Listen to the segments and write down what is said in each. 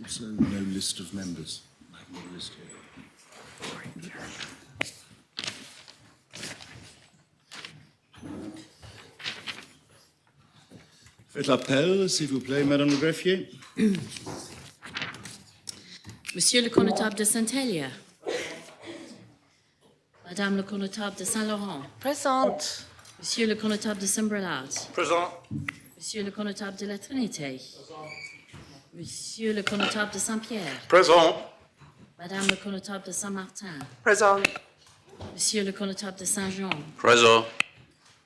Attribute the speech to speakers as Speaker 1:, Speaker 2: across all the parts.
Speaker 1: There's also no list of members. I have no list here. Faites l'appel, s'il vous plaît, Madame le greffier.
Speaker 2: Monsieur le connétable de Saint-Hélier. Madame le connétable de Saint-Laurent.
Speaker 3: Présente.
Speaker 2: Monsieur le connétable de Saint-Brelade.
Speaker 4: Présent.
Speaker 2: Monsieur le connétable de la Trinité. Monsieur le connétable de Saint-Pierre.
Speaker 4: Présent.
Speaker 2: Madame le connétable de Saint-Martin.
Speaker 3: Présente.
Speaker 2: Monsieur le connétable de Saint-Jean.
Speaker 4: Présent.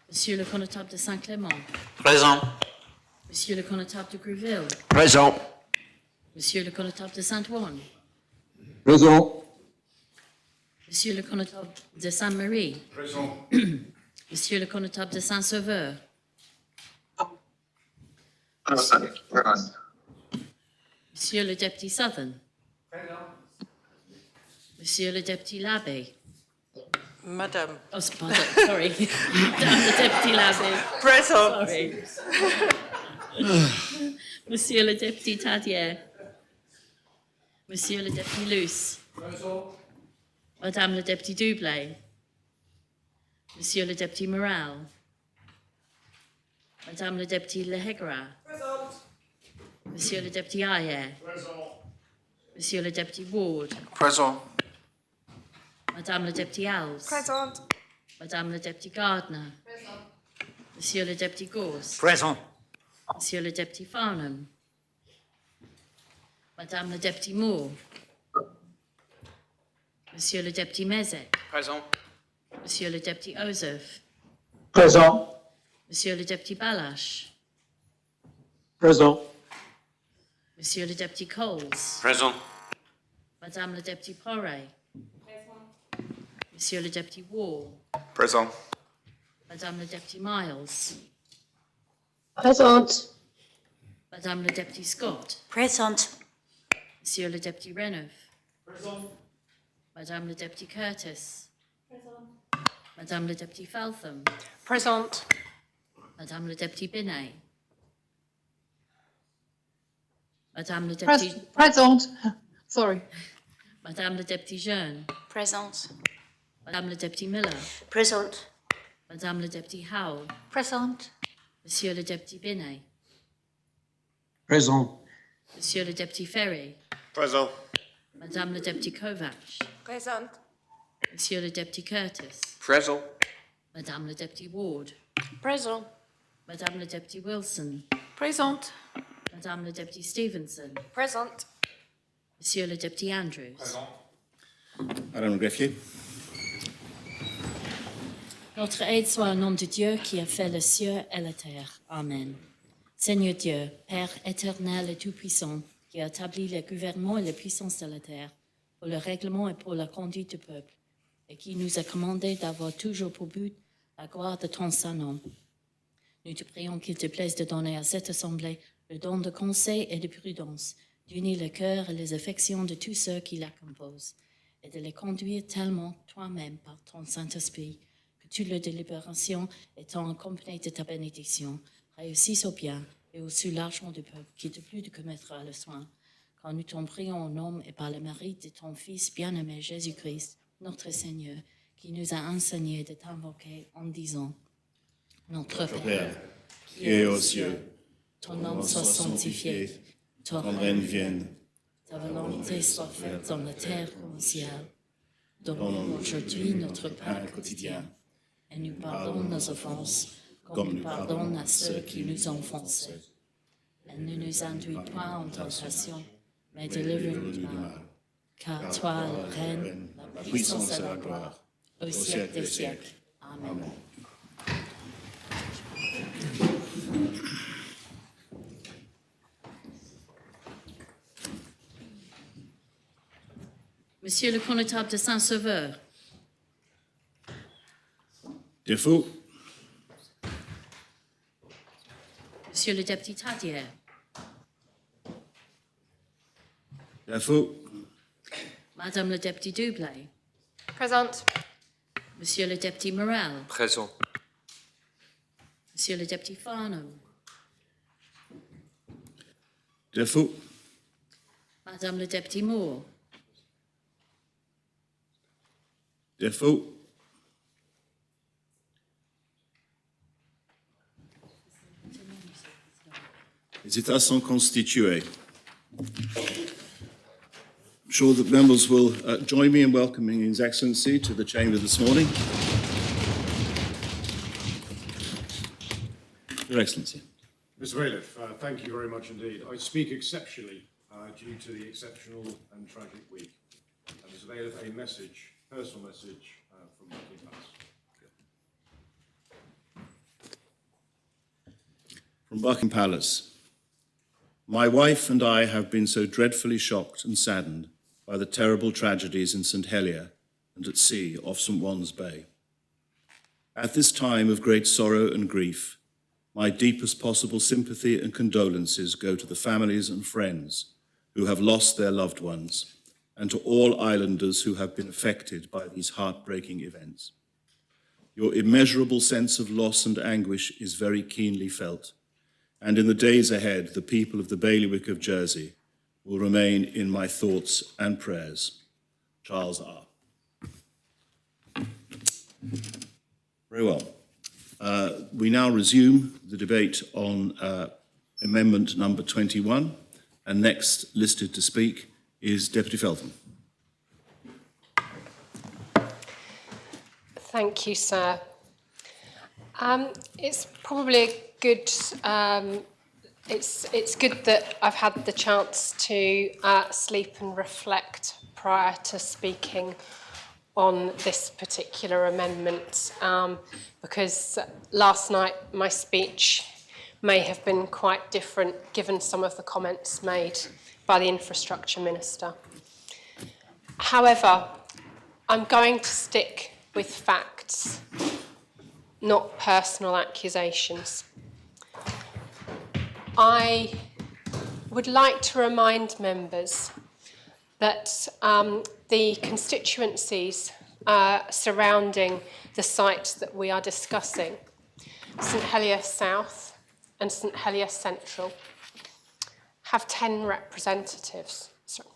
Speaker 2: Monsieur le connétable de Saint-Clément.
Speaker 4: Présent.
Speaker 2: Monsieur le connétable de Greville.
Speaker 4: Présent.
Speaker 2: Monsieur le connétable de Saint-Ouen.
Speaker 4: Présent.
Speaker 2: Monsieur le connétable de Sainte-Marie.
Speaker 4: Présent.
Speaker 2: Monsieur le connétable de Saint-Sauveur. Monsieur le député Southern. Monsieur le député Labbé.
Speaker 3: Madame.
Speaker 2: Oh, pardon, sorry. Madame le député Labbé.
Speaker 3: Présente.
Speaker 2: Sorry. Monsieur le député Tadier. Monsieur le député Luce. Madame le député Dublé. Monsieur le député Morel. Madame le député Lehegra. Monsieur le député Ayer. Monsieur le député Ward.
Speaker 4: Présent.
Speaker 2: Madame le député Alves.
Speaker 3: Présente.
Speaker 2: Madame le député Gardner. Monsieur le député Gorse.
Speaker 4: Présent.
Speaker 2: Monsieur le député Farnham. Madame le député Moore. Monsieur le député Mezek.
Speaker 4: Présent.
Speaker 2: Monsieur le député Ozef.
Speaker 4: Présent.
Speaker 2: Monsieur le député Balash.
Speaker 4: Présent.
Speaker 2: Monsieur le député Coles.
Speaker 4: Présent.
Speaker 2: Madame le député Poré. Monsieur le député Wall.
Speaker 4: Présent.
Speaker 2: Madame le député Miles.
Speaker 3: Présente.
Speaker 2: Madame le député Scott.
Speaker 3: Présente.
Speaker 2: Monsieur le député Renouf. Madame le député Curtis. Madame le député Feltham.
Speaker 3: Présente.
Speaker 2: Madame le député Binet. Madame le député...
Speaker 5: Present. Sorry.
Speaker 2: Madame le député Jeune.
Speaker 3: Présente.
Speaker 2: Madame le député Miller.
Speaker 3: Présente.
Speaker 2: Madame le député Howell.
Speaker 3: Présente.
Speaker 2: Monsieur le député Binet.
Speaker 4: Présent.
Speaker 2: Monsieur le député Ferry.
Speaker 4: Présent.
Speaker 2: Madame le député Kovacs.
Speaker 3: Présente.
Speaker 2: Monsieur le député Curtis.
Speaker 4: Présent.
Speaker 2: Madame le député Ward.
Speaker 3: Présente.
Speaker 2: Madame le député Wilson.
Speaker 3: Présente.
Speaker 2: Madame le député Stevenson.
Speaker 3: Présente.
Speaker 2: Monsieur le député Andrews.
Speaker 1: Madame le greffier.
Speaker 2: Notre aide soit au nom de Dieu qui a fait le ciel et la terre. Amen. Seigneur Dieu, Père éternel et tout-puissant, qui a établi le gouvernement et la puissance de la terre, pour le règlement et pour la conduite du peuple, et qui nous a commandé d'avoir toujours pour but la gloire de ton Saint-Nom. Nous te prions qu'il te plaise de donner à cette assemblée le don de conseil et de prudence, d'unir le cœur et les affections de tous ceux qui la composent, et de les conduire tellement toi-même par ton Saint-Esprit, que toute leur délibération étant accompagnée de ta bénédiction, réussisse au bien et au soulagement du peuple qui de plus te commettra le soin. Quand nous t'en prions au nom et par le mérite de ton Fils bien-aimé Jésus-Christ, notre Seigneur, qui nous a enseigné de t'invoquer en disant: Notre Père,
Speaker 1: qui es aux cieux,
Speaker 2: ton nom soit sanctifié, ton règne vienne, ta volonté soit faite dans la terre comme au ciel. Donne-nous aujourd'hui notre pain quotidien, et nous pardonne nos offenses, comme nous pardonnons à ceux qui nous ont offensés. Et ne nous induis pas en tentation, mais délivre-nous du mal. Car toi, le règne, la puissance et la gloire, au siècle des siècles. Amen. Monsieur le connétable de Saint-Sauveur.
Speaker 1: Défaut.
Speaker 2: Monsieur le député Tadier.
Speaker 1: Defoe.
Speaker 2: Madame le député Dublé,
Speaker 3: Présente.
Speaker 2: Monsieur le député Morel,
Speaker 4: Présent.
Speaker 2: Monsieur le député Farnham,
Speaker 1: Defoe.
Speaker 2: Madame le député Moore,
Speaker 1: Defoe. Les États sont constitués. I'm sure that members will join me in welcoming His Excellency to the Chamber this morning. Your Excellency.
Speaker 6: Mr. Bailiff, thank you very much indeed. I speak exceptionally due to the exceptional and tragic week. Mr. Bailiff, a message, personal message from Buckingham Palace.
Speaker 1: From Buckingham Palace. My wife and I have been so dreadfully shocked and saddened by the terrible tragedies in St Helier and at sea off St Juan's Bay. At this time of great sorrow and grief, my deepest possible sympathy and condolences go to the families and friends who have lost their loved ones and to all islanders who have been affected by these heartbreaking events. Your immeasurable sense of loss and anguish is very keenly felt, and in the days ahead, the people of the Bailiwick of Jersey will remain in my thoughts and prayers. Charles R. Very well. We now resume the debate on amendment number 21, and next listed to speak is Deputy Feltham.
Speaker 7: Thank you, sir. It's probably good. It's good that I've had the chance to sleep and reflect prior to speaking on this particular amendment, because last night my speech may have been quite different given some of the comments made by the Infrastructure Minister. However, I'm going to stick with facts, not personal accusations. I would like to remind members that the constituencies surrounding the site that we are discussing, St Helier South and St Helier Central, have 10 representatives. Sorry,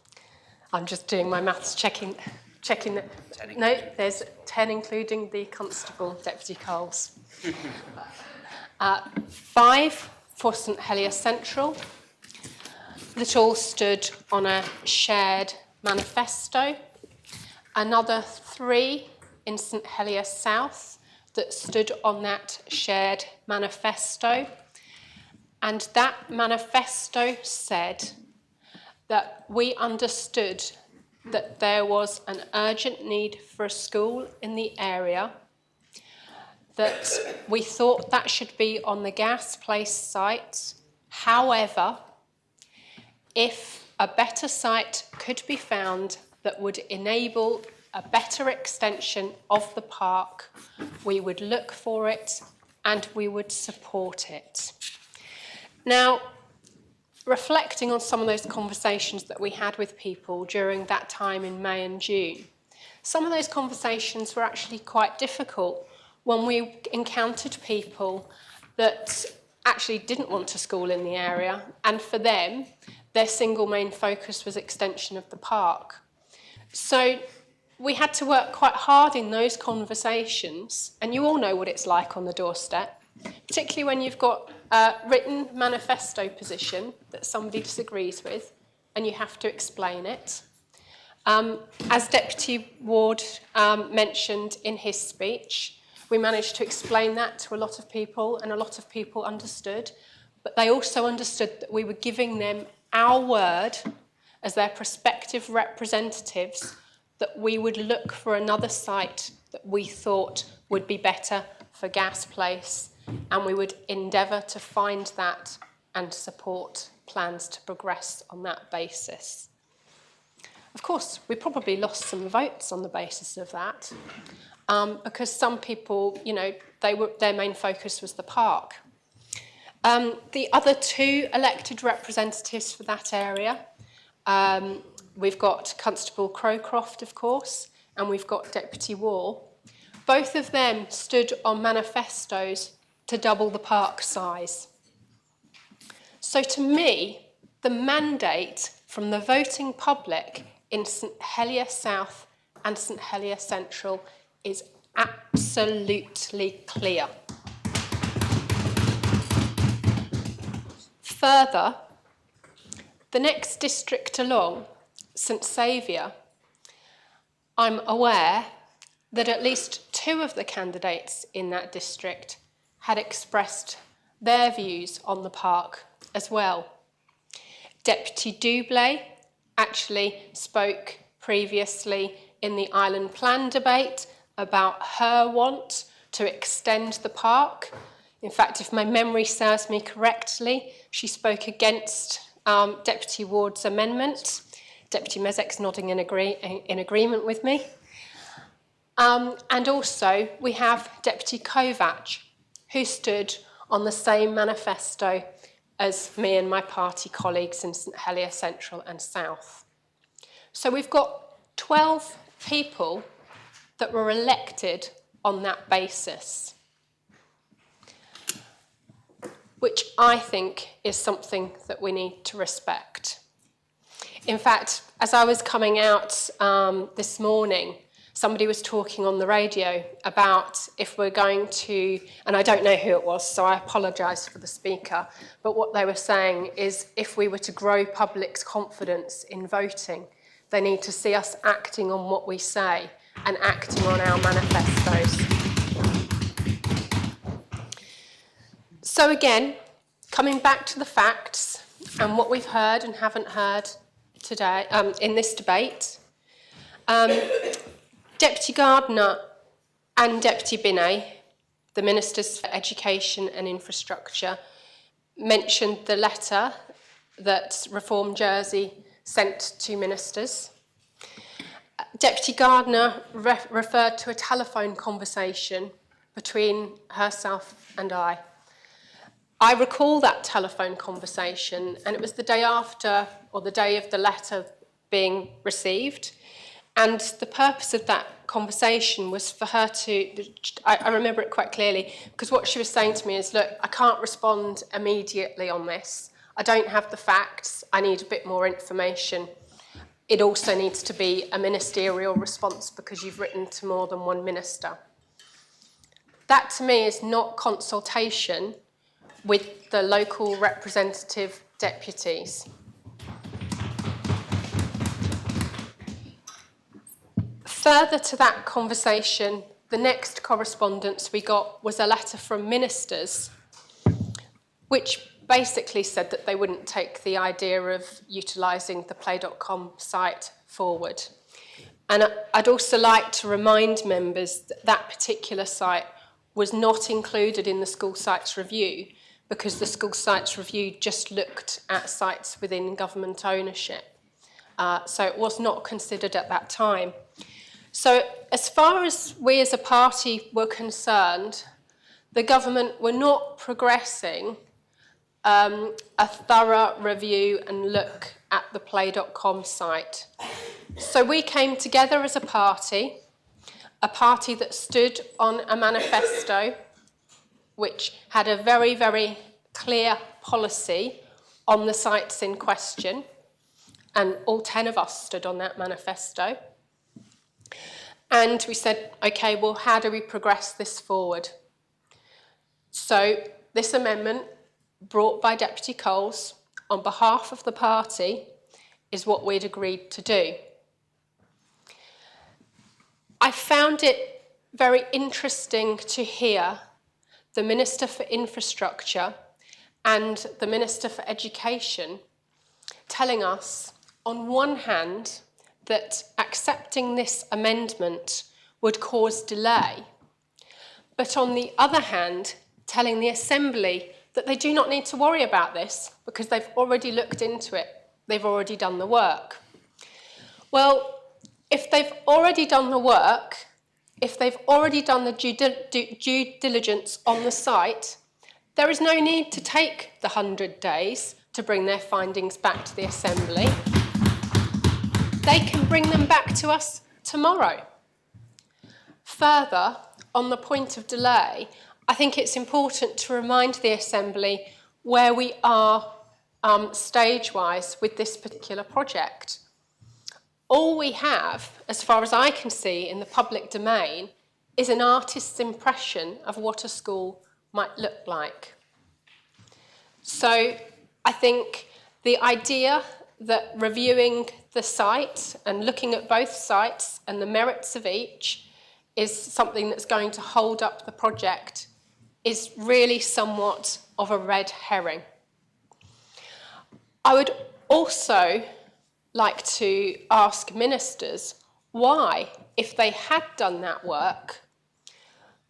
Speaker 7: I'm just doing my maths, checking that. No, there's 10 including the Constable, Deputy Coles. 5 for St Helier Central, that all stood on a shared manifesto. Another 3 in St Helier South that stood on that shared manifesto. And that manifesto said that we understood that there was an urgent need for a school in the area, that we thought that should be on the Gas Place site. However, if a better site could be found that would enable a better extension of the park, we would look for it and we would support it. Now, reflecting on some of those conversations that we had with people during that time in May and June, some of those conversations were actually quite difficult when we encountered people that actually didn't want a school in the area, and for them, their single main focus was extension of the park. So we had to work quite hard in those conversations, and you all know what it's like on the doorstep, particularly when you've got a written manifesto position that somebody disagrees with, and you have to explain it. As Deputy Ward mentioned in his speech, we managed to explain that to a lot of people, and a lot of people understood, but they also understood that we were giving them our word as their prospective representatives that we would look for another site that we thought would be better for Gas Place, and we would endeavour to find that and support plans to progress on that basis. Of course, we probably lost some votes on the basis of that, because some people, you know, their main focus was the park. The other 2 elected representatives for that area, we've got Constable Crowcroft, of course, and we've got Deputy Wall. Both of them stood on manifestos to double the park size. So to me, the mandate from the voting public in St Helier South and St Helier Central is absolutely clear. Further, the next district along, St Saviour, I'm aware that at least 2 of the candidates in that district had expressed their views on the park as well. Deputy Doublé actually spoke previously in the Island Plan debate about her want to extend the park. In fact, if my memory serves me correctly, she spoke against Deputy Ward's amendment. Deputy Mezek's nodding in agreement with me. And also, we have Deputy Kovac, who stood on the same manifesto as me and my party colleagues in St Helier Central and South. So we've got 12 people that were elected on that basis, which I think is something that we need to respect. In fact, as I was coming out this morning, somebody was talking on the radio about if we're going to, and I don't know who it was, so I apologise for the speaker, but what they were saying is if we were to grow public's confidence in voting, they need to see us acting on what we say and acting on our manifestos. So again, coming back to the facts and what we've heard and haven't heard today in this debate, Deputy Gardner and Deputy Binet, the Ministers for Education and Infrastructure, mentioned the letter that Reform Jersey sent to ministers. Deputy Gardner referred to a telephone conversation between herself and I. I recall that telephone conversation, and it was the day after, or the day of the letter being received. And the purpose of that conversation was for her to, I remember it quite clearly, because what she was saying to me is, look, I can't respond immediately on this. I don't have the facts. I need a bit more information. It also needs to be a ministerial response because you've written to more than one minister. That to me is not consultation with the local representative deputies. Further to that conversation, the next correspondence we got was a letter from ministers, which basically said that they wouldn't take the idea of utilising the play.com site forward. And I'd also like to remind members that that particular site was not included in the school sites review because the school sites review just looked at sites within government ownership. So it was not considered at that time. So as far as we as a party were concerned, the government were not progressing a thorough review and look at the play.com site. So we came together as a party that stood on a manifesto which had a very, very clear policy on the sites in question, and all 10 of us stood on that manifesto. And we said, okay, well, how do we progress this forward? So this amendment, brought by Deputy Coles on behalf of the party, is what we'd agreed to do. I found it very interesting to hear the Minister for Infrastructure and the Minister for Education telling us, on one hand, that accepting this amendment would cause delay, but on the other hand, telling the Assembly that they do not need to worry about this because they've already looked into it, they've already done the work. Well, if they've already done the work, if they've already done the due diligence on the site, there is no need to take the 100 days to bring their findings back to the Assembly. they can bring them back to us tomorrow. Further, on the point of delay, I think it's important to remind the Assembly where we are stage-wise with this particular project. All we have, as far as I can see in the public domain, is an artist's impression of what a school might look like. So I think the idea that reviewing the site and looking at both sites and the merits of each is something that's going to hold up the project is really somewhat of a red herring. I would also like to ask ministers why, if they had done that work,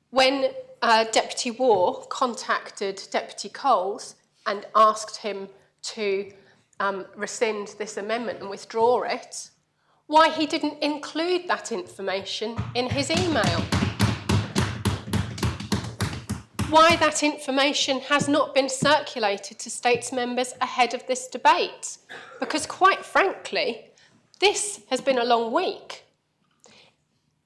Speaker 7: when Deputy War contacted Deputy Coles and asked him to rescind this amendment and withdraw it, why he didn't include that information in his email. Why that information has not been circulated to States members ahead of this debate. Because quite frankly, this has been a long week.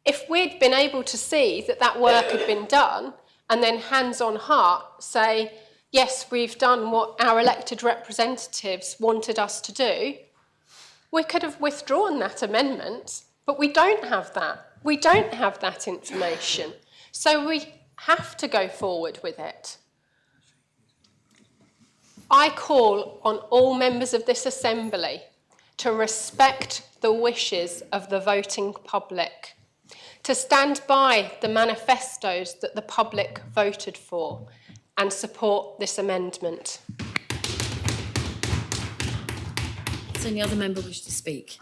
Speaker 7: If we'd been able to see that that work had been done and then hands on heart say, yes, we've done what our elected representatives wanted us to do, we could have withdrawn that amendment, but we don't have that. We don't have that information. So we have to go forward with it. I call on all members of this Assembly to respect the wishes of the voting public, to stand by the manifestos that the public voted for and support this amendment.
Speaker 2: Does any other member wish to speak?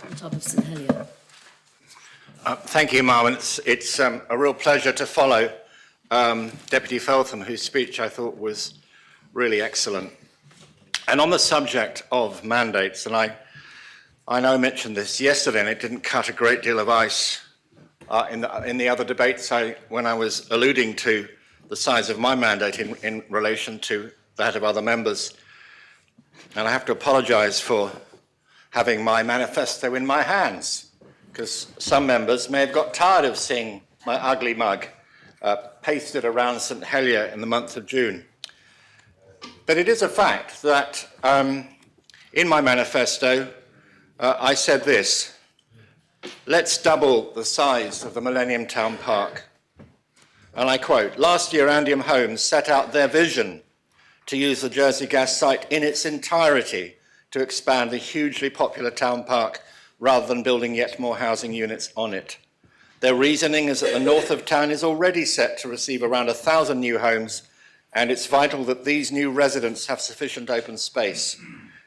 Speaker 2: On top of St Helier.
Speaker 8: Thank you, Marwan. It's a real pleasure to follow Deputy Feltham, whose speech I thought was really excellent. And on the subject of mandates, and I know I mentioned this yesterday, and it didn't cut a great deal of ice in the other debates when I was alluding to the size of my mandate in relation to that of other members. And I have to apologise for having my manifesto in my hands, because some members may have got tired of seeing my ugly mug pasted around St Helier in the month of June. But it is a fact that in my manifesto, I said this: let's double the size of the Millennium Town Park. And I quote, last year Andiam Homes set out their vision to use the Jersey Gas site in its entirety to expand the hugely popular town park rather than building yet more housing units on it. Their reasoning is that the north of town is already set to receive around 1,000 new homes, and it's vital that these new residents have sufficient open space.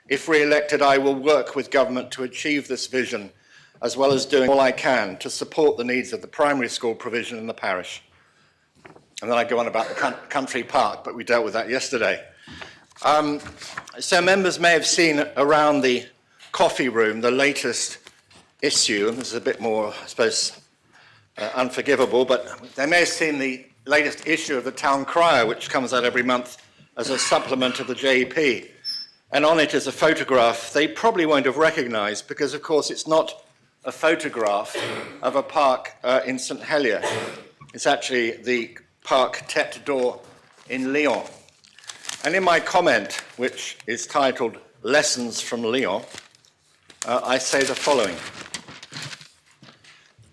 Speaker 8: If re-elected, I will work with government to achieve this vision, as well as doing all I can to support the needs of the primary school provision in the parish. And then I go on about the country park, but we dealt with that yesterday. So members may have seen around the coffee room the latest issue, and this is a bit more, I suppose, unforgivable, but they may have seen the latest issue of the Town Crier, which comes out every month as a supplement of the JEP. And on it is a photograph they probably won't have recognised, because, of course, it's not a photograph of a park in St Helier. It's actually the Parc Tête d'Or in Lyon. And in my comment, which is titled Lessons from Lyon, I say the following.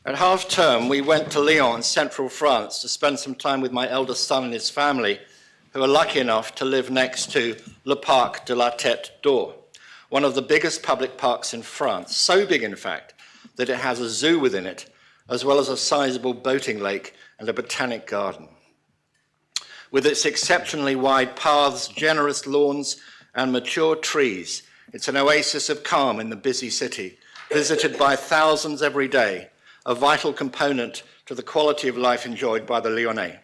Speaker 8: At half-term, we went to Lyon in central France to spend some time with my eldest son and his family, who are lucky enough to live next to Le Parc de la Tête d'Or, one of the biggest public parks in France, so big, in fact, that it has a zoo within it, as well as a sizable boating lake and a botanic garden. With its exceptionally wide paths, generous lawns, and mature trees, it's an oasis of calm in the busy city, visited by thousands every day, a vital component to the quality of life enjoyed by the Lyonnais.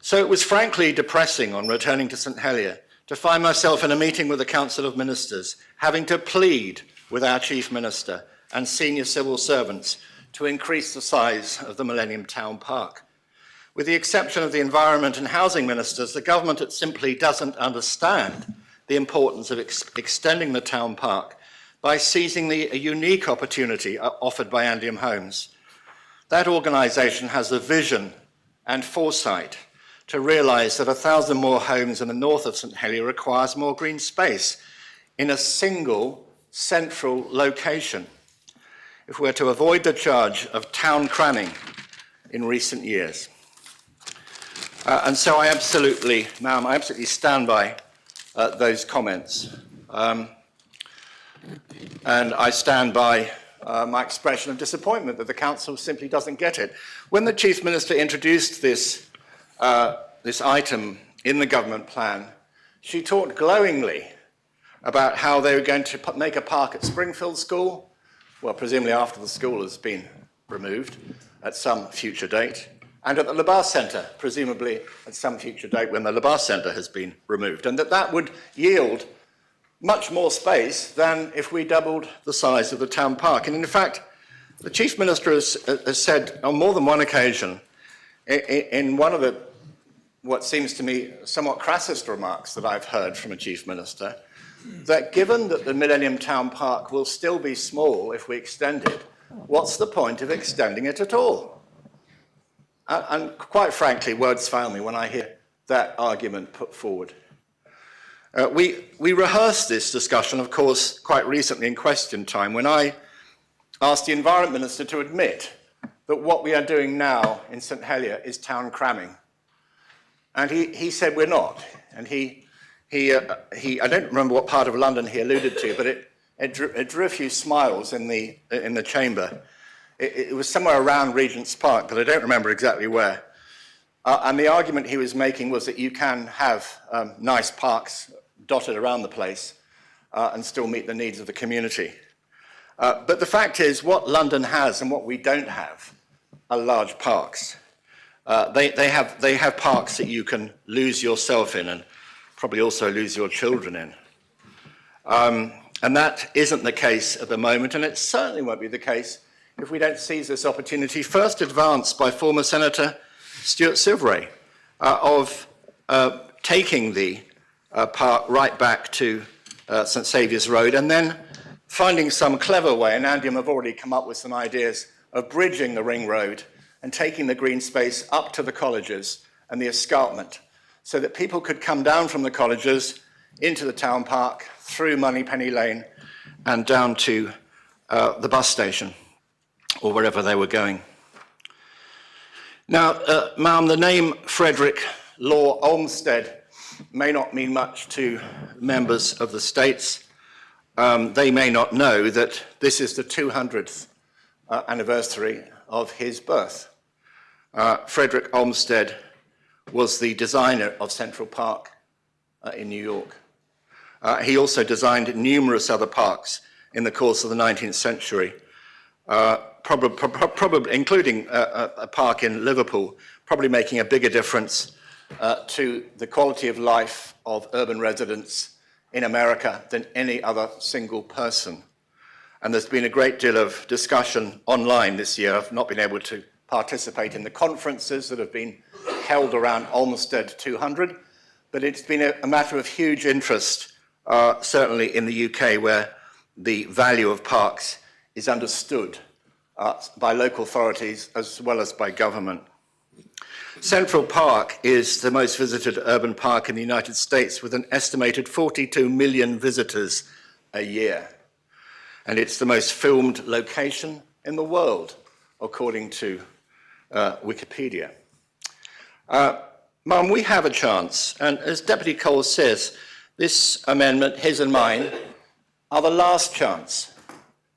Speaker 8: So it was frankly depressing on returning to St Helier to find myself in a meeting with the Council of Ministers, having to plead with our Chief Minister and senior civil servants to increase the size of the Millennium Town Park. With the exception of the Environment and Housing Ministers, the government simply doesn't understand the importance of extending the town park by seizing the unique opportunity offered by Andiam Homes. That organisation has the vision and foresight to realise that 1,000 more homes in the north of St Helier requires more green space in a single central location if we're to avoid the charge of town cramming in recent years. And so I absolutely stand by those comments. And I stand by my expression of disappointment that the Council simply doesn't get it. When the Chief Minister introduced this item in the government plan, she talked glowingly about how they were going to make a park at Springfield School, well, presumably after the school has been removed at some future date, and at the Labar Centre, presumably at some future date when the Labar Centre has been removed, and that would yield much more space than if we doubled the size of the town park. And in fact, the Chief Minister has said on more than one occasion, in one of the, what seems to me, somewhat crassest remarks that I've heard from a Chief Minister, that given that the Millennium Town Park will still be small if we extend it, what's the point of extending it at all? And quite frankly, words fail me when I hear that argument put forward. We rehearsed this discussion, of course, quite recently in question time when I asked the Environment Minister to admit that what we are doing now in St Helier is town cramming. And he said we're not. And I don't remember what part of London he alluded to, but it drew a few smiles in the chamber. It was somewhere around Regent's Park, but I don't remember exactly where. And the argument he was making was that you can have nice parks dotted around the place and still meet the needs of the community. But the fact is, what London has and what we don't have are large parks. They have parks that you can lose yourself in and probably also lose your children in. And that isn't the case at the moment, and it certainly won't be the case if we don't seize this opportunity, first advanced by former Senator Stuart Sivray, of taking the park right back to St Saviour's Road, and then finding some clever way, and Andiam have already come up with some ideas, of bridging the ring road and taking the green space up to the colleges and the escarpment, so that people could come down from the colleges into the town park, through Moneypenny Lane, and down to the bus station, or wherever they were going. Now, ma'am, the name Frederick Law Olmsted may not mean much to members of the States. They may not know that this is the 200th anniversary of his birth. Frederick Olmsted was the designer of Central Park in New York. He also designed numerous other parks in the course of the 19th century, probably including a park in Liverpool, probably making a bigger difference to the quality of life of urban residents in America than any other single person. And there's been a great deal of discussion online this year. I've not been able to participate in the conferences that have been held around Olmsted 200, but it's been a matter of huge interest, certainly in the UK, where the value of parks is understood by local authorities as well as by government. Central Park is the most visited urban park in the United States, with an estimated 42 million visitors a year. And it's the most filmed location in the world, according to Wikipedia. Ma'am, we have a chance, and as Deputy Cole says, this amendment, his and mine, are the last chance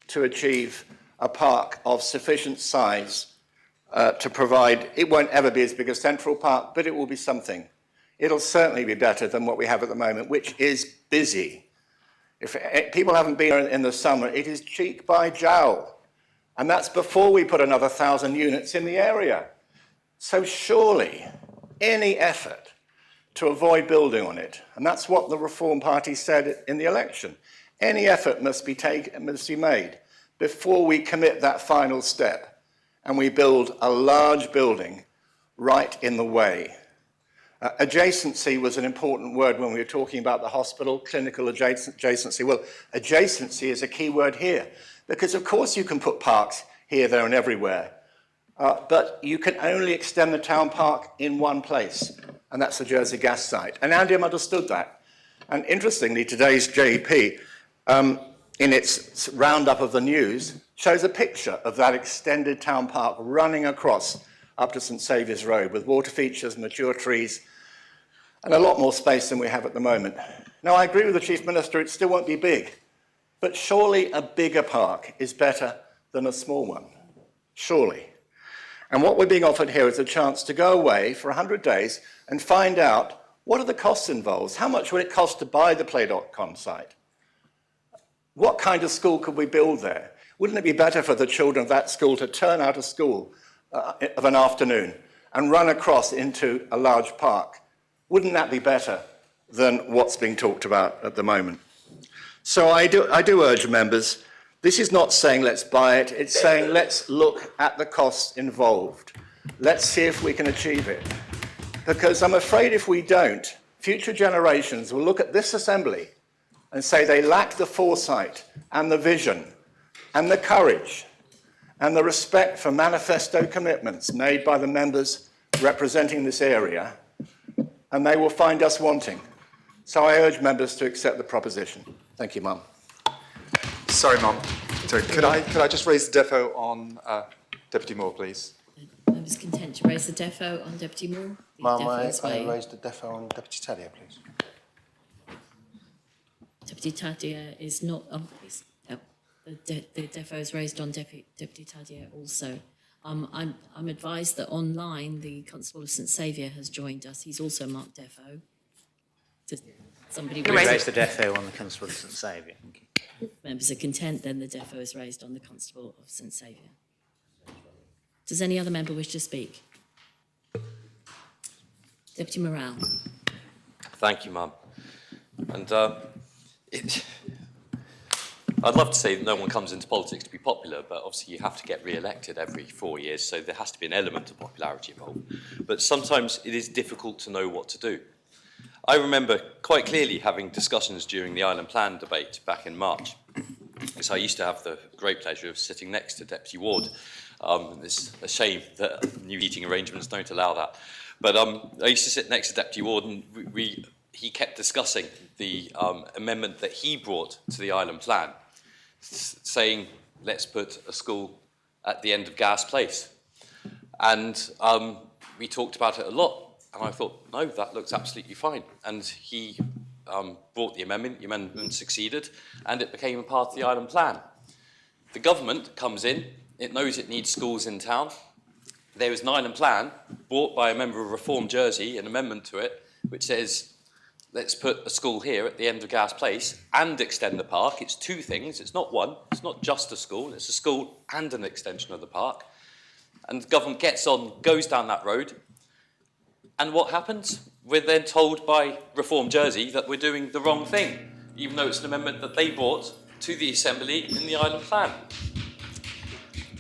Speaker 8: to achieve a park of sufficient size to provide. It won't ever be as big as Central Park, but it will be something. It'll certainly be better than what we have at the moment, which is busy. If people haven't been in the summer, it is cheek by jowl. And that's before we put another 1,000 units in the area. So surely any effort to avoid building on it, and that's what the Reform Party said in the election, any effort must be made before we commit that final step and we build a large building right in the way. Adjacency was an important word when we were talking about the hospital, clinical adjacency. Well, adjacency is a key word here, because of course you can put parks here, there and everywhere, but you can only extend the town park in one place, and that's the Jersey Gas site. And Andiam understood that. And interestingly, today's JEP, in its roundup of the news, shows a picture of that extended town park running across up to St Saviour's Road with water features, mature trees, and a lot more space than we have at the moment. Now, I agree with the Chief Minister, it still won't be big, but surely a bigger park is better than a small one. Surely. And what we're being offered here is a chance to go away for 100 days and find out what are the costs involved. How much would it cost to buy the Play.com site? What kind of school could we build there? Wouldn't it be better for the children of that school to turn out of school of an afternoon and run across into a large park? Wouldn't that be better than what's being talked about at the moment? So I do urge members, this is not saying let's buy it, it's saying let's look at the costs involved. Let's see if we can achieve it. Because I'm afraid if we don't, future generations will look at this assembly and say they lack the foresight and the vision and the courage and the respect for manifesto commitments made by the members representing this area, and they will find us wanting. So I urge members to accept the proposition. Thank you, Mum.
Speaker 9: Sorry, Mum. Sorry, could I just raise the defo on Deputy Moore, please?
Speaker 2: Members content to raise the defo on Deputy Moore?
Speaker 10: Ma'am, I raised the defo on Deputy Tadia, please.
Speaker 2: Deputy Tadia is not, the defo is raised on Deputy Tadia also. I'm advised that online the Constable of St Saviour has joined us. He's also marked defo. Does somebody
Speaker 11: raise the defo on the Constable of St Saviour?
Speaker 2: Members are content, then the defo is raised on the Constable of St Saviour. Does any other member wish to speak? Deputy Morale.
Speaker 12: Thank you, Mum. And I'd love to say that no one comes into politics to be popular, but obviously you have to get re-elected every 4 years, so there has to be an element of popularity involved. But sometimes it is difficult to know what to do. I remember quite clearly having discussions during the Island Plan debate back in March, because I used to have the great pleasure of sitting next to Deputy Ward. It's a shame that new seating arrangements don't allow that. But I used to sit next to Deputy Ward, and he kept discussing the amendment that he brought to the Island Plan, saying, let's put a school at the end of Gas Place. And we talked about it a lot, and I thought, no, that looks absolutely fine. And he brought the amendment succeeded, and it became a part of the Island Plan. The government comes in, it knows it needs schools in town. There is an Island Plan brought by a member of Reform Jersey, an amendment to it, which says, let's put a school here at the end of Gas Place and extend the park. It's two things, it's not one, it's not just a school, it's a school and an extension of the park. And the government gets on, goes down that road, and what happens? We're then told by Reform Jersey that we're doing the wrong thing, even though it's an amendment that they brought to the Assembly in the Island Plan.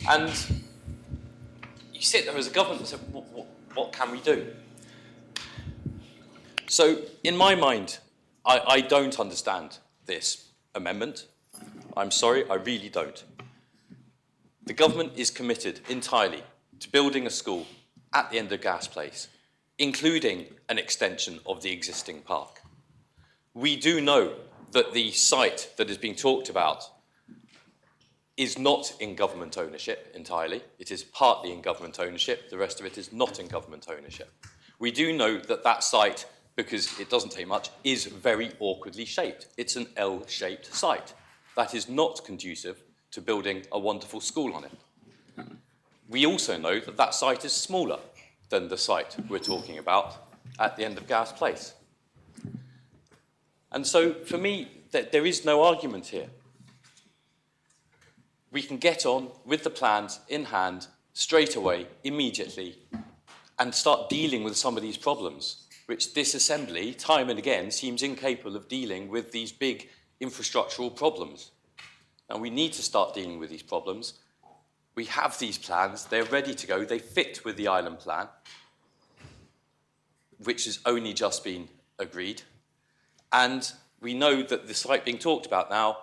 Speaker 12: And you sit there as a government and say, what can we do? So, in my mind, I don't understand this amendment. I'm sorry, I really don't. The government is committed entirely to building a school at the end of Gas Place, including an extension of the existing park. We do know that the site that is being talked about is not in government ownership entirely. It is partly in government ownership. The rest of it is not in government ownership. We do know that that site, because it doesn't take much, is very awkwardly shaped. It's an L-shaped site. That is not conducive to building a wonderful school on it. We also know that that site is smaller than the site we're talking about at the end of Gas Place. And so, for me, there is no argument here. We can get on with the plans in hand straight away, immediately, and start dealing with some of these problems, which this Assembly, time and again, seems incapable of dealing with these big infrastructural problems. And we need to start dealing with these problems. We have these plans, they're ready to go, they fit with the Island Plan. which has only just been agreed. And we know that the site being talked about now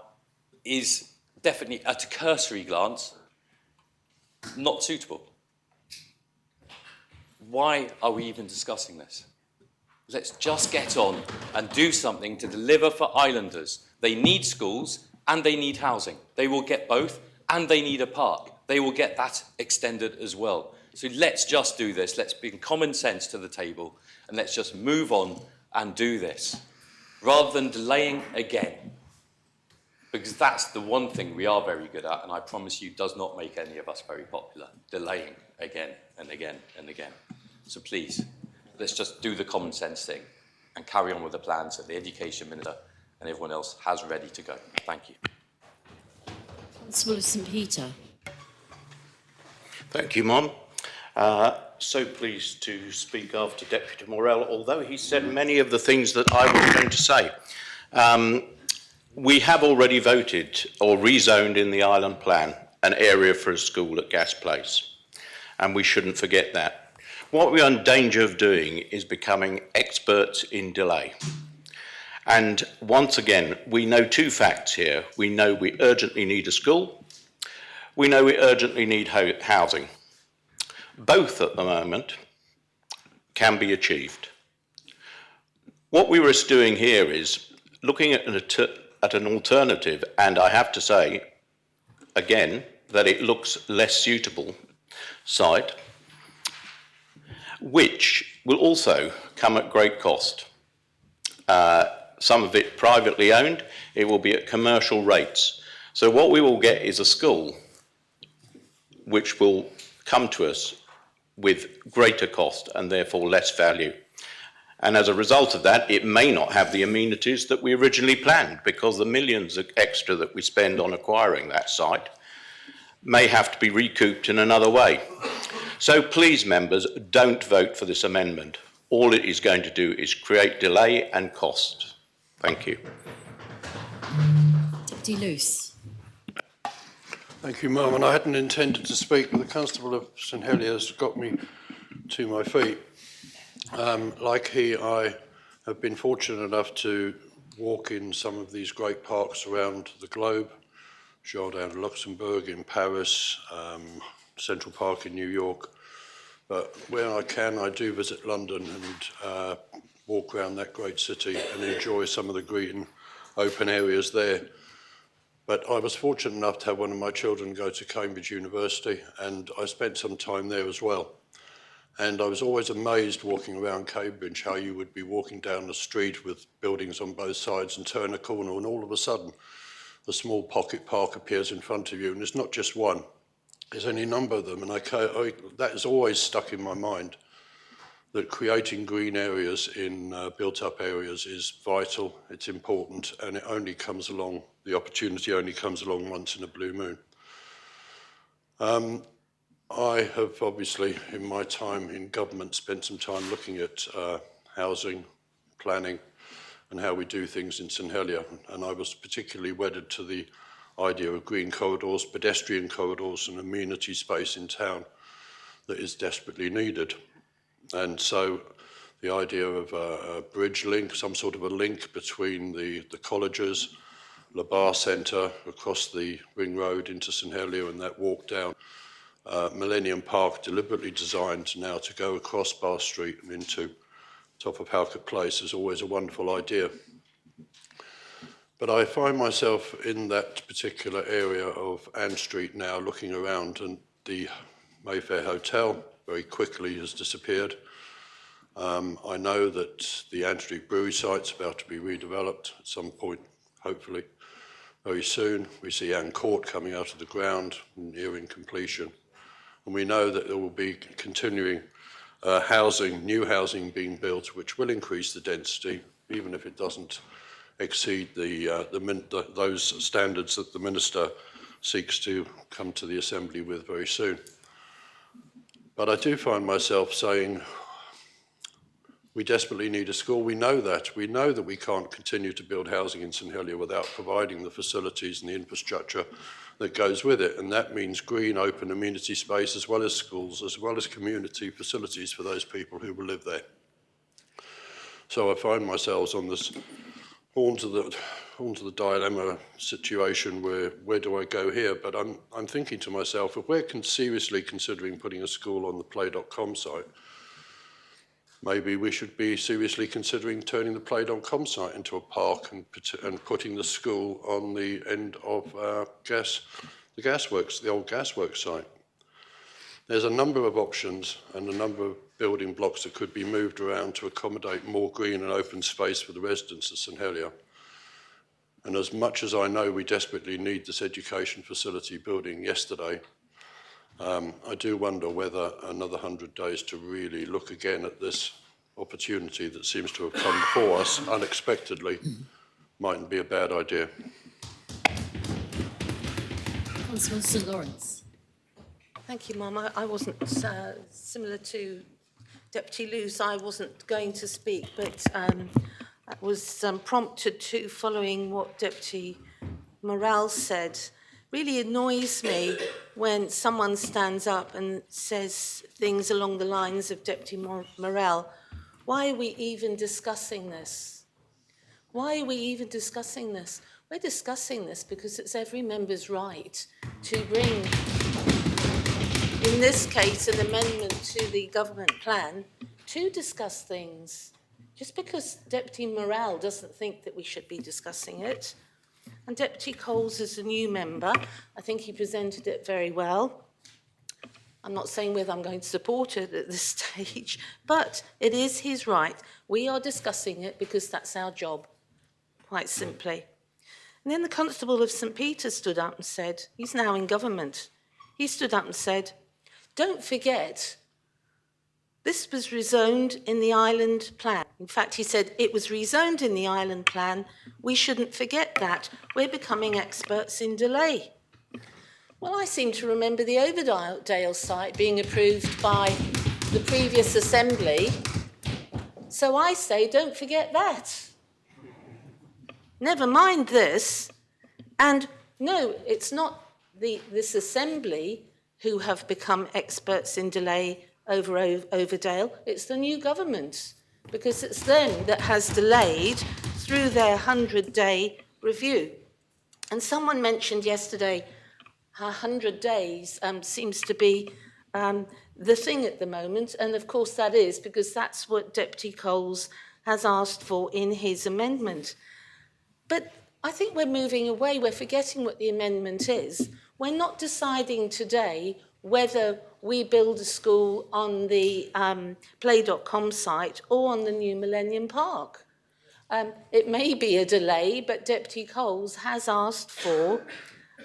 Speaker 12: is definitely, at a cursory glance, not suitable. Why are we even discussing this? Let's just get on and do something to deliver for islanders. They need schools and they need housing. They will get both, and they need a park. They will get that extended as well. So let's just do this. Let's bring common sense to the table, and let's just move on and do this, rather than delaying again. Because that's the one thing we are very good at, and I promise you does not make any of us very popular, delaying again and again and again. So please, let's just do the common sense thing and carry on with the plans that the Education Minister and everyone else has ready to go. Thank you.
Speaker 2: Constable of St Peter.
Speaker 13: Thank you, Mom. So pleased to speak after Deputy Morell, although he said many of the things that I was going to say. We have already voted or rezoned in the island plan an area for a school at Gas Place, and we shouldn't forget that. What we are in danger of doing is becoming experts in delay. And once again, we know two facts here. We know we urgently need a school. We know we urgently need housing. Both at the moment can be achieved. What we were doing here is looking at an alternative, and I have to say, again, that it looks less suitable site, which will also come at great cost. Some of it privately owned, it will be at commercial rates. So what we will get is a school which will come to us with greater cost and therefore less value. And as a result of that, it may not have the amenities that we originally planned, because the millions extra that we spend on acquiring that site may have to be recouped in another way. So please, members, don't vote for this amendment. All it is going to do is create delay and cost. Thank you.
Speaker 2: Deputy Luce.
Speaker 14: Thank you, Mum. And I hadn't intended to speak, but the Constable of St Heliers got me to my feet. Like he, I have been fortunate enough to walk in some of these great parks around the globe, Jardin de Luxembourg in Paris, Central Park in New York. But where I can, I do visit London and walk around that great city and enjoy some of the green open areas there. But I was fortunate enough to have one of my children go to Cambridge University, and I spent some time there as well. And I was always amazed walking around Cambridge how you would be walking down the street with buildings on both sides and turn a corner, and all of a sudden a small pocket park appears in front of you, and it's not just one, there's any number of them. And that has always stuck in my mind, that creating green areas in built-up areas is vital, it's important, and it only comes along, the opportunity only comes along once in a blue moon. I have obviously, in my time in government, spent some time looking at housing, planning, and how we do things in St Helier, and I was particularly wedded to the idea of green corridors, pedestrian corridors, and amenity space in town that is desperately needed. And so the idea of a bridge link, some sort of a link between the colleges, Le Bar Centre, across the Ring Road into St Helier, and that walk down Millennium Park, deliberately designed now to go across Bar Street and into top of Halkett Place, is always a wonderful idea. But I find myself in that particular area of Ann Street now, looking around, and the Mayfair Hotel very quickly has disappeared. I know that the Ann Street Brewery site's about to be redeveloped at some point, hopefully very soon. We see Ann Court coming out of the ground, nearing completion. And we know that there will be continuing housing, new housing being built, which will increase the density, even if it doesn't exceed those standards that the Minister seeks to come to the Assembly with very soon. But I do find myself saying, we desperately need a school. We know that. We know that we can't continue to build housing in St Helier without providing the facilities and the infrastructure that goes with it. And that means green, open amenity space, as well as schools, as well as community facilities for those people who will live there. So I find myself on this horn to the dilemma situation where do I go here? But I'm thinking to myself, if we're seriously considering putting a school on the play.com site, maybe we should be seriously considering turning the play.com site into a park and putting the school on the end of the gasworks, the old gasworks site. There's a number of options and a number of building blocks that could be moved around to accommodate more green and open space for the residents of St Helier. And as much as I know we desperately need this education facility building yesterday, I do wonder whether another 100 days to really look again at this opportunity that seems to have come before us unexpectedly mightn't be a bad idea.
Speaker 2: Councillor St Lawrence.
Speaker 15: Thank you, Mum. I wasn't, similar to Deputy Luce, I wasn't going to speak, but I was prompted to, following what Deputy Morel said. Really annoys me when someone stands up and says things along the lines of Deputy Morel. Why are we even discussing this? Why are we even discussing this? We're discussing this because it's every member's right to bring, in this case, an amendment to the government plan to discuss things. Just because Deputy Morel doesn't think that we should be discussing it, and Deputy Coles is a new member, I think he presented it very well. I'm not saying whether I'm going to support it at this stage, but it is his right. We are discussing it because that's our job, quite simply. And then the Constable of St Peter stood up and said, he's now in government, he stood up and said, don't forget, this was rezoned in the island plan. In fact, he said it was rezoned in the island plan. We shouldn't forget that. We're becoming experts in delay. Well, I seem to remember the Overdale site being approved by the previous assembly. So I say, don't forget that. Never mind this. And no, it's not this assembly who have become experts in delay over Overdale, it's the new government, because it's them that has delayed through their 100-day review. And someone mentioned yesterday 100 days seems to be the thing at the moment, and of course that is, because that's what Deputy Coles has asked for in his amendment. But I think we're moving away, we're forgetting what the amendment is. We're not deciding today whether we build a school on the play.com site or on the new Millennium Park. It may be a delay, but Deputy Coles has asked for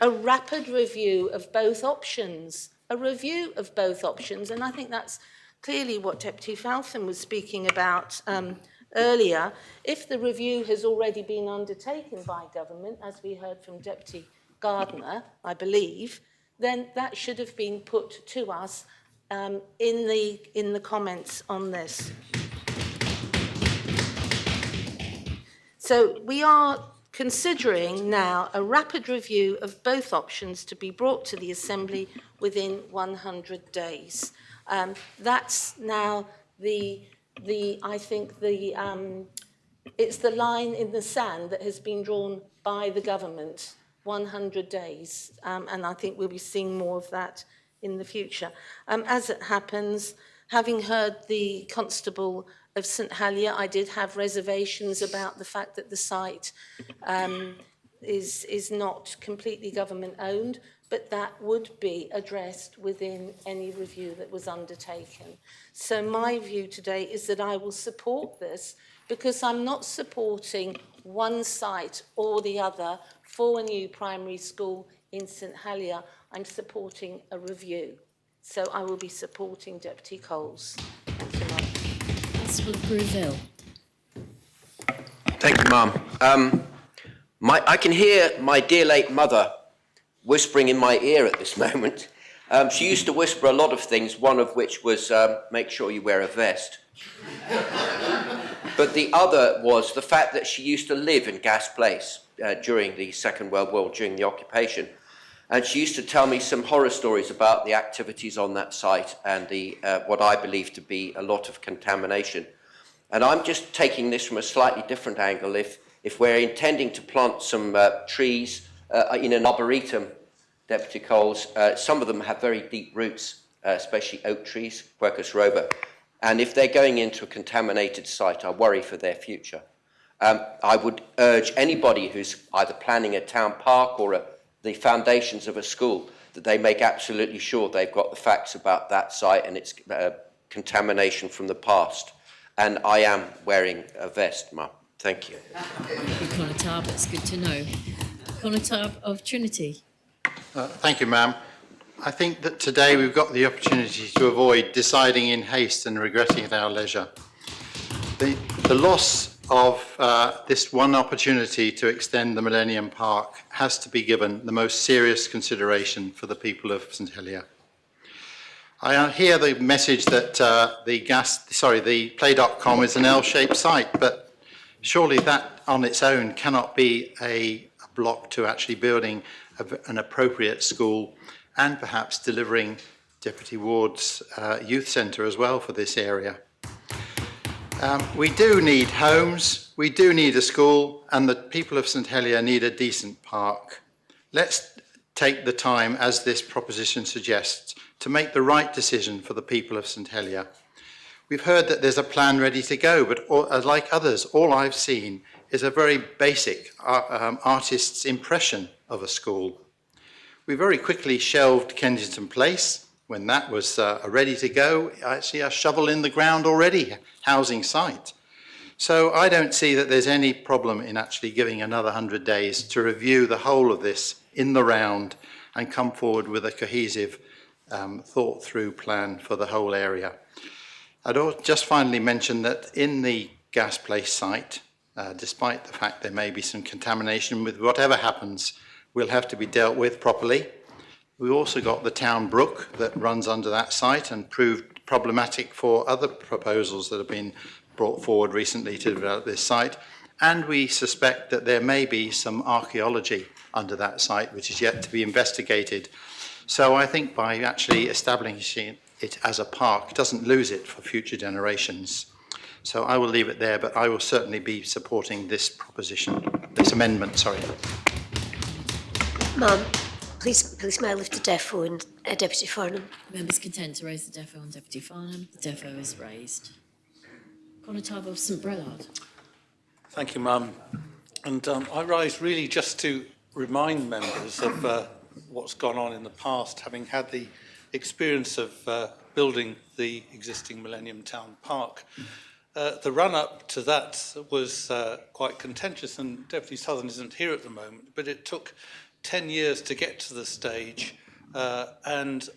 Speaker 15: a rapid review of both options, and I think that's clearly what Deputy Faltham was speaking about earlier. If the review has already been undertaken by government, as we heard from Deputy Gardner, I believe, then that should have been put to us in the comments on this. So we are considering now a rapid review of both options to be brought to the Assembly within 100 days. That's now I think it's the line in the sand that has been drawn by the government. 100 days, and I think we'll be seeing more of that in the future. As it happens, having heard the Constable of St Helier, I did have reservations about the fact that the site is not completely government owned, but that would be addressed within any review that was undertaken. So my view today is that I will support this because I'm not supporting one site or the other for a new primary school in St Helier. I'm supporting a review. So I will be supporting Deputy Coles. Thank you, Mum.
Speaker 2: Councillor Bruville.
Speaker 16: Thank you, Mum. I can hear my dear late mother whispering in my ear at this moment. She used to whisper a lot of things, one of which was, make sure you wear a vest. But the other was the fact that she used to live in Gas Place during the Second World War, during the occupation. And she used to tell me some horror stories about the activities on that site and the what I believe to be a lot of contamination. And I'm just taking this from a slightly different angle. If we're intending to plant some trees in an arboretum, Deputy Coles, some of them have very deep roots, especially oak trees, Quercus robur. And if they're going into a contaminated site, I worry for their future. I would urge anybody who's either planning a town park or the foundations of a school that they make absolutely sure they've got the facts about that site and its contamination from the past. And I am wearing a vest, Mum. Thank you.
Speaker 2: Thank you, Conatab. It's good to know. Conatab of Trinity.
Speaker 10: Thank you, ma'am. I think that today we've got the opportunity to avoid deciding in haste and regretting at our leisure. The loss of this one opportunity to extend the Millennium Park has to be given the most serious consideration for the people of St Helier. I hear the message that the play.com is an L-shaped site, but surely that on its own cannot be a block to actually building an appropriate school and perhaps delivering Deputy Ward's youth centre as well for this area. We do need homes, we do need a school, and the people of St Helier need a decent park. Let's take the time, as this proposition suggests, to make the right decision for the people of St Helier. We've heard that there's a plan ready to go, but like others, all I've seen is a very basic artist's impression of a school. We very quickly shelved Kensington Place when that was ready to go. Actually, a shovel in the ground already housing site. So I don't see that there's any problem in actually giving another 100 days to review the whole of this in the round and come forward with a cohesive, thought-through plan for the whole area. I'd just finally mention that in the Gas Place site, despite the fact there may be some contamination with whatever happens, will have to be dealt with properly. We've also got the town brook that runs under that site and proved problematic for other proposals that have been brought forward recently to develop this site. And we suspect that there may be some archaeology under that site, which is yet to be investigated. So I think by actually establishing it as a park, it doesn't lose it for future generations. So I will leave it there, but I will certainly be supporting this amendment, sorry.
Speaker 17: Ma'am, please may I lift the defo and Deputy Farnham?
Speaker 2: Members content to raise the defo on Deputy Farnham. The defo is raised. Conatab of St Brelard.
Speaker 18: Thank you, Ma'am. And I rise really just to remind members of what's gone on in the past, having had the experience of building the existing Millennium Town Park. The run-up to that was quite contentious, and Deputy Southern isn't here at the moment, but it took 10 years to get to the stage, and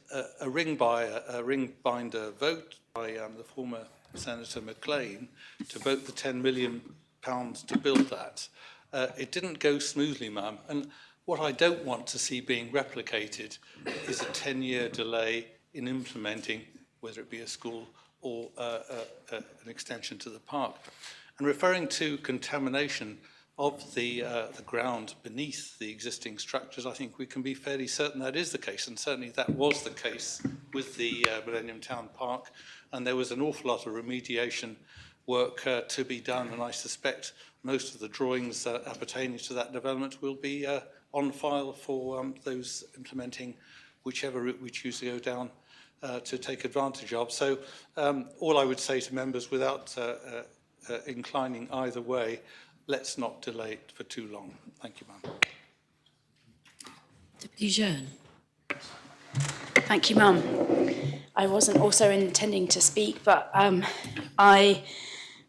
Speaker 18: a ring binder vote by the former Senator McLean to vote the £10 million to build that. It didn't go smoothly, ma'am, and what I don't want to see being replicated is a 10-year delay in implementing, whether it be a school or an extension to the park. And referring to contamination of the ground beneath the existing structures, I think we can be fairly certain that is the case, and certainly that was the case with the Millennium Town Park, and there was an awful lot of remediation work to be done, and I suspect most of the drawings appertaining to that development will be on file for those implementing whichever route we choose to go down to take advantage of. So all I would say to members, without inclining either way, let's not delay it for too long. Thank you, ma'am.
Speaker 2: Deputy Jeune.
Speaker 19: Thank you, ma'am. I wasn't also intending to speak, but I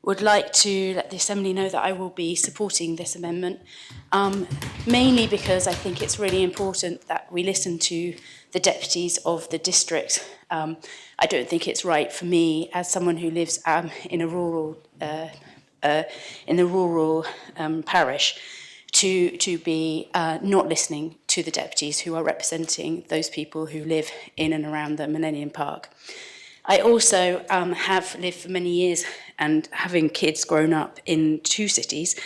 Speaker 19: would like to let the Assembly know that I will be supporting this amendment, mainly because I think it's really important that we listen to the deputies of the district. I don't think it's right for me, as someone who lives in a rural parish, to be not listening to the deputies who are representing those people who live in and around the Millennium Park. I also have lived for many years, and having kids grown up in two cities,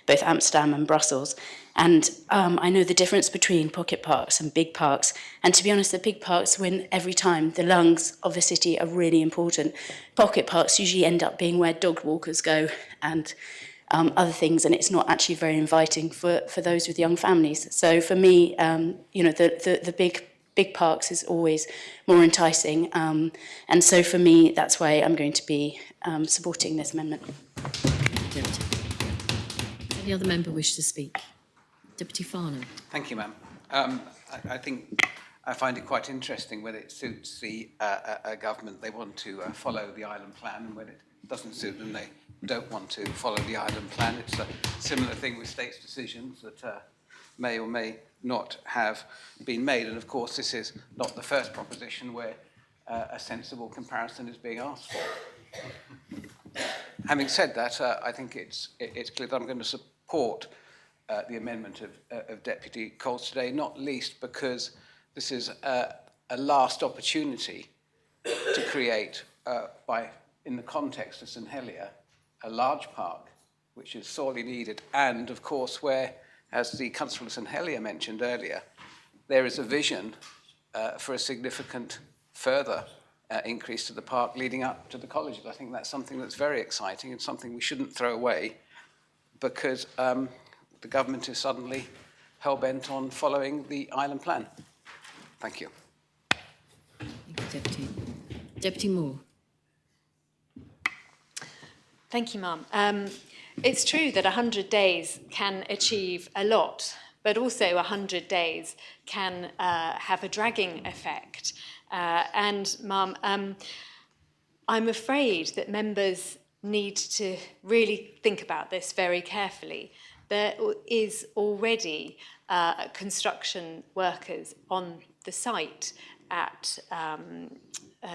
Speaker 19: both Amsterdam and Brussels, And I know the difference between pocket parks and big parks. And to be honest, the big parks win every time. The lungs of a city are really important. Pocket parks usually end up being where dog walkers go and other things, and it's not actually very inviting for those with young families. So for me, the big parks is always more enticing. And so for me, that's why I'm going to be supporting this amendment.
Speaker 2: Deputy. Any other member wish to speak? Deputy Farnham.
Speaker 20: Thank you, ma'am. I think I find it quite interesting when it suits the government, they want to follow the island plan, and when it doesn't suit them, they don't want to follow the island plan. It's a similar thing with states' decisions that may or may not have been made. And of course, this is not the first proposition where a sensible comparison is being asked for. Having said that, I think it's clear that I'm going to support the amendment of Deputy Coles today, not least because this is a last opportunity to create, in the context of St Helier, a large park, which is sorely needed, and of course where, as the Councillor of St Helier mentioned earlier, there is a vision for a significant further increase to the park leading up to the colleges. I think that's something that's very exciting and something we shouldn't throw away because the government is suddenly hell-bent on following the island plan. Thank you.
Speaker 2: Thank you, Deputy. Deputy Moore.
Speaker 21: Thank you, Ma'am. It's true that 100 days can achieve a lot, but also 100 days can have a dragging effect. And, Ma'am, I'm afraid that members need to really think about this very carefully. There is already construction workers on the site at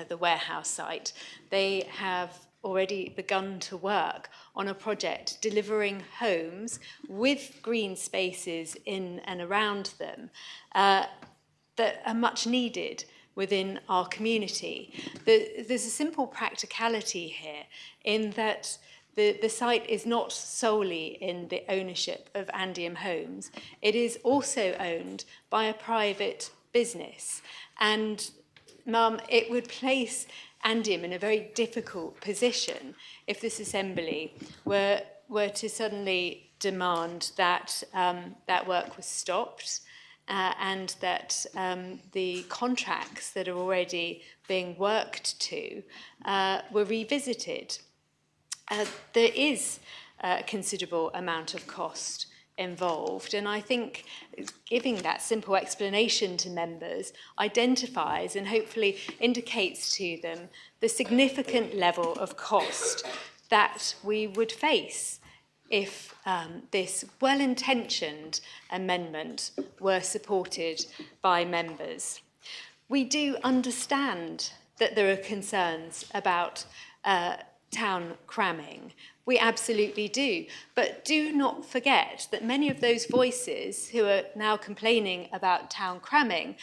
Speaker 21: the warehouse site. They have already begun to work on a project delivering homes with green spaces in and around them that are much needed within our community. There's a simple practicality here in that the site is not solely in the ownership of Andiam Homes. It is also owned by a private business. And, Mum, it would place Andiam in a very difficult position if this assembly were to suddenly demand that that work was stopped and that the contracts that are already being worked to were revisited. There is a considerable amount of cost involved, and I think giving that simple explanation to members identifies and hopefully indicates to them the significant level of cost that we would face if this well-intentioned amendment were supported by members. We do understand that there are concerns about town cramming. We absolutely do. But do not forget that many of those voices who are now complaining about town cramming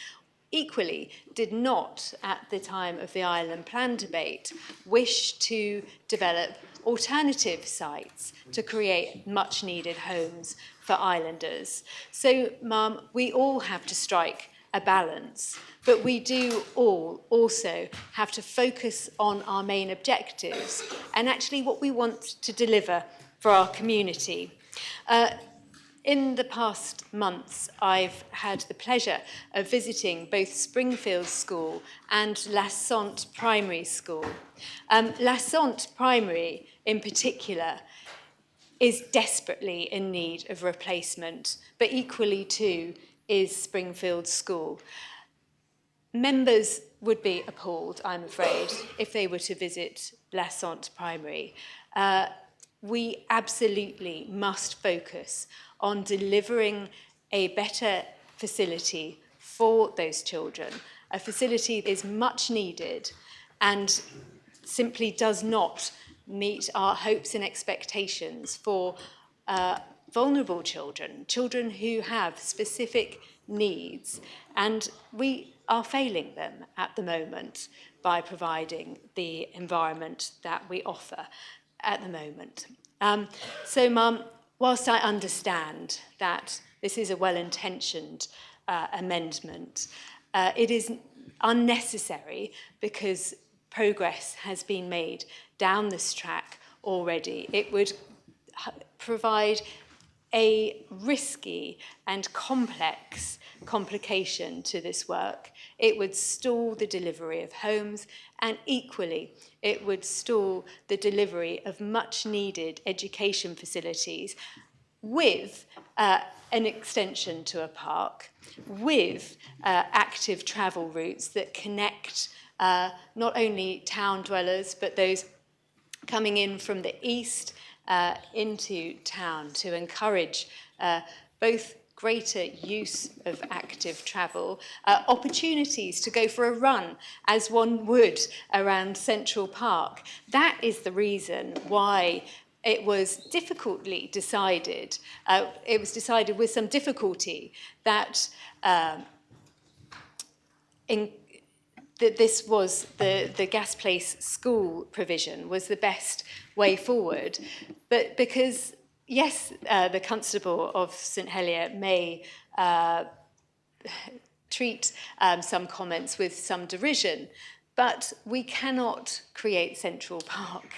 Speaker 21: equally did not, at the time of the island plan debate, wish to develop alternative sites to create much needed homes for islanders. So, Mum, we all have to strike a balance, but we do all also have to focus on our main objectives and actually what we want to deliver for our community. In the past months, I've had the pleasure of visiting both Springfield School and La Sante Primary School. La Sante Primary, in particular, is desperately in need of replacement, but equally too is Springfield School. Members would be appalled, I'm afraid, if they were to visit La Sante Primary. We absolutely must focus on delivering a better facility for those children. A facility that is much needed and simply does not meet our hopes and expectations for vulnerable children, children who have specific needs, and we are failing them at the moment by providing the environment that we offer at the moment. So, Mum, whilst I understand that This is a well-intentioned amendment. It is unnecessary because progress has been made down this track already. It would provide a risky and complex complication to this work. It would stall the delivery of homes, and equally, it would stall the delivery of much needed education facilities with an extension to a park, with active travel routes that connect not only town dwellers, but those coming in from the east into town to encourage both greater use of active travel, opportunities to go for a run as one would around Central Park. That is the reason why it was difficultly decided, it was decided with some difficulty that that this was the Gas Place school provision was the best way forward. But because, yes, the Constable of St Helier may treat some comments with some derision, but we cannot create Central Park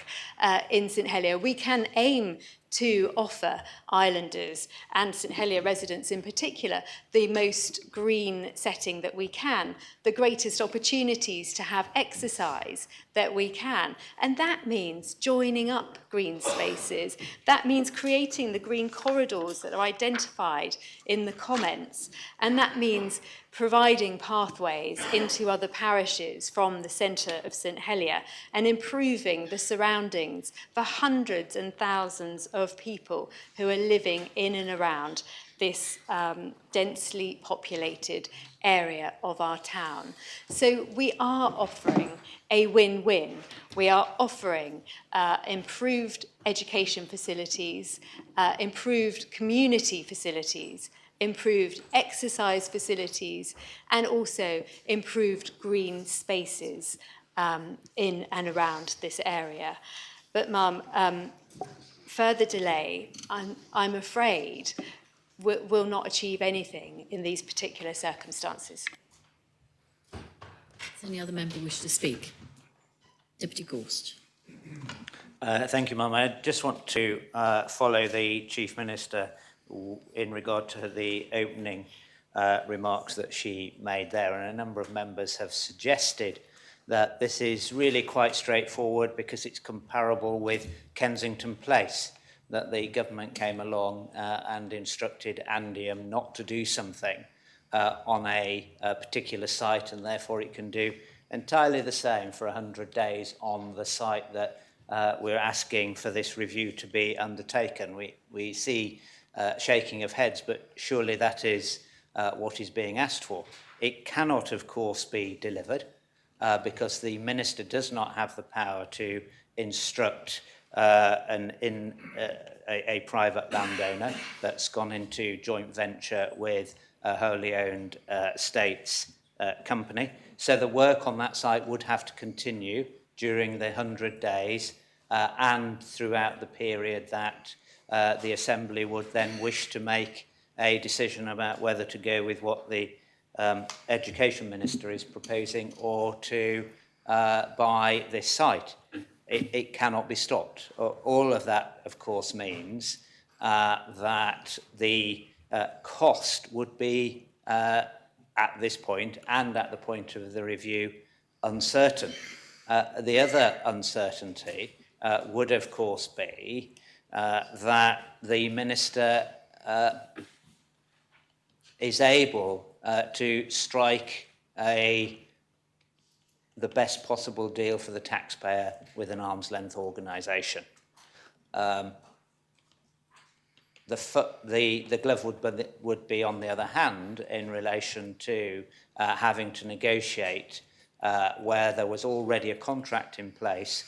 Speaker 21: in St Helier. We can aim to offer islanders and St Helier residents in particular the most green setting that we can, the greatest opportunities to have exercise that we can. And that means joining up green spaces. That means creating the green corridors that are identified in the comments. And that means providing pathways into other parishes from the centre of St Helier and improving the surroundings for hundreds and thousands of people who are living in and around this densely populated area of our town. So we are offering a win-win. We are offering improved education facilities, improved community facilities, improved exercise facilities, and also improved green spaces in and around this area. But, Mum, further delay, I'm afraid, will not achieve anything in these particular circumstances.
Speaker 2: Does any other member wish to speak? Deputy Gorst.
Speaker 11: Thank you, Mum. I just want to follow the Chief Minister in regard to the opening remarks that she made there, and a number of members have suggested that this is really quite straightforward because it's comparable with Kensington Place, that the government came along and instructed Andium not to do something on a particular site, and therefore it can do entirely the same for 100 days on the site that we're asking for this review to be undertaken. We see shaking of heads, but surely that is what is being asked for. It cannot, of course, be delivered because the Minister does not have the power to instruct a private landowner that's gone into joint venture with a wholly owned state's company. So the work on that site would have to continue during the 100 days and throughout the period that the Assembly would then wish to make a decision about whether to go with what the Education Minister is proposing or to buy this site. It cannot be stopped. All of that, of course, means that the cost would be, at this point and at the point of the review, uncertain. The other uncertainty would, of course, be that the Minister is able to strike the best possible deal for the taxpayer with an arm's length organisation. The glove would be, on the other hand, in relation to having to negotiate where there was already a contract in place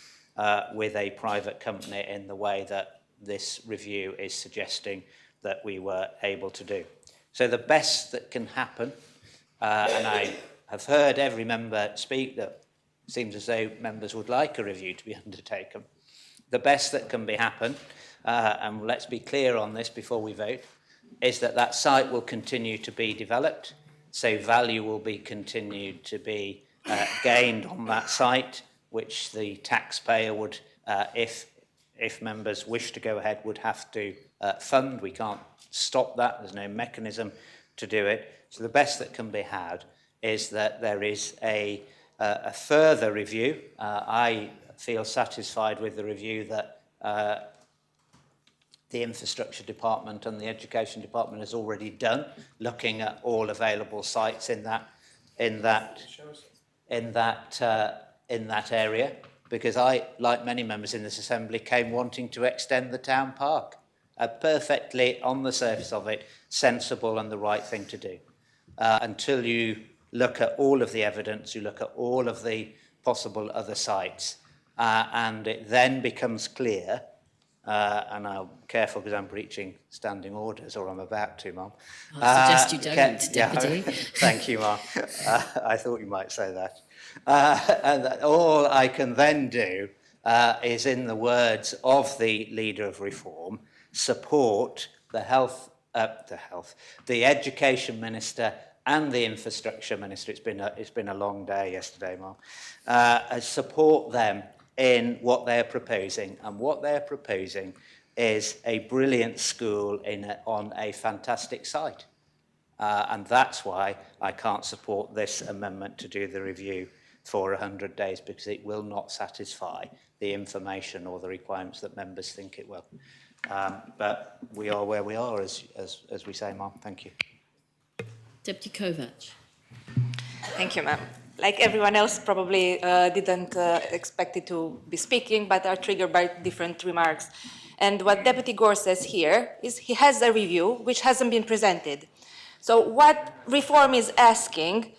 Speaker 11: with a private company in the way that this review is suggesting that we were able to do. So the best that can happen, and I have heard every member speak that seems as though members would like a review to be undertaken. The best that can be happen, and let's be clear on this before we vote, is that that site will continue to be developed, so value will be continued to be gained on that site, which the taxpayer would, if members wish to go ahead, would have to fund. We can't stop that. There's no mechanism to do it. So the best that can be had is that there is a further review. I feel satisfied with the review that the Infrastructure Department and the Education Department has already done, looking at all available sites in that area. Because I, like many members in this Assembly, came wanting to extend the town park. Perfectly, on the surface of it, sensible and the right thing to do. Until you look at all of the evidence, you look at all of the possible other sites, and it then becomes clear, and I'm careful because I'm breaching standing orders, or I'm about to, Mum.
Speaker 2: I suggest you don't, Deputy.
Speaker 11: Thank you, Mum. I thought you might say that. And all I can then do is, in the words of the Leader of Reform, support the Education Minister and the Infrastructure Minister. It's been a long day yesterday, Mum. Support them in what they're proposing, and what they're proposing is a brilliant school on a fantastic site. And that's why I can't support this amendment to do the review for 100 days, because it will not satisfy the information or the requirements that members think it will. But we are where we are, as we say, Ma'am. Thank you.
Speaker 2: Deputy Kovac.
Speaker 5: Thank you, ma'am. Like everyone else, probably didn't expect it to be speaking, but are triggered by different remarks. And what Deputy Gore says here is he has a review which hasn't been presented. So what Reform is asking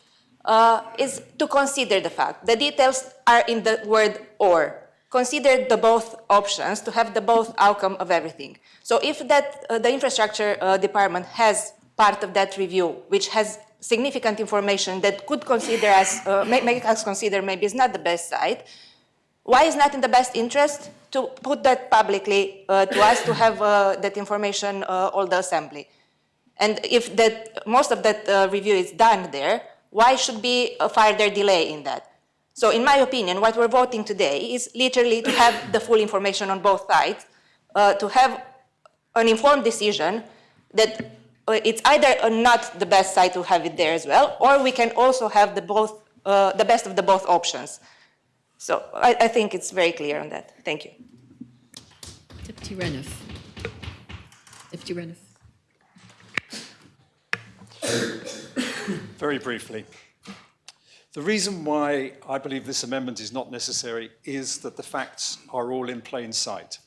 Speaker 5: is to consider the fact. The details are in the word or. Consider the both options to have the both outcome of everything. So if that the Infrastructure Department has part of that review which has significant information that could consider us, make us consider maybe it's not the best site, why is not in the best interest to put that publicly to us to have that information all the Assembly? And if that most of that review is done there, why should be a further delay in that? So in my opinion, what we're voting today is literally to have the full information on both sides, to have an informed decision that it's either not the best site to have it there as well, or we can also have the best of the both options. So I think it's very clear on that. Thank you.
Speaker 2: Deputy Renouf. Deputy Renouf.
Speaker 22: Very briefly. The reason why I believe this amendment is not necessary is that the facts are all in plain sight.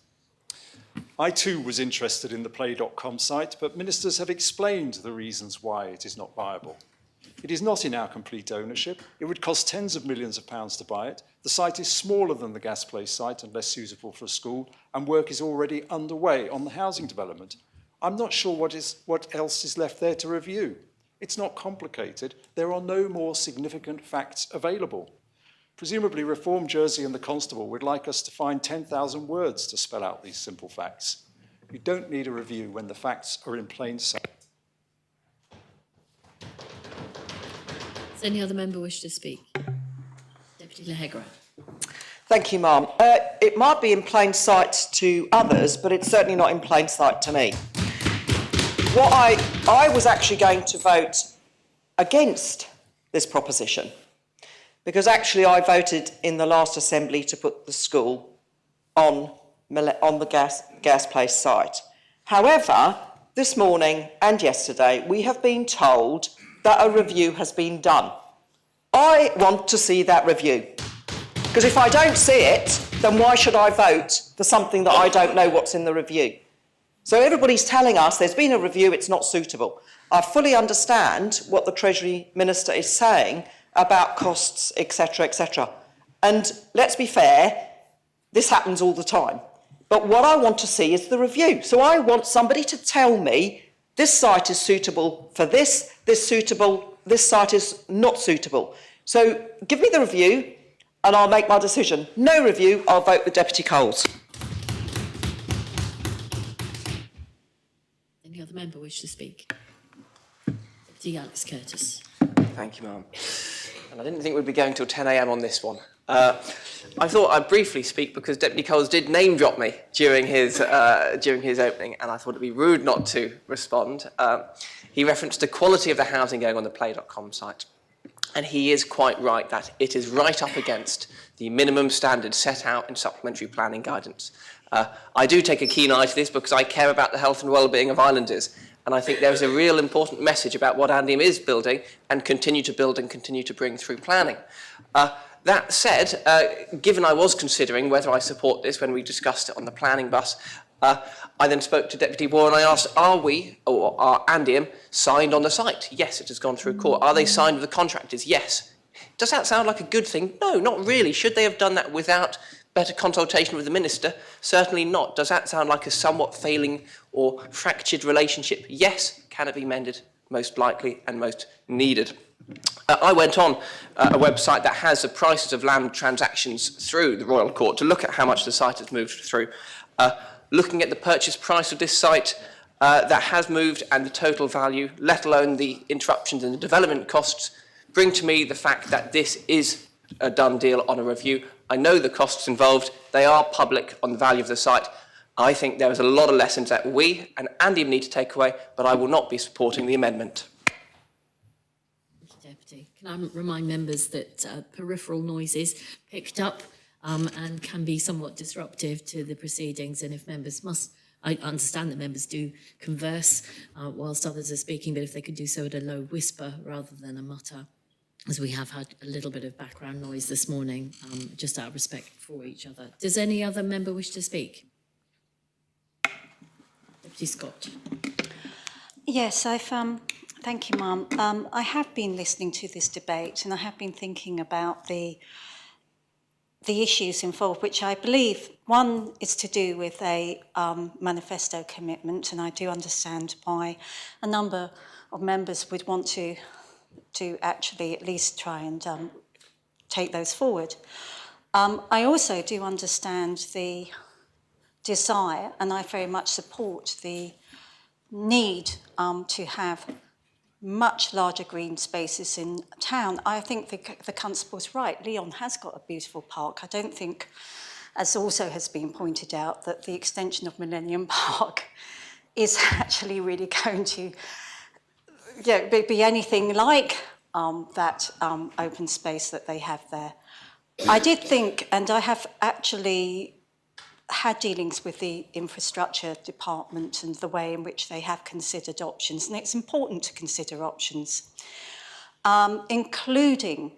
Speaker 22: I too was interested in the play.com site, but ministers have explained the reasons why it is not viable. It is not in our complete ownership. It would cost tens of millions of pounds to buy it. The site is smaller than the Gas Place site and less suitable for a school, and work is already underway on the housing development. I'm not sure what else is left there to review. It's not complicated. There are no more significant facts available. Presumably Reform Jersey and the Constable would like us to find 10,000 words to spell out these simple facts. You don't need a review when the facts are in plain sight.
Speaker 2: Does any other member wish to speak? Deputy Lehegra.
Speaker 23: Thank you, Ma'am. It might be in plain sight to others, but it's certainly not in plain sight to me. What I was actually going to vote against this proposition, because actually I voted in the last Assembly to put the school on the Gas Place site. However, this morning and yesterday, we have been told that a review has been done. I want to see that review, because if I don't see it, then why should I vote for something that I don't know what's in the review? So everybody's telling us there's been a review, it's not suitable. I fully understand what the Treasury Minister is saying about costs, etc., etc. And let's be fair, this happens all the time. But what I want to see is the review. So I want somebody to tell me this site is suitable for this suitable, this site is not suitable. So give me the review and I'll make my decision. No review, I'll vote with Deputy Coles.
Speaker 2: Any Any other member wish to speak? Deputy Alex Curtis.
Speaker 3: Thank you, Ma'am. And I didn't think we'd be going till 10 a.m. on this one. I thought I'd briefly speak because Deputy Coles did name drop me during his opening, and I thought it'd be rude not to respond. He referenced the quality of the housing going on the play.com site. And he is quite right that it is right up against the minimum standards set out in supplementary planning guidance. I do take a keen eye to this because I care about the health and well-being of islanders. And I think there is a real important message about what Andium is building and continue to build and continue to bring through planning. That said, given I was considering whether I support this when we discussed it on the planning bus, I then spoke to Deputy Moore and I asked, are we, or are Andium, signed on the site? Yes, it has gone through court. Are they signed with the contractors? Yes. Does that sound like a good thing? No, not really. Should they have done that without better consultation with the minister? Certainly not. Does that sound like a somewhat failing or fractured relationship? Yes. Can it be mended? Most likely and most needed. I went on a website that has the prices of land transactions through the Royal Court to look at how much the site has moved through. Looking at the purchase price of this site that has moved and the total value, let alone the interruptions and the development costs, bring to me the fact that this is a done deal on a review. I know the costs involved. They are public on the value of the site. I think there is a lot of lessons that we and Andium need to take away, but I will not be supporting the amendment.
Speaker 2: Deputy. Can I remind members that peripheral noises picked up and can be somewhat disruptive to the proceedings, and if members must, I understand that members do converse whilst others are speaking, but if they could do so at a low whisper rather than a mutter, as we have had a little bit of background noise this morning, just out of respect for each other. Does any other member wish to speak? Deputy Scott.
Speaker 4: Yes, thank you, Ma'am. I have been listening to this debate and I have been thinking about the issues involved, which I believe, one is to do with a manifesto commitment, and I do understand why a number of members would want to actually at least try and take those forward. I also do understand the desire, and I very much support the need to have much larger green spaces in town. I think the constable's right. Leon has got a beautiful park. I don't think, as also has been pointed out, that the extension of Millennium Park is actually really going to be anything like that open space that they have there. I did think, and I have actually had dealings with the infrastructure department and the way in which they have considered options, and it's important to consider options, including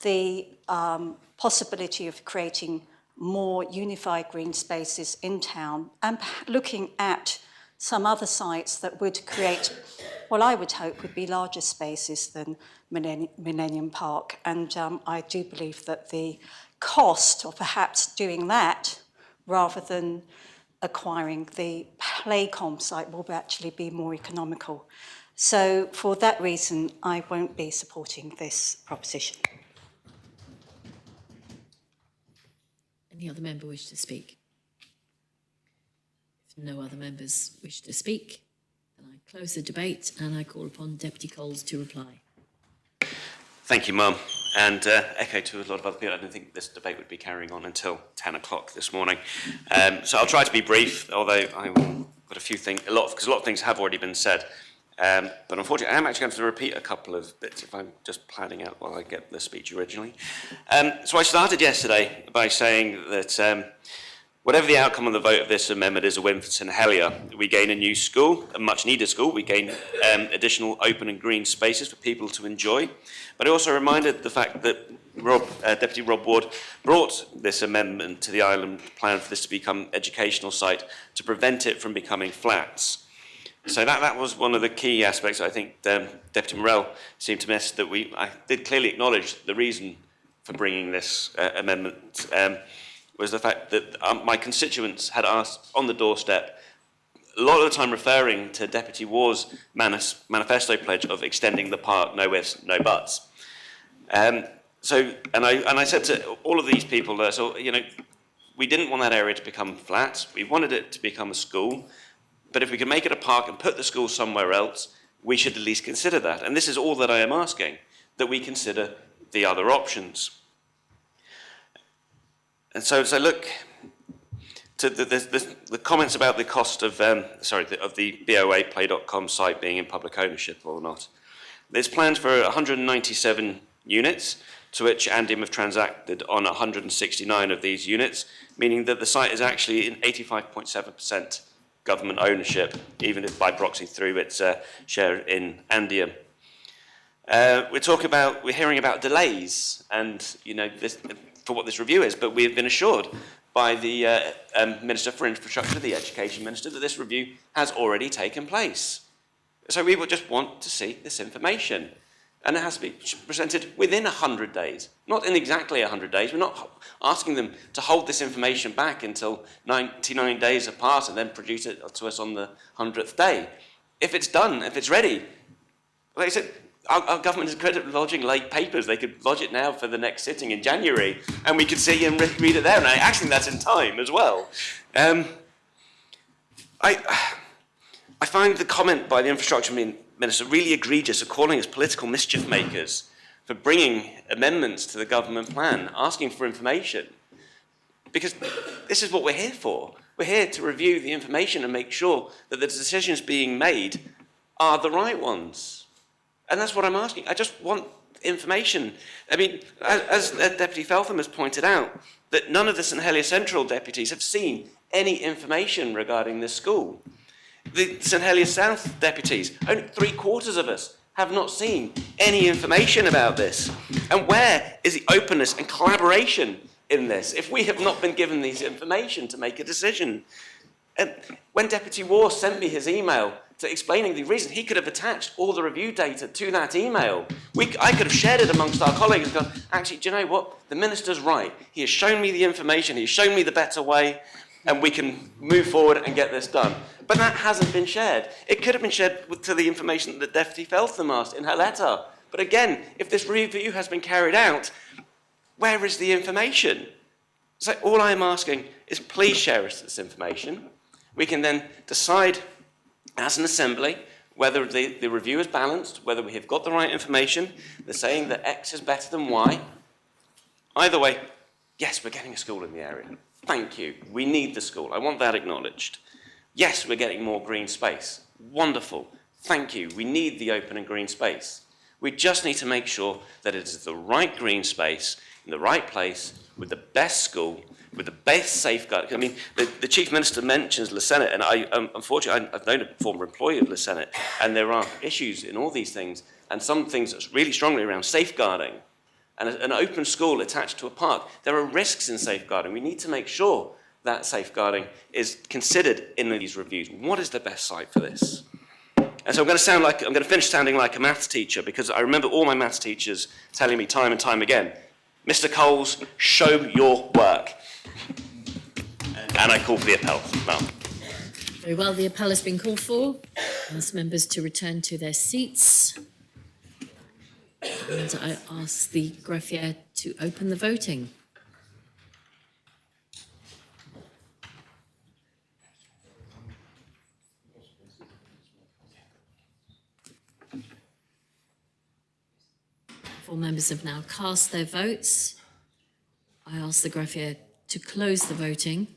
Speaker 4: the possibility of creating more unified green spaces in town and looking at some other sites that would create what I would hope would be larger spaces than Millennium Park. And I do believe that the cost of perhaps doing that rather than acquiring the Playcom site will actually be more economical. So for that reason, I won't be supporting this proposition.
Speaker 2: Any other member wish to speak? If no other members wish to speak, then I close the debate and I call upon Deputy Coles to reply.
Speaker 6: Thank you, Mum. And echo to a lot of other people, I don't think this debate would be carrying on until 10 o'clock this morning. So I'll try to be brief, although I will put a few things, because a lot of things have already been said. But unfortunately, I am actually going to repeat a couple of bits if I'm just planning out while I get the speech originally. So I started yesterday by saying that whatever the outcome of the vote of this amendment is a win for St Helier. We gain a new school, a much needed school. We gain additional open and green spaces for people to enjoy. But I also reminded the fact that Deputy Rob Ward brought this amendment to the island plan for this to become educational site to prevent it from becoming flats. So that was one of the key aspects I think Deputy Morell seemed to miss, that I did clearly acknowledge the reason for bringing this amendment was the fact that my constituents had asked on the doorstep, a lot of the time referring to Deputy Ward's manifesto pledge of extending the park, no ifs, no buts. And I said to all of these people, we didn't want that area to become flat. We wanted it to become a school. But if we can make it a park and put the school somewhere else, we should at least consider that. And this is all that I am asking, that we consider the other options. And so look, to the comments about the cost of, of the BOA Play.com site being in public ownership or not. There's plans for 197 units, to which Andium have transacted on 169 of these units, meaning that the site is actually in 85.7% government ownership, even if by proxy through its share in Andium. We're hearing about delays, and for what this review is, but we have been assured by the Minister for Infrastructure, the Education Minister, that this review has already taken place. So we will just want to see this information. And it has to be presented within 100 days, not in exactly 100 days. We're not asking them to hold this information back until 99 days have passed and then produce it to us on the 100th day. If it's done, if it's ready, like I said, our government is good at lodging late papers. They could lodge it now for the next sitting in January, and we could see and read it there. And I actually think that's in time as well. I find the comment by the Infrastructure Minister really egregious of calling us political mischief makers for bringing amendments to the government plan, asking for information. Because this is what we're here for. We're here to review the information and make sure that the decisions being made are the right ones. And that's what I'm asking. I just want information. I mean, as Deputy Feltham has pointed out, that none of the St Helier Central deputies have seen any information regarding this school. The St Helier South deputies, only 3/4 of us have not seen any information about this. And where is the openness and collaboration in this if we have not been given these information to make a decision? And when Deputy War sent me his email to explaining the reason, he could have attached all the review data to that email. I could have shared it amongst our colleagues and gone, actually, do you know what? The Minister's right. He has shown me the information, he has shown me the better way, and we can move forward and get this done. But that hasn't been shared. It could have been shared to the information that Deputy Feltham asked in her letter. But again, if this review has been carried out, where is the information? So all I'm asking is please share us this information. We can then decide as an assembly whether the review is balanced, whether we have got the right information. They're saying that X is better than Y. Either way, yes, we're getting a school in the area. Thank you. We need the school. I want that acknowledged. Yes, we're getting more green space. Wonderful. Thank you. We need the open and green space. We just need to make sure that it is the right green space, in the right place, with the best school, with the best safeguard. I mean, the Chief Minister mentions Le Senate, and unfortunately, I've known a former employee of Le Senate, and there are issues in all these things, and some things that's really strongly around safeguarding. And an open school attached to a park, there are risks in safeguarding. We need to make sure that safeguarding is considered in these reviews. What is the best site for this? And so I'm going to finish sounding like a maths teacher, because I remember all my maths teachers telling me time and time again, Mr. Coles, show your work. And I call for the appel. Ma'am.
Speaker 2: Very well, the appel has been called for. I ask members to return to their seats. And I ask the greffier to open the voting. All members have now cast their votes. I ask the greffier to close the voting.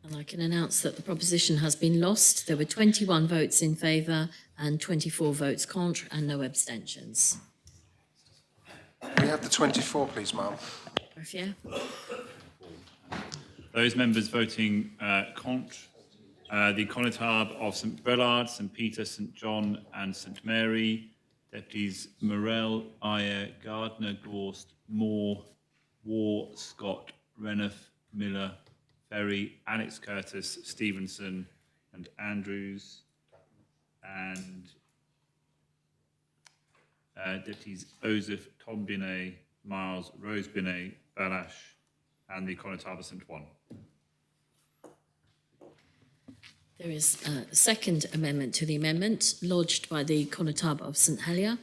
Speaker 2: And I can announce that the proposition has been lost. There were 21 votes in favour and 24 votes contre and no abstentions.
Speaker 1: We have the 24, please, ma'am.
Speaker 2: Greffier.
Speaker 7: Those members voting contre, the Connétable of St Brelard, St Peter, St John and St Mary, Deputies Morell, Ayer, Gardner, Gorst, Moore, War, Scott, Renouf, Miller, Ferry, Alex Curtis, Stevenson and Andrews, and Deputies Ozif, Tom Binet, Miles, Rose Binet, Balash, and the Conotaba St. One.
Speaker 2: There is a second amendment to the amendment lodged by the Conotaba of St Helier,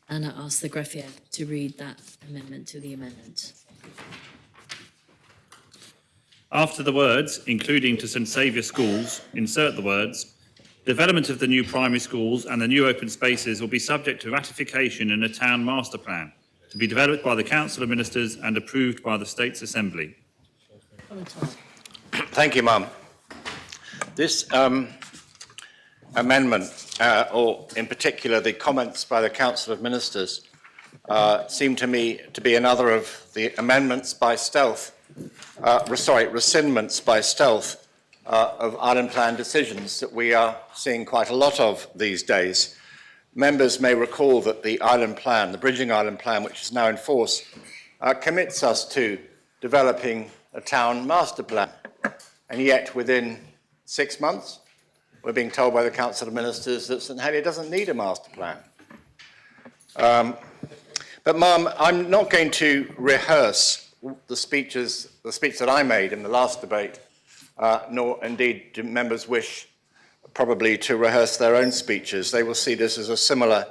Speaker 2: and I ask the greffier to read that amendment to the amendment.
Speaker 7: After the words, including to St Saviour schools, insert the words, development of the new primary schools and the new open spaces will be subject to ratification in a town master plan to be developed by the Council of Ministers and approved by the States Assembly.
Speaker 13: Thank you, Mum. This amendment, or in particular the comments by the Council of Ministers, seem to me to be another of the amendments by stealth, rescindments by stealth of Island Plan decisions that we are seeing quite a lot of these days. Members may recall that the Island Plan, the Bridging Island Plan, which is now in force, commits us to developing a town master plan. And yet, within 6 months, we're being told by the Council of Ministers that St Helier doesn't need a master plan. But, Mum, I'm not going to rehearse the speech that I made in the last debate, nor indeed do members wish probably to rehearse their own speeches. They will see this as a similar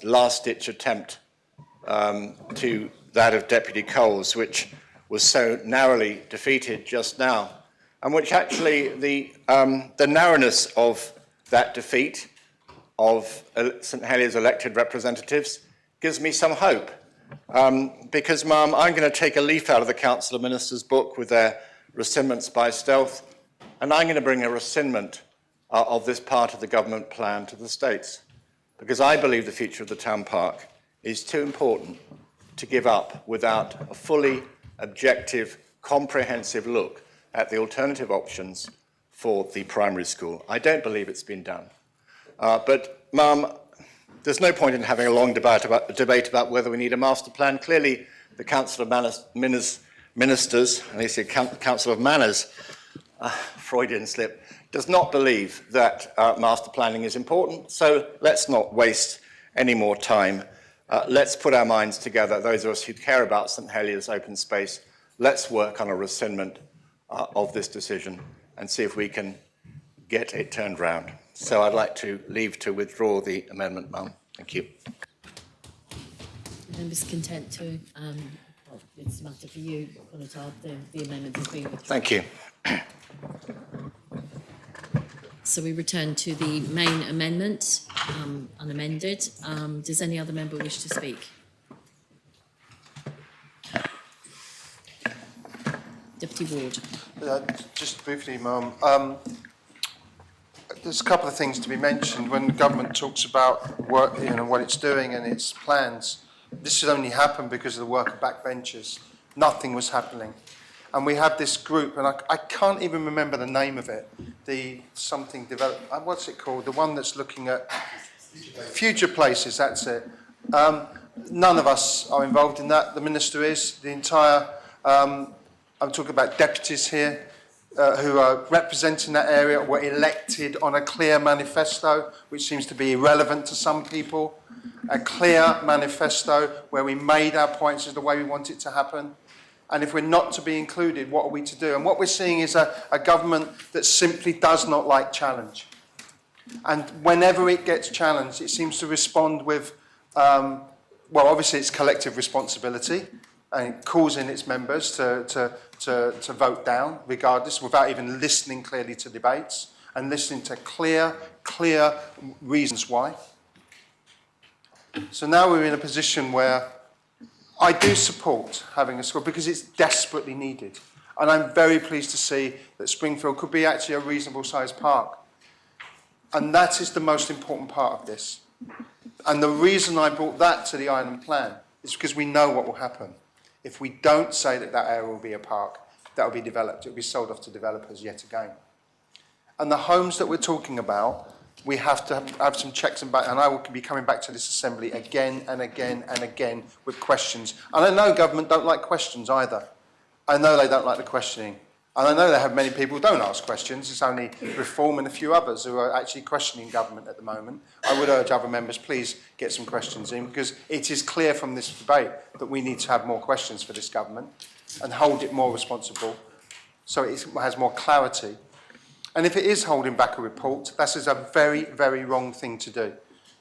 Speaker 13: last-ditch attempt to that of Deputy Coles, which was so narrowly defeated just now, and which actually the narrowness of that defeat of St Helier's elected representatives gives me some hope. Because, Mum, I'm going to take a leaf out of the Council of Ministers book with their rescindments by stealth, and I'm going to bring a rescindment of this part of the government plan to the States, because I believe the future of the town park is too important to give up without a fully objective, comprehensive look at the alternative options for the primary school. I don't believe it's been done. But, Mum, there's no point in having a long debate about whether we need a master plan. Clearly, the Council of Ministers, and they say Council of Manners, Freudian slip, does not believe that master planning is important. So let's not waste any more time. Let's put our minds together, those of us who care about St Helier's open space. Let's work on a rescindment of this decision and see if we can get it turned round. So I'd like to leave to withdraw the amendment, Mum. Thank you.
Speaker 2: Members content to, well, it's a matter for you, Conotaba, the amendment has been withdrawn.
Speaker 13: Thank you.
Speaker 2: So we return to the main amendment, unamended. Does any other member wish to speak? Deputy Ward.
Speaker 1: Just briefly, Mum. There's a couple of things to be mentioned. When the government talks about work, what it's doing and its plans, this has only happened because of the work of backbenchers. Nothing was happening. And we have this group, and I can't even remember the name of it, what's it called? The one that's looking at future places, that's it. None of us are involved in that. The Minister is. The entire, I'm talking about deputies here, who are representing that area, were elected on a clear manifesto, which seems to be irrelevant to some people. A clear manifesto where we made our points as the way we want it to happen. And if we're not to be included, what are we to do? And what we're seeing is a government that simply does not like challenge. And whenever it gets challenged, it seems to respond with, well, obviously it's collective responsibility, and it calls in its members to vote down, regardless, without even listening clearly to debates and listening to clear reasons why. So now we're in a position where I do support having a school because it's desperately needed. And I'm very pleased to see that Springfield could be actually a reasonable sized park. And that is the most important part of this. And the reason I brought that to the island plan is because we know what will happen. If we don't say that that area will be a park, that will be developed, it will be sold off to developers yet again. And the homes that we're talking about, we have to have some checks and balances, and I will be coming back to this assembly again and again and again with questions. And I know government don't like questions either. I know they don't like the questioning. And I know they have many people who don't ask questions. It's only Reform and a few others who are actually questioning government at the moment. I would urge other members, please get some questions in, because it is clear from this debate that we need to have more questions for this government and hold it more responsible so it has more clarity. And if it is holding back a report, that is a very, very wrong thing to do.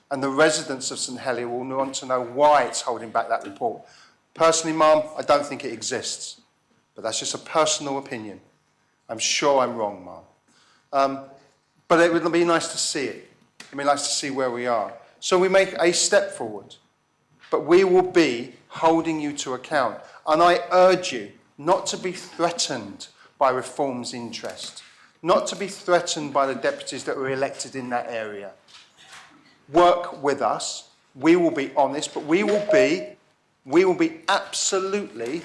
Speaker 1: And the residents of St Helier will want to know why it's holding back that report. Personally, Ma'am, I don't think it exists. But that's just a personal opinion. I'm sure I'm wrong, Ma'am. But it would be nice to see it. It would be nice to see where we are. So we make a step forward. But we will be holding you to account. And I urge you not to be threatened by Reform's interest. Not to be threatened by the deputies that were elected in that area. Work with us. We will be honest, but we will be absolutely,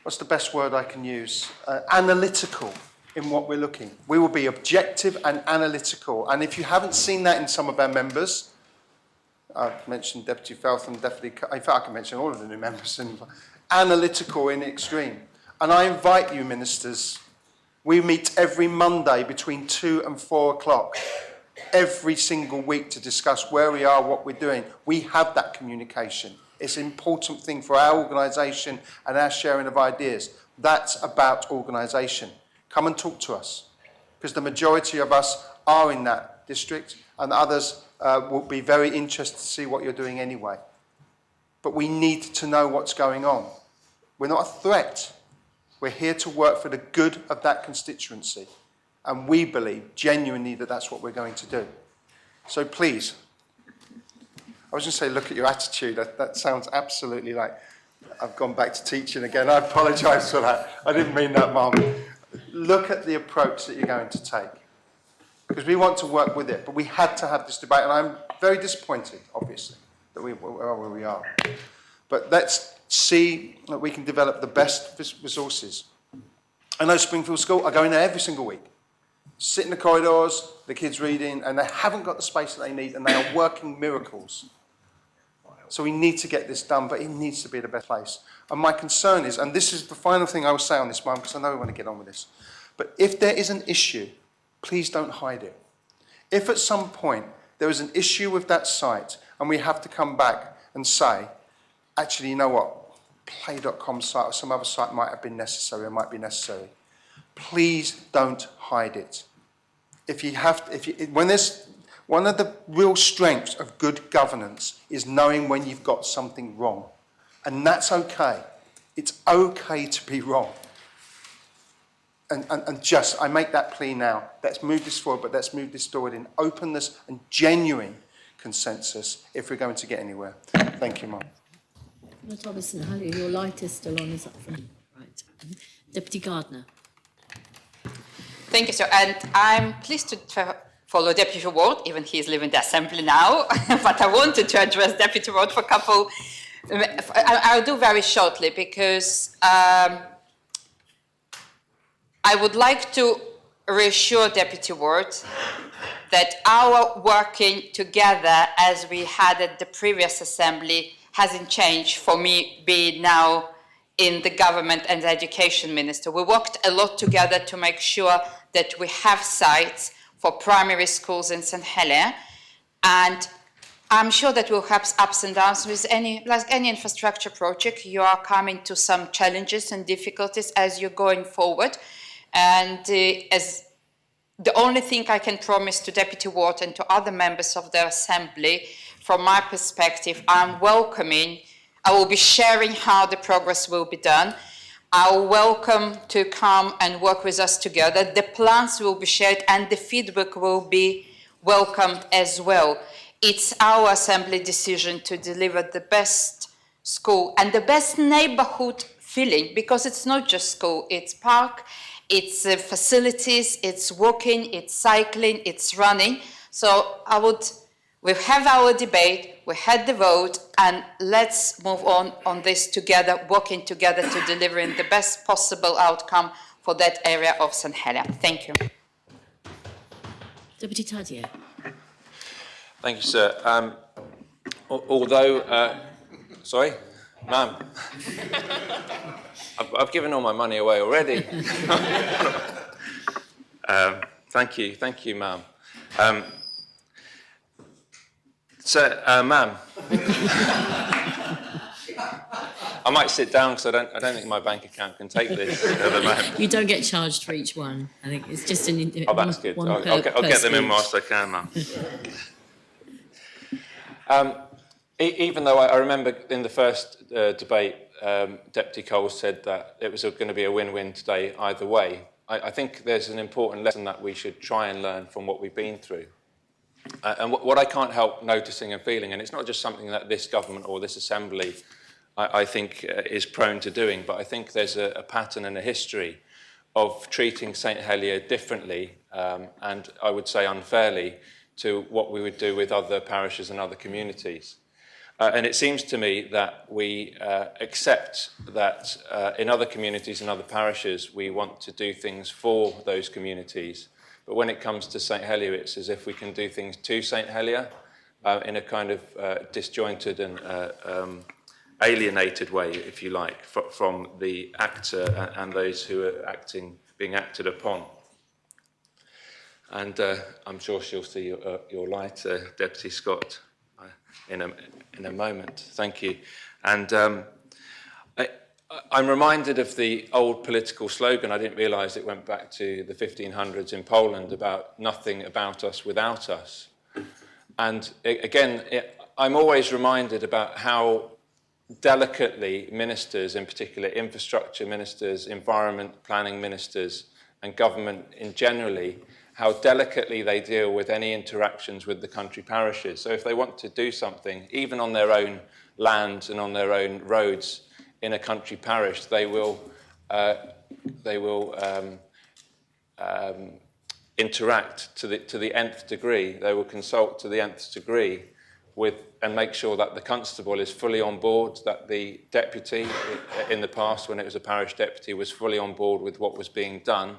Speaker 1: what's the best word I can use? Analytical in what we're looking. We will be objective and analytical. And if you haven't seen that in some of our members, I've mentioned Deputy Feltham, definitely, in fact I can mention all of the new members, analytical in the extreme. And I invite you, ministers, we meet every Monday between 2 and 4 o'clock, every single week to discuss where we are, what we're doing. We have that communication. It's an important thing for our organisation and our sharing of ideas. That's about organisation. Come and talk to us, because the majority of us are in that district, and others will be very interested to see what you're doing anyway. But we need to know what's going on. We're not a threat. We're here to work for the good of that constituency. And we believe genuinely that that's what we're going to do. So please, I was going to say, look at your attitude. That sounds absolutely like I've gone back to teaching again. I apologise for that. I didn't mean that, Mum. Look at the approach that you're going to take. Because we want to work with it. But we had to have this debate. And I'm very disappointed, obviously, that we are where we are. But let's see that we can develop the best resources. I know Springfield School, I go in there every single week. Sit in the corridors, the kids reading, and they haven't got the space that they need, and they are working miracles. So we need to get this done, but it needs to be the best place. And my concern is, and this is the final thing I will say on this, Mum, because I know we want to get on with this, but if there is an issue, please don't hide it. If at some point there is an issue with that site, and we have to come back and say, actually, you know what, play.com site or some other site might have been necessary or might be necessary, please don't hide it. When there's one of the real strengths of good governance is knowing when you've got something wrong. And that's okay. It's okay to be wrong. And just, I make that plea now. Let's move this forward, but let's move this forward in openness and genuine consensus if we're going to get anywhere. Thank you, Mum.
Speaker 2: Thomason, your light is still on, is up front. Right. Deputy Gardner.
Speaker 8: Thank you, sir. And I'm pleased to follow Deputy Ward, even he is leaving the Assembly now. But I wanted to address Deputy Ward for a couple. I'll do very shortly, because I would like to reassure Deputy Ward that our working together, as we had at the previous Assembly, hasn't changed for me being now in the government and the education minister. We worked a lot together to make sure that we have sites for primary schools in St Helier, and I'm sure that we'll have ups and downs with like any infrastructure project. You are coming to some challenges and difficulties as you're going forward, and as the only thing I can promise to Deputy Ward and to other members of the Assembly, from my perspective, I will be sharing how the progress will be done. I'll welcome to come and work with us together. The plans will be shared and the feedback will be welcomed as well. It's our Assembly decision to deliver the best school and the best neighbourhood feeling, because it's not just school, it's park, it's facilities, it's walking, it's cycling, it's running. So we have our debate, we had the vote, and let's move on this together, working together to delivering the best possible outcome for that area of St Helier. Thank you.
Speaker 2: Deputy Tadier.
Speaker 9: Thank you, sir. Although, sorry, ma'am, I've given all my money away already. Thank you, ma'am. So, ma'am, I might sit down because I don't think my bank account can take this at the moment.
Speaker 2: You don't get charged for each one. I think it's just an.
Speaker 9: Oh, that's good. I'll get them in whilst I can, ma'am. Even though I remember in the first debate, Deputy Cole said that it was going to be a win-win today either way. I think there's an important lesson that we should try and learn from what we've been through. And what I can't help noticing and feeling, and it's not just something that this government or this assembly, I think, is prone to doing, but I think there's a pattern and a history of treating St Helier differently, and I would say unfairly, to what we would do with other parishes and other communities. And it seems to me that we accept that in other communities and other parishes, we want to do things for those communities. But when it comes to St Helier, it's as if we can do things to St Helier in a kind of disjointed and alienated way, if you like, from the actor and those who are being acted upon. And I'm sure she'll see your light, Deputy Scott, in a moment. Thank you. And I'm reminded of the old political slogan. I didn't realise it went back to the 1500s in Poland about nothing about us without us. And again, I'm always reminded about how delicately ministers, in particular infrastructure ministers, environment planning ministers, and government in generally, how delicately they deal with any interactions with the country parishes. So if they want to do something, even on their own land and on their own roads in a country parish, they will interact to the nth degree. They will consult to the nth degree with and make sure that the constable is fully on board, that the deputy in the past, when it was a parish deputy, was fully on board with what was being done,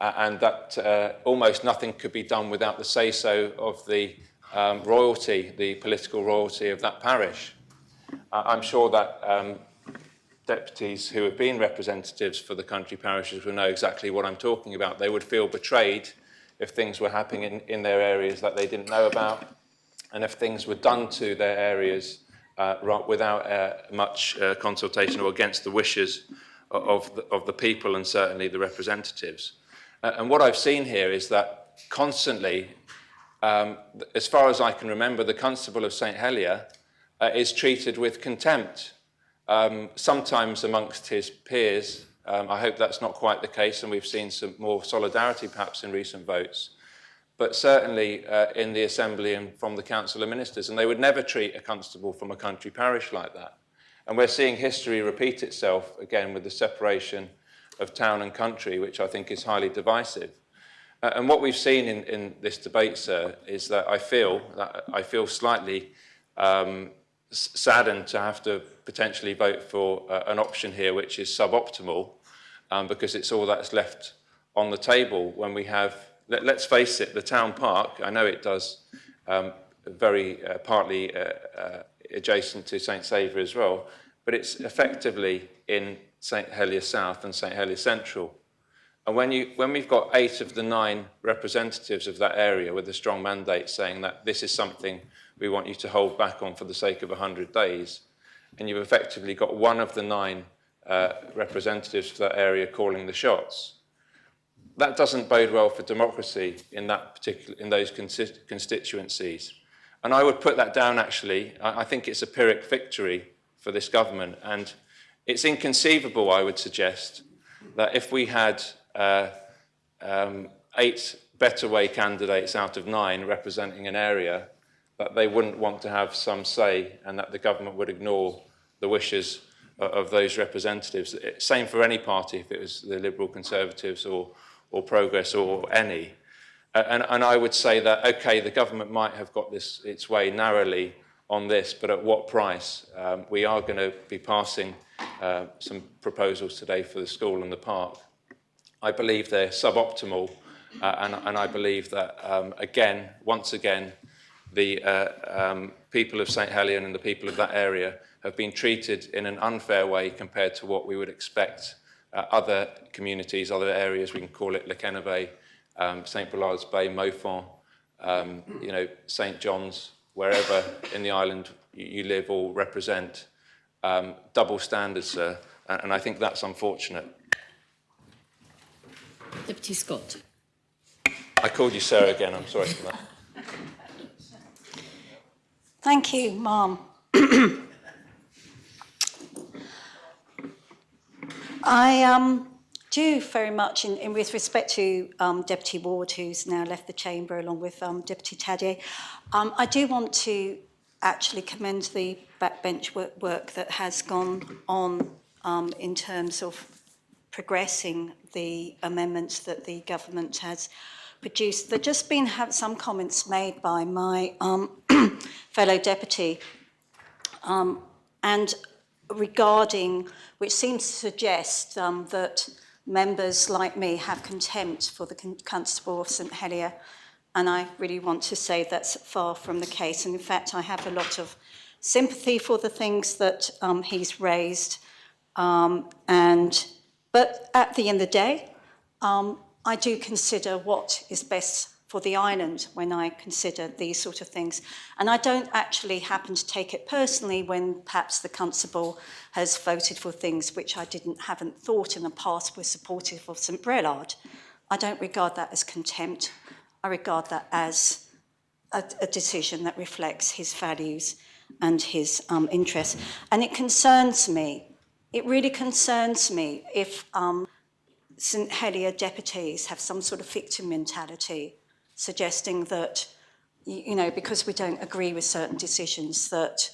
Speaker 9: and that almost nothing could be done without the say-so of the royalty, the political royalty of that parish. I'm sure that deputies who have been representatives for the country parishes will know exactly what I'm talking about. They would feel betrayed if things were happening in their areas that they didn't know about, and if things were done to their areas without much consultation or against the wishes of the people and certainly the representatives. And what I've seen here is that constantly, as far as I can remember, the Constable of St Helier is treated with contempt, sometimes amongst his peers. I hope that's not quite the case, and we've seen some more solidarity perhaps in recent votes, but certainly in the Assembly and from the Council of Ministers, and they would never treat a constable from a country parish like that. And we're seeing history repeat itself again with the separation of town and country, which I think is highly divisive. And what we've seen in this debate, sir, is that I feel slightly saddened to have to potentially vote for an option here which is suboptimal, because it's all that's left on the table when we have, let's face it, the town park. I know it does very partly adjacent to St Saviour as well, but it's effectively in St Helier South and St Helier Central. And when we've got 8 of the 9 representatives of that area with a strong mandate saying that this is something we want you to hold back on for the sake of 100 days, and you've effectively got 1 of the 9 representatives for that area calling the shots, that doesn't bode well for democracy in those constituencies. And I would put that down, actually. I think it's a Pyrrhic victory for this government, and it's inconceivable, I would suggest, that if we had 8 Better Way candidates out of 9 representing an area, that they wouldn't want to have some say and that the government would ignore the wishes of those representatives. Same for any party, if it was the Liberal Conservatives or Progress or any. And I would say that, OK, the government might have got its way narrowly on this, but at what price? We are going to be passing some proposals today for the school and the park. I believe they're suboptimal, And I believe that, once again, the people of St Helier and the people of that area have been treated in an unfair way compared to what we would expect other communities, other areas, we can call it Le Kennebec, St Bullard's Bay, Moufon, St John's, wherever in the island you live or represent. Double standards, sir, and I think that's unfortunate.
Speaker 2: Deputy Scott.
Speaker 9: I called you sir again, I'm sorry for that.
Speaker 4: Thank you, Ma'am. I do very much, with respect to Deputy Ward, who's now left the chamber, along with Deputy Tadier, I do want to actually commend the backbench work that has gone on in terms of progressing the amendments that the government has produced. There just been some comments made by my fellow deputy, and regarding, which seems to suggest that members like me have contempt for the Constable of St Helier, and I really want to say that's far from the case. And in fact, I have a lot of sympathy for the things that he's raised, but at the end of the day, I do consider what is best for the island when I consider these sort of things. And I don't actually happen to take it personally when perhaps the Constable has voted for things which I haven't thought in the past were supportive of St Brelard. I don't regard that as contempt. I regard that as a decision that reflects his values and his interests. And it concerns me, it really concerns me if St Helier deputies have some sort of victim mentality, suggesting that, because we don't agree with certain decisions, that,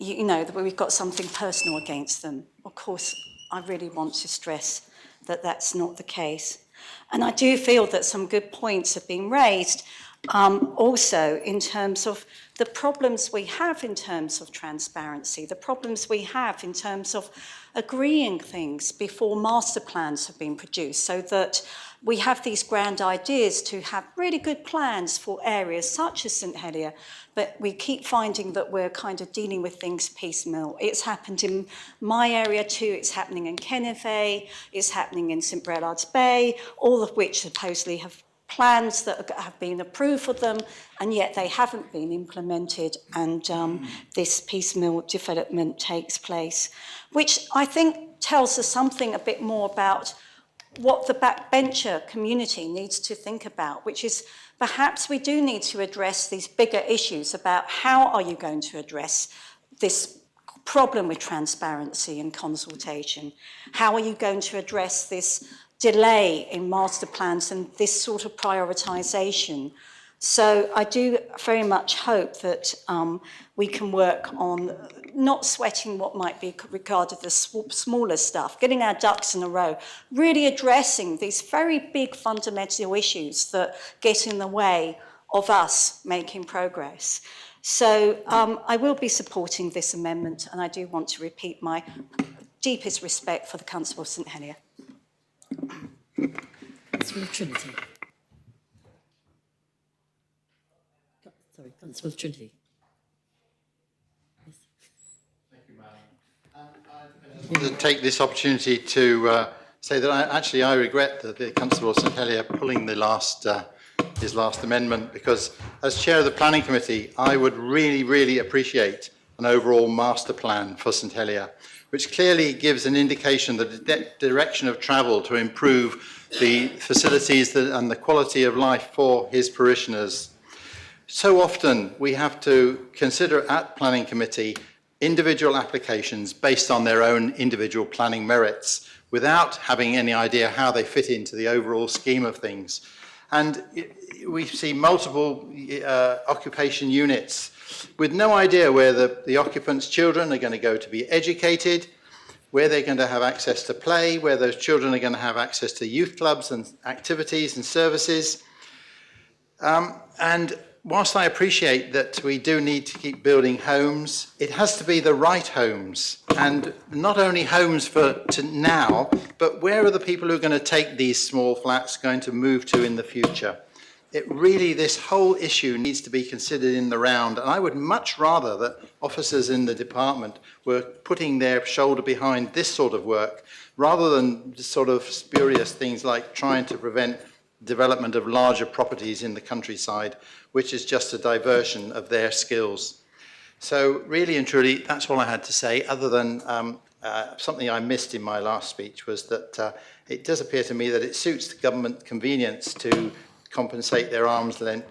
Speaker 4: that we've got something personal against them. Of course, I really want to stress that that's not the case. And I do feel that some good points have been raised, also in terms of the problems we have in terms of transparency, the problems we have in terms of agreeing things before master plans have been produced, so that we have these grand ideas to have really good plans for areas such as St Helier, but we keep finding that we're kind of dealing with things piecemeal. It's happened in my area too, it's happening in Kennebec, it's happening in St Brelard's Bay, all of which supposedly have plans that have been approved for them, and yet they haven't been implemented, and this piecemeal development takes place, which I think tells us something a bit more about what the backbencher community needs to think about, which is perhaps we do need to address these bigger issues about how are you going to address this problem with transparency and consultation? How are you going to address this delay in master plans and this sort of prioritisation? So I do very much hope that we can work on not sweating what might be regarded as smaller stuff, getting our ducks in a row, really addressing these very big fundamental issues that get in the way of us making progress. So I will be supporting this amendment, and I do want to repeat my deepest respect for the Constable of St Helier.
Speaker 2: Constable of Trinity. Sorry, Constable of Trinity.
Speaker 10: I want to take this opportunity to say that I regret that the Constable of St Helier pulling his last amendment, because as chair of the planning committee, I would really appreciate an overall master plan for St Helier, which clearly gives an indication that the direction of travel to improve the facilities and the quality of life for his parishioners. So often we have to consider at planning committee individual applications based on their own individual planning merits without having any idea how they fit into the overall scheme of things. And we see multiple occupation units with no idea where the occupants' children are going to go to be educated, where they're going to have access to play, where those children are going to have access to youth clubs and activities and services. And whilst I appreciate that we do need to keep building homes, it has to be the right homes, and not only homes to now, but where are the people who are going to take these small flats going to move to in the future? This whole issue needs to be considered in the round, and I would much rather that officers in the department were putting their shoulder behind this sort of work, rather than sort of spurious things like trying to prevent development of larger properties in the countryside, which is just a diversion of their skills. So really and truly, that's all I had to say, other than something I missed in my last speech was that it does appear to me that it suits the government convenience to compensate their arm's length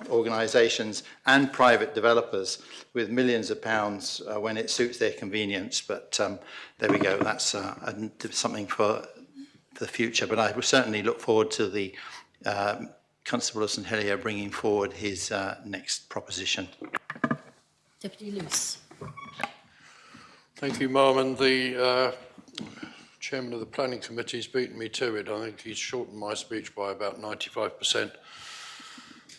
Speaker 10: organisations and private developers with millions of pounds when it suits their convenience. But there we go, that's something for the future. But I will certainly look forward to the Constable of St Helier bringing forward his next proposition.
Speaker 2: Deputy Luce.
Speaker 12: Thank you, Ma'am. And the Chairman of the Planning Committee has beaten me to it. I think he's shortened my speech by about 95%.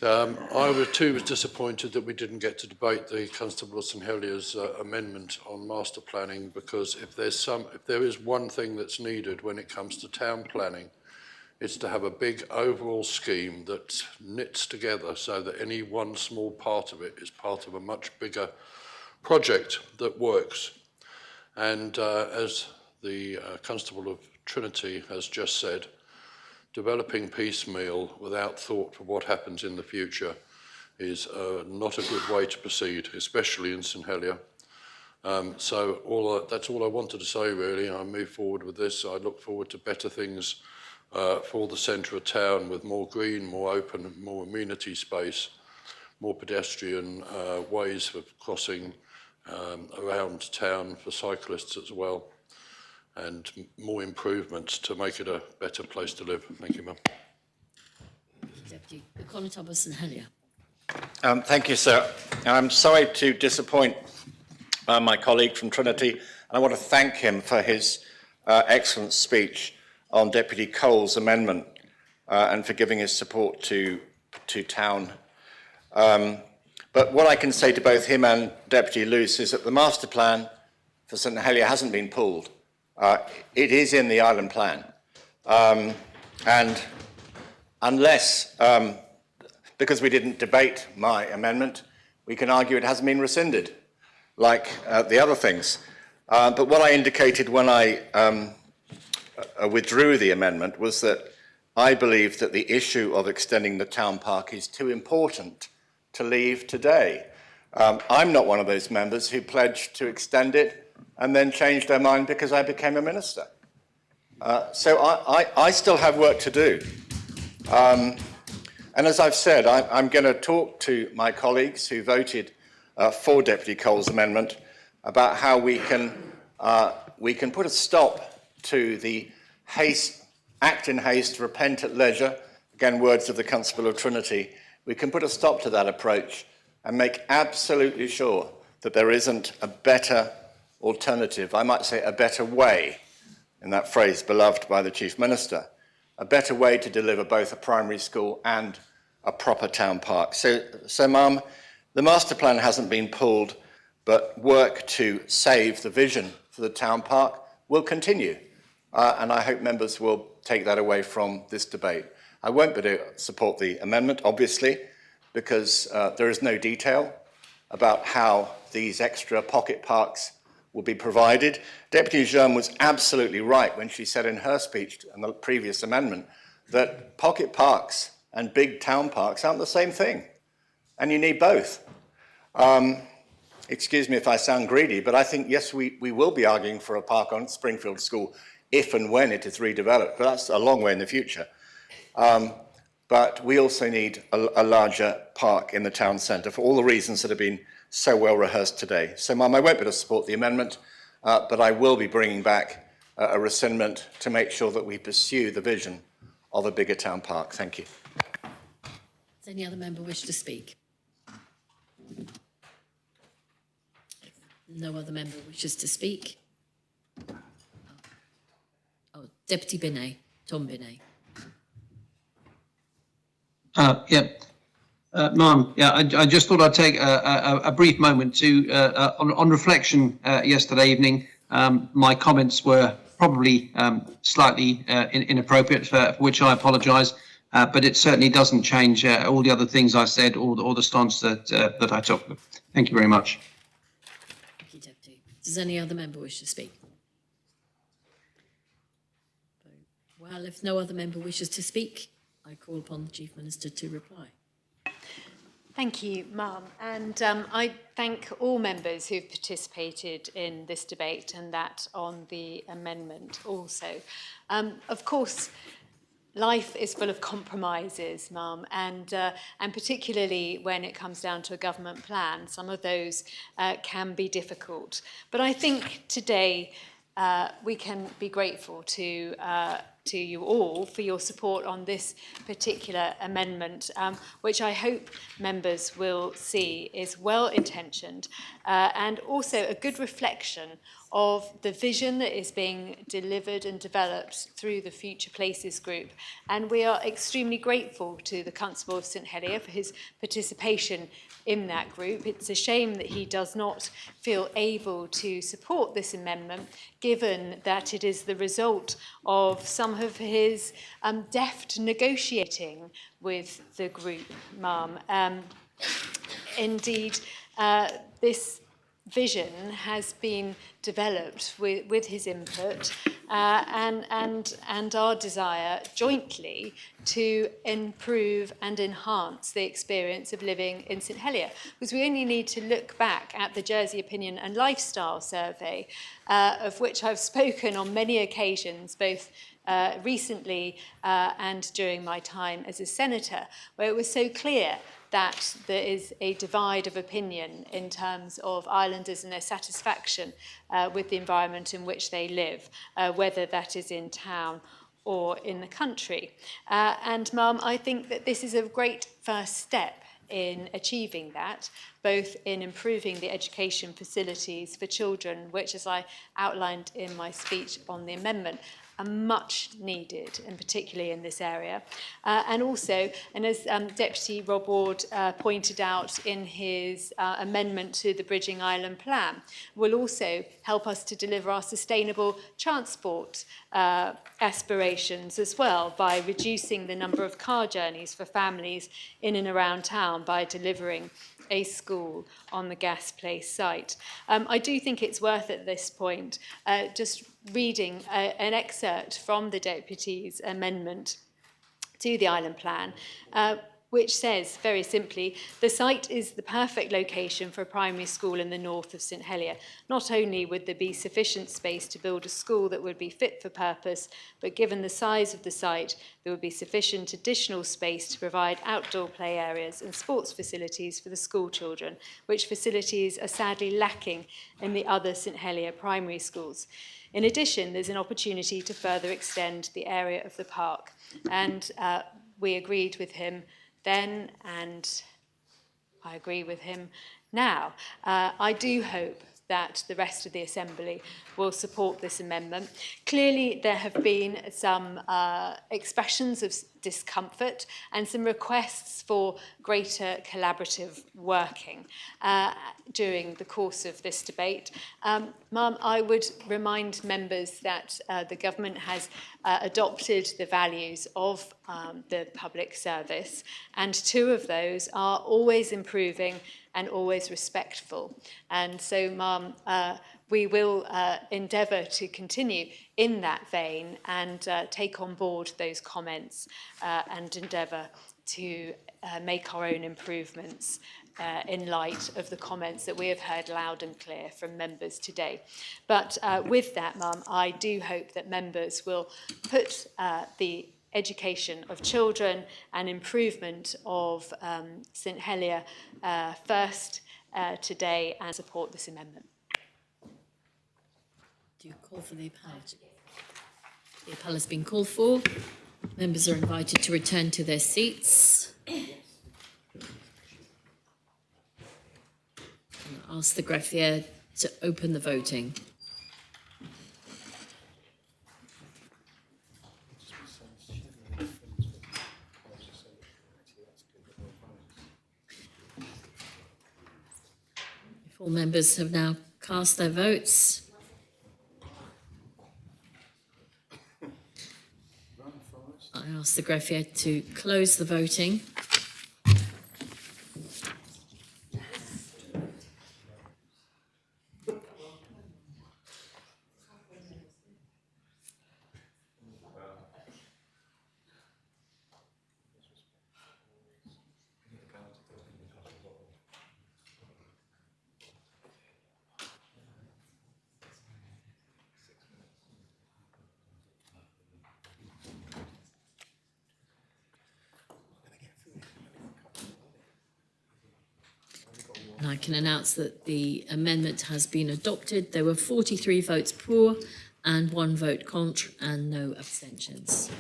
Speaker 12: I was disappointed that we didn't get to debate the Constable of St Helier's amendment on master planning, because if there is one thing that's needed when it comes to town planning, it's to have a big overall scheme that knits together so that any one small part of it is part of a much bigger project that works. And as the Constable of Trinity has just said, developing piecemeal without thought for what happens in the future is not a good way to proceed, especially in St Helier. So that's all I wanted to say, really. I move forward with this. I look forward to better things for the centre of town, with more green, more open, more amenity space, more pedestrian ways of crossing around town for cyclists as well, and more improvements to make it a better place to live. Thank you, Ma'am.
Speaker 2: Deputy, the Constable of St Helier.
Speaker 14: Thank you, sir. I'm sorry to disappoint my colleague from Trinity, and I want to thank him for his excellent speech on Deputy Cole's amendment and for giving his support to town. But what I can say to both him and Deputy Luce is that the master plan for St Helier hasn't been pulled. It is in the island plan. And unless, because we didn't debate my amendment, we can argue it hasn't been rescinded, like the other things. But what I indicated when I withdrew the amendment was that I believe that the issue of extending the town park is too important to leave today. I'm not one of those members who pledged to extend it and then changed their mind because I became a minister. So I still have work to do. And as I've said, I'm going to talk to my colleagues who voted for Deputy Cole's amendment about how we can put a stop to the act in haste, repent at leisure, again words of the Constable of Trinity. We can put a stop to that approach and make absolutely sure that there isn't a better alternative, I might say a better way, in that phrase beloved by the Chief Minister, a better way to deliver both a primary school and a proper town park. So Ma'am, the master plan hasn't been pulled, but work to save the vision for the town park will continue. And I hope members will take that away from this debate. I won't be able to support the amendment, obviously, because there is no detail about how these extra pocket parks will be provided. Deputy Jean was absolutely right when she said in her speech in the previous amendment that pocket parks and big town parks aren't the same thing, and you need both. Excuse me if I sound greedy, but I think, yes, we will be arguing for a park on Springfield School if and when it is redeveloped, but that's a long way in the future. But we also need a larger park in the town centre for all the reasons that have been so well rehearsed today. So, Ma'am, I won't be able to support the amendment, but I will be bringing back a rescindment to make sure that we pursue the vision of a bigger town park. Thank you.
Speaker 2: Does any other member wish to speak? No other member wishes to speak. Oh, Deputy Binet, Tom Binet.
Speaker 15: Yeah. Ma'am, yeah, I just thought I'd take a brief moment to, on reflection yesterday evening, my comments were probably slightly inappropriate, for which I apologise, but it certainly doesn't change all the other things I said or the stance that I took. Thank you very much.
Speaker 2: Thank you, Deputy. Does any other member wish to speak? Well, if no other member wishes to speak, I call upon the Chief Minister to reply.
Speaker 21: Thank you, Ma'am. And I thank all members who've participated in this debate and that on the amendment also. Of course, life is full of compromises, Ma'am, and particularly when it comes down to a government plan, some of those can be difficult. But I think today we can be grateful to you all for your support on this particular amendment, which I hope members will see is well-intentioned and also a good reflection of the vision that is being delivered and developed through the Future Places Group. And we are extremely grateful to the Constable of St Helier for his participation in that group. It's a shame that he does not feel able to support this amendment, given that it is the result of some of his deft negotiating with the group, Ma'am. Indeed, this vision has been developed with his input and our desire jointly to improve and enhance the experience of living in St Helier. Because we only need to look back at the Jersey Opinion and Lifestyle Survey, of which I've spoken on many occasions, both recently and during my time as a senator, where it was so clear that there is a divide of opinion in terms of islanders and their satisfaction with the environment in which they live, whether that is in town or in the country. And, Ma'am, I think that this is a great first step in achieving that, both in improving the education facilities for children, which, as I outlined in my speech on the amendment, are much needed, and particularly in this area. And also, and as Deputy Rob Ward pointed out in his amendment to the Bridging Island Plan, will also help us to deliver our sustainable transport aspirations as well, by reducing the number of car journeys for families in and around town by delivering a school on the Gas Place site. I do think it's worth at this point just reading an excerpt from the Deputy's amendment to the Island Plan, which says, very simply, the site is the perfect location for a primary school in the north of St Helier. Not only would there be sufficient space to build a school that would be fit for purpose, but given the size of the site, there would be sufficient additional space to provide outdoor play areas and sports facilities for the school children, which facilities are sadly lacking in the other St Helier primary schools. In addition, there's an opportunity to further extend the area of the park. And we agreed with him then, and I agree with him now. I do hope that the rest of the Assembly will support this amendment. Clearly, there have been some expressions of discomfort and some requests for greater collaborative working during the course of this debate. Ma'am, I would remind members that the government has adopted the values of the public service, and two of those are always improving and always respectful. And so, Ma'am, we will endeavour to continue in that vein and take on board those comments and endeavour to make our own improvements in light of the comments that we have heard loud and clear from members today. But with that, Ma'am, I do hope that members will put the education of children and improvement of St Helier first today and support this amendment.
Speaker 2: Do you call for the appellate? The appellate has been called for. Members are invited to return to their seats. I'll ask the greffier to open the voting. All members have now cast their votes. I ask the greffier to close the voting. And I can announce that the amendment has been adopted. There were 43 votes pour and 1 vote contre and no abstentions.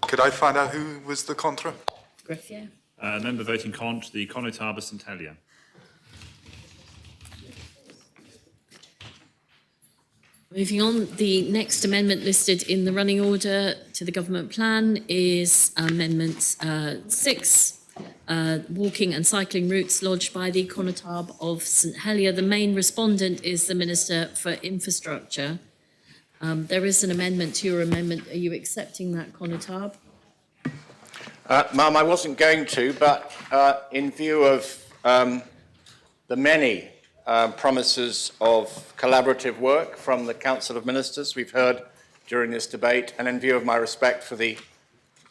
Speaker 16: Could I find out who was the contra?
Speaker 2: Greffier?
Speaker 7: Member voting contre, the Conotaba St Helier.
Speaker 2: Moving on, the next amendment listed in the running order to the government plan is Amendment 6. Walking and cycling routes lodged by the Conotab of St Helier. The main respondent is the Minister for Infrastructure. There is an amendment to your amendment. Are you accepting that, Conotab?
Speaker 14: Ma'am, I wasn't going to, but in view of the many promises of collaborative work from the Council of Ministers we've heard during this debate, and in view of my respect for the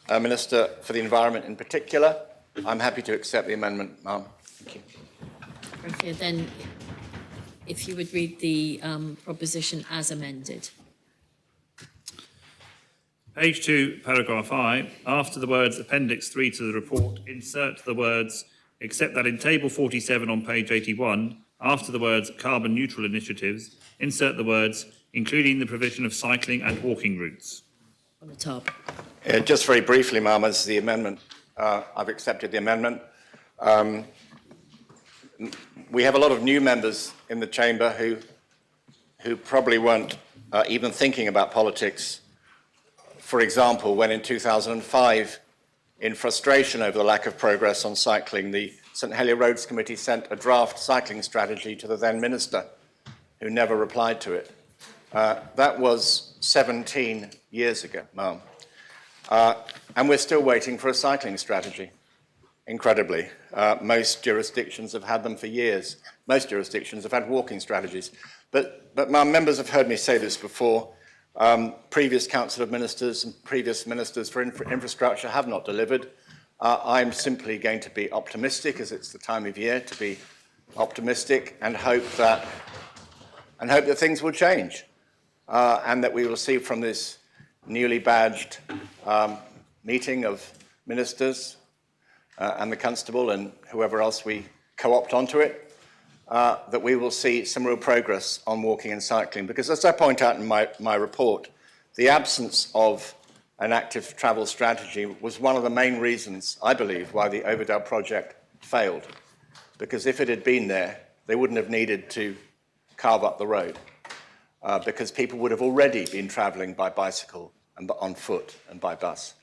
Speaker 14: Minister for the Environment in particular, I'm happy to accept the amendment, ma'am. Thank you.
Speaker 2: Okay, then, if you would read the proposition as amended.
Speaker 7: Page 2, paragraph I, after the words Appendix 3 to the report, insert the words, except that in Table 47 on page 81, after the words carbon neutral initiatives, insert the words, including the provision of cycling and walking routes.
Speaker 2: On the top.
Speaker 14: Just very briefly, ma'am, as the amendment, I've accepted the amendment. We have a lot of new members in the chamber who probably weren't even thinking about politics. For example, when in 2005, in frustration over the lack of progress on cycling, the St Helier Roads Committee sent a draft cycling strategy to the then minister, who never replied to it. That was 17 years ago, ma'am. And we're still waiting for a cycling strategy, incredibly. Most jurisdictions have had them for years. Most jurisdictions have had walking strategies. But ma'am, members have heard me say this before. Previous Council of Ministers and previous Ministers for Infrastructure have not delivered. I'm simply going to be optimistic, as it's the time of year to be optimistic, and hope that things will change, and that we will see from this newly badged meeting of ministers and the constable and whoever else we co-opt onto it, that we will see some real progress on walking and cycling. Because as I point out in my report, the absence of an active travel strategy was one of the main reasons, I believe, why the Overdale project failed. Because if it had been there, they wouldn't have needed to carve up the road, because people would have already been travelling by bicycle and on foot and by bus.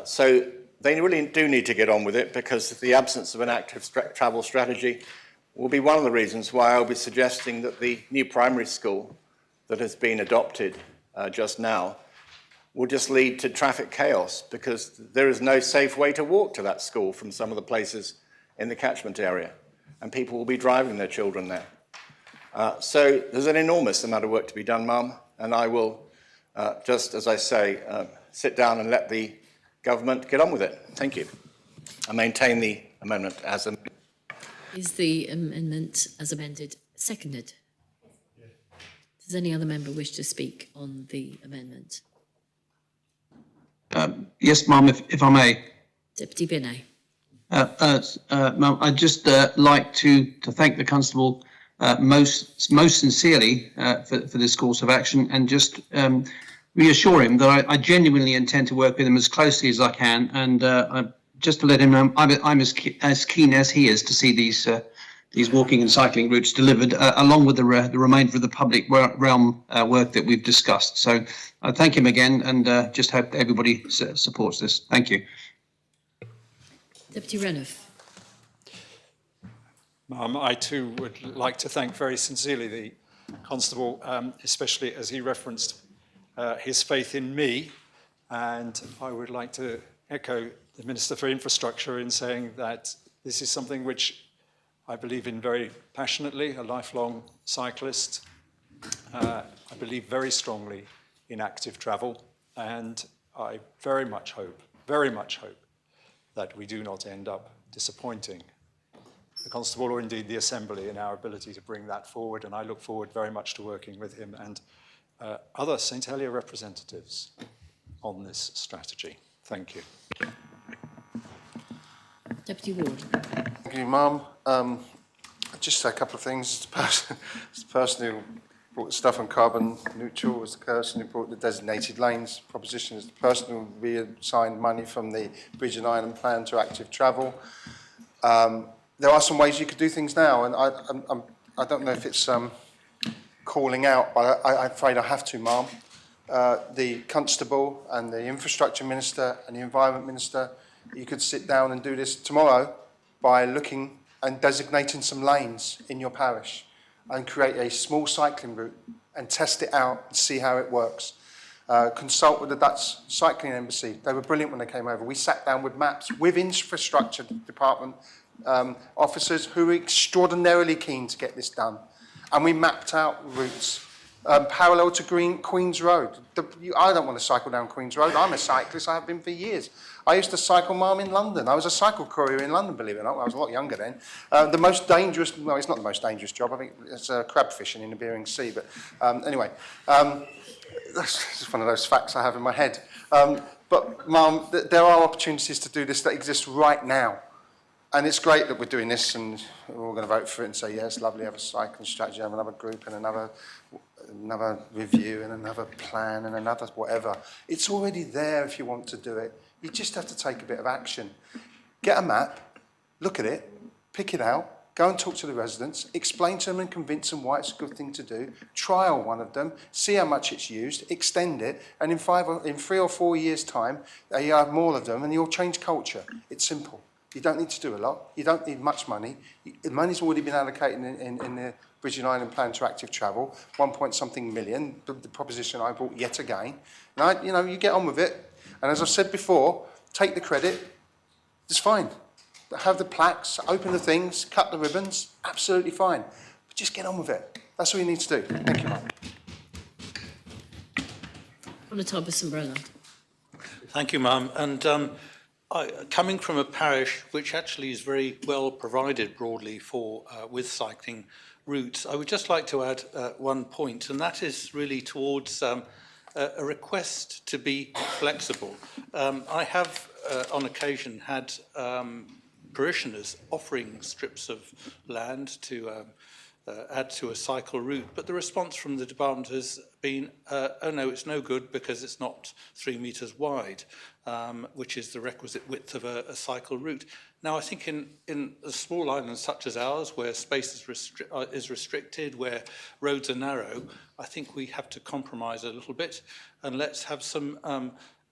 Speaker 14: So they really do need to get on with it, because the absence of an active travel strategy will be one of the reasons why I'll be suggesting that the new primary school that has been adopted just now will just lead to traffic chaos, because there is no safe way to walk to that school from some of the places in the catchment area, and people will be driving their children there. So there's an enormous amount of work to be done, ma'am, and I will, just as I say, sit down and let the government get on with it. Thank you. I maintain the amendment as amended.
Speaker 2: Is the amendment as amended seconded? Does any other member wish to speak on the amendment?
Speaker 15: Yes, ma'am, if I may.
Speaker 2: Deputy Binet.
Speaker 15: Ma'am, I'd just like to thank the constable most sincerely for this course of action, and just reassure him that I genuinely intend to work with him as closely as I can, and just to let him know I'm as keen as he is to see these walking and cycling routes delivered, along with the remainder of the public realm work that we've discussed. So I thank him again, and just hope everybody supports this. Thank you.
Speaker 2: Deputy Renouf.
Speaker 22: I too would like to thank very sincerely the Constable, especially as he referenced his faith in me. And I would like to echo the Minister for Infrastructure in saying that this is something which I believe in very passionately, a lifelong cyclist. I believe very strongly in active travel, and I very much hope that we do not end up disappointing the Constable or indeed the Assembly in our ability to bring that forward, and I look forward very much to working with him and other St Helier representatives on this strategy. Thank you.
Speaker 2: Deputy Ward.
Speaker 1: Thank you, Mum. Just say a couple of things. The person who brought the stuff on carbon neutral was the person who brought the designated lanes proposition, is the person who reassigned money from the Bridge and Island Plan to active travel. There are some ways you could do things now, and I don't know if it's calling out, but I'm afraid I have to, Ma'am. The Constable and the Infrastructure Minister and the Environment Minister, you could sit down and do this tomorrow by looking and designating some lanes in your parish and create a small cycling route and test it out and see how it works. Consult with the Dutch Cycling Embassy. They were brilliant when they came over. We sat down with maps, with Infrastructure Department officers who were extraordinarily keen to get this done. And we mapped out routes parallel to Queen's Road. I don't want to cycle down Queen's Road. I'm a cyclist. I have been for years. I used to cycle, Mum, in London. I was a cycle courier in London, believe it or not. I was a lot younger then. The most dangerous, well, it's not the most dangerous job. I think it's crab fishing in the Bering Sea. But anyway, that's just one of those facts I have in my head. But, Mum, there are opportunities to do this that exist right now. And it's great that we're doing this and we're all going to vote for it and say, yes, lovely, have a cycling strategy, have another group and another review and another plan and another whatever. It's already there if you want to do it. You just have to take a bit of action. Get a map, look at it, pick it out, go and talk to the residents, explain to them and convince them why it's a good thing to do, trial one of them, see how much it's used, extend it, and in 3 or 4 years' time, you have more of them and you'll change culture. It's simple. You don't need to do a lot. You don't need much money. The money's already been allocated in the Bridge and Island Plan to active travel, 1-point-something million, the proposition I brought yet again. And you get on with it. And as I've said before, take the credit. It's fine. Have the plaques, open the things, cut the ribbons, absolutely fine. But just get on with it. That's all you need to do. Thank you, Mark.
Speaker 2: On the top of umbrella.
Speaker 17: Thank you, Ma'am. And coming from a parish which actually is very well provided broadly for with cycling routes, I would just like to add one point, and that is really towards a request to be flexible. I have on occasion had parishioners offering strips of land to add to a cycle route, but the response from the department has been, oh no, it's no good because it's not 3 metres wide, which is the requisite width of a cycle route. Now, I think in a small island such as ours, where space is restricted, where roads are narrow, I think we have to compromise a little bit, and let's have some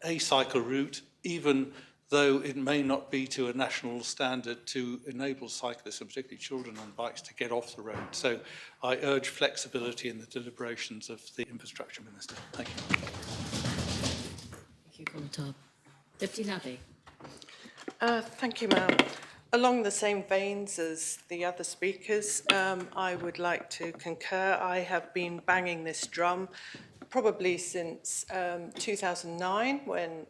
Speaker 17: a cycle route, even though it may not be to a national standard, to enable cyclists, and particularly children on bikes, to get off the road. So I urge flexibility in the deliberations of the Infrastructure Minister. Thank you.
Speaker 2: Thank you, Constable. Deputy Labby.
Speaker 18: Thank you, Ma'am. Along the same veins as the other speakers, I would like to concur. I have been banging this drum probably since 2009, when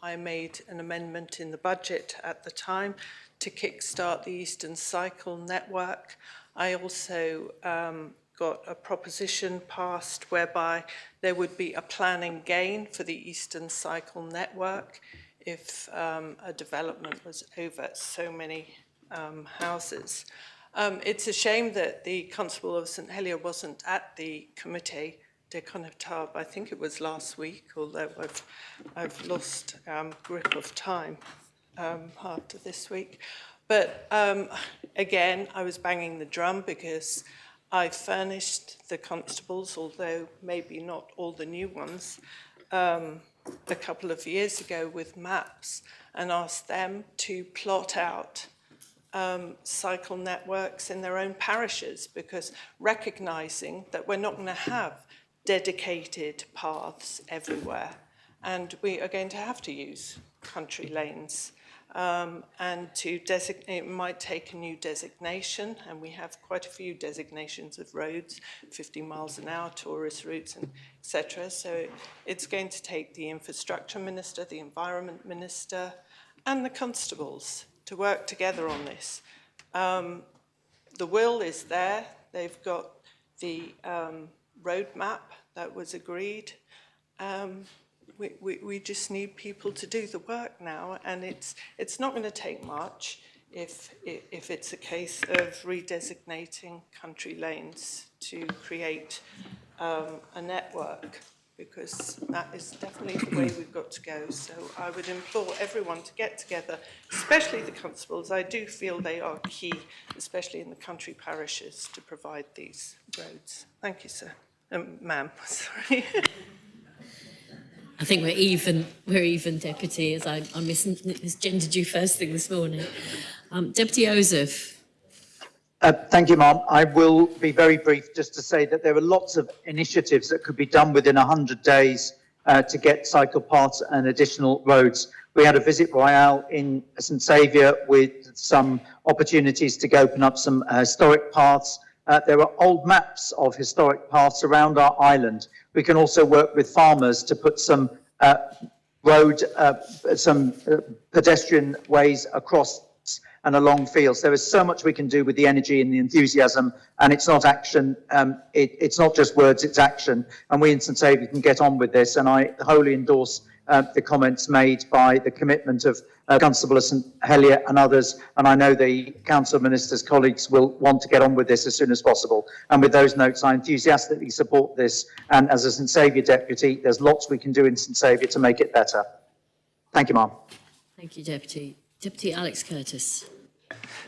Speaker 18: I made an amendment in the budget at the time to kickstart the Eastern Cycle Network. I also got a proposition passed whereby there would be a planning gain for the Eastern Cycle Network if a development was over so many houses. It's a shame that the Constable of St Helier wasn't at the committee de Connectab. I think it was last week, although I've lost grip of time after this week. But again, I was banging the drum because I furnished the constables, although maybe not all the new ones, a couple of years ago with maps, and asked them to plot out cycle networks in their own parishes, because recognising that we're not going to have dedicated paths everywhere, and we are going to have to use country lanes. And to designate, it might take a new designation, and we have quite a few designations of roads, 50 miles an hour, tourist routes, and etc. So it's going to take the infrastructure minister, the environment minister, and the constables to work together on this. The will is there. They've got the roadmap that was agreed. We just need people to do the work now, and it's not going to take much if it's a case of redesignating country lanes to create a network, because that is definitely the way we've got to go. So I would implore everyone to get together, especially the constables. I do feel they are key, especially in the country parishes, to provide these roads. Thank you, sir. Ma'am, sorry.
Speaker 2: I think we're even, Deputy, as I misgendered you first thing this morning. Deputy Ozef.
Speaker 11: Thank you, Ma'am. I will be very brief, just to say that there are lots of initiatives that could be done within 100 days to get cycle paths and additional roads. We had a visit royale in St Saviour with some opportunities to open up some historic paths. There are old maps of historic paths around our island. We can also work with farmers to put some pedestrian ways across and along fields. There is so much we can do with the energy and the enthusiasm, and it's not action. It's not just words, it's action. And we in St Saviour can get on with this, and I wholly endorse the comments made by the commitment of Constable of St Helier and others, and I know the Council Minister's colleagues will want to get on with this as soon as possible. And with those notes, I enthusiastically support this, and as a St Saviour Deputy, there's lots we can do in St Saviour to make it better. Thank you, Ma'am.
Speaker 2: Thank you, Deputy. Deputy Alex Curtis.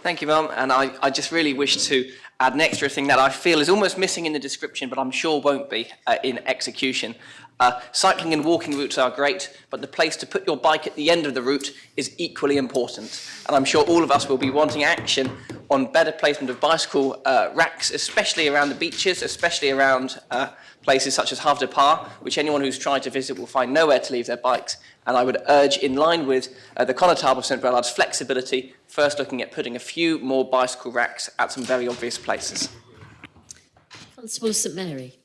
Speaker 3: Thank you, Mum. And I just really wish to add an extra thing that I feel is almost missing in the description, but I'm sure won't be in execution. Cycling and walking routes are great, but the place to put your bike at the end of the route is equally important. And I'm sure all of us will be wanting action on better placement of bicycle racks, especially around the beaches, especially around places such as Havre de Pas, which anyone who's tried to visit will find nowhere to leave their bikes. And I would urge, in line with the Connétable of St Brelard's flexibility, first looking at putting a few more bicycle racks at some very obvious places.
Speaker 2: Constable of St Mary.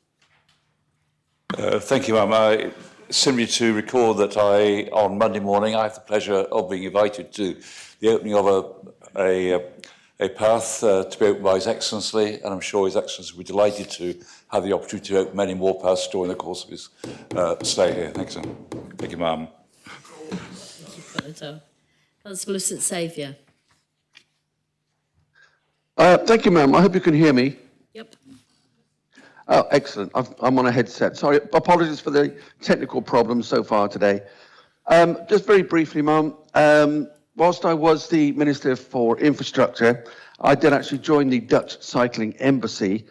Speaker 19: Thank you, Ma'am. Simply to recall that on Monday morning, I have the pleasure of being invited to the opening of a path to be opened by His Excellency, and I'm sure His Excellency will be delighted to have the opportunity to open many more paths during the course of his stay here. Thank you, sir. Thank you, Ma'am.
Speaker 2: Thank you, Constable of St Saviour.
Speaker 20: Thank you, ma'am. I hope you can hear me.
Speaker 2: Yep.
Speaker 20: Oh, excellent. I'm on a headset. Sorry, apologies for the technical problems so far today. Just very briefly, ma'am, whilst I was the Minister for Infrastructure, I did actually join the Dutch Cycling Embassy,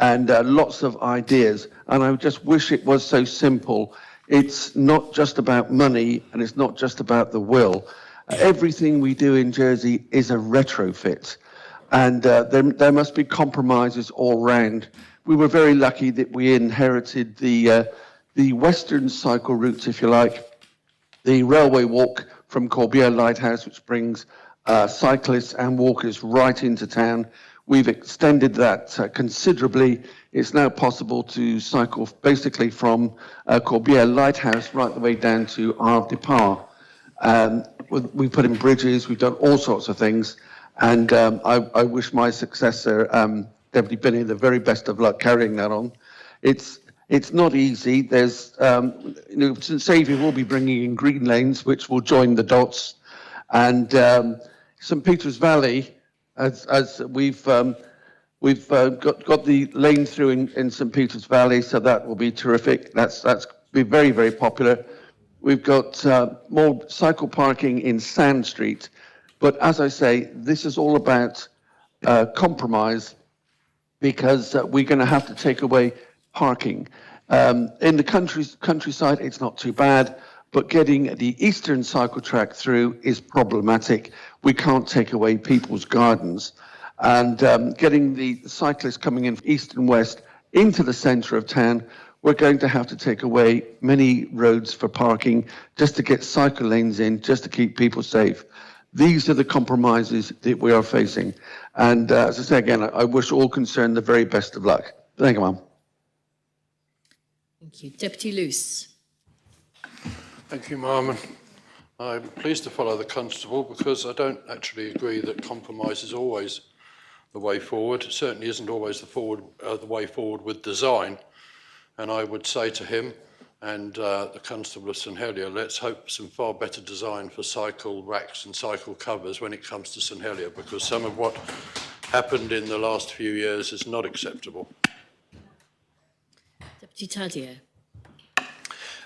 Speaker 20: and lots of ideas, and I just wish it was so simple. It's not just about money, and it's not just about the will. Everything we do in Jersey is a retrofit, and there must be compromises all round. We were very lucky that we inherited the western cycle routes, if you like, the railway walk from Corbière Lighthouse, which brings cyclists and walkers right into town. We've extended that considerably. It's now possible to cycle basically from Corbière Lighthouse right the way down to Havre de Pas. We've put in bridges, we've done all sorts of things, and I wish my successor, Deputy Binney, the very best of luck carrying that on. It's not easy. There's, St Saviour will be bringing in green lanes, which will join the dots, and St Peter's Valley, as we've got the lane through in St Peter's Valley, so that will be terrific. That's be very, very popular. We've got more cycle parking in Sand Street, but as I say, this is all about compromise, because we're going to have to take away parking. In the countryside, it's not too bad, but getting the eastern cycle track through is problematic. We can't take away people's gardens. And getting the cyclists coming in east and west into the centre of town, we're going to have to take away many roads for parking just to get cycle lanes in, just to keep people safe. These are the compromises that we are facing. And as I say again, I wish all concerned the very best of luck. Thank you, ma'am.
Speaker 2: Thank you. Deputy Luce.
Speaker 12: Thank you, Marman. I'm pleased to follow the Constable because I don't actually agree that compromise is always the way forward. It certainly isn't always the way forward with design. And I would say to him and the Constable of St Helier, let's hope for some far better design for cycle racks and cycle covers when it comes to St Helier, because some of what happened in the last few years is not acceptable.
Speaker 2: Deputy Tadier.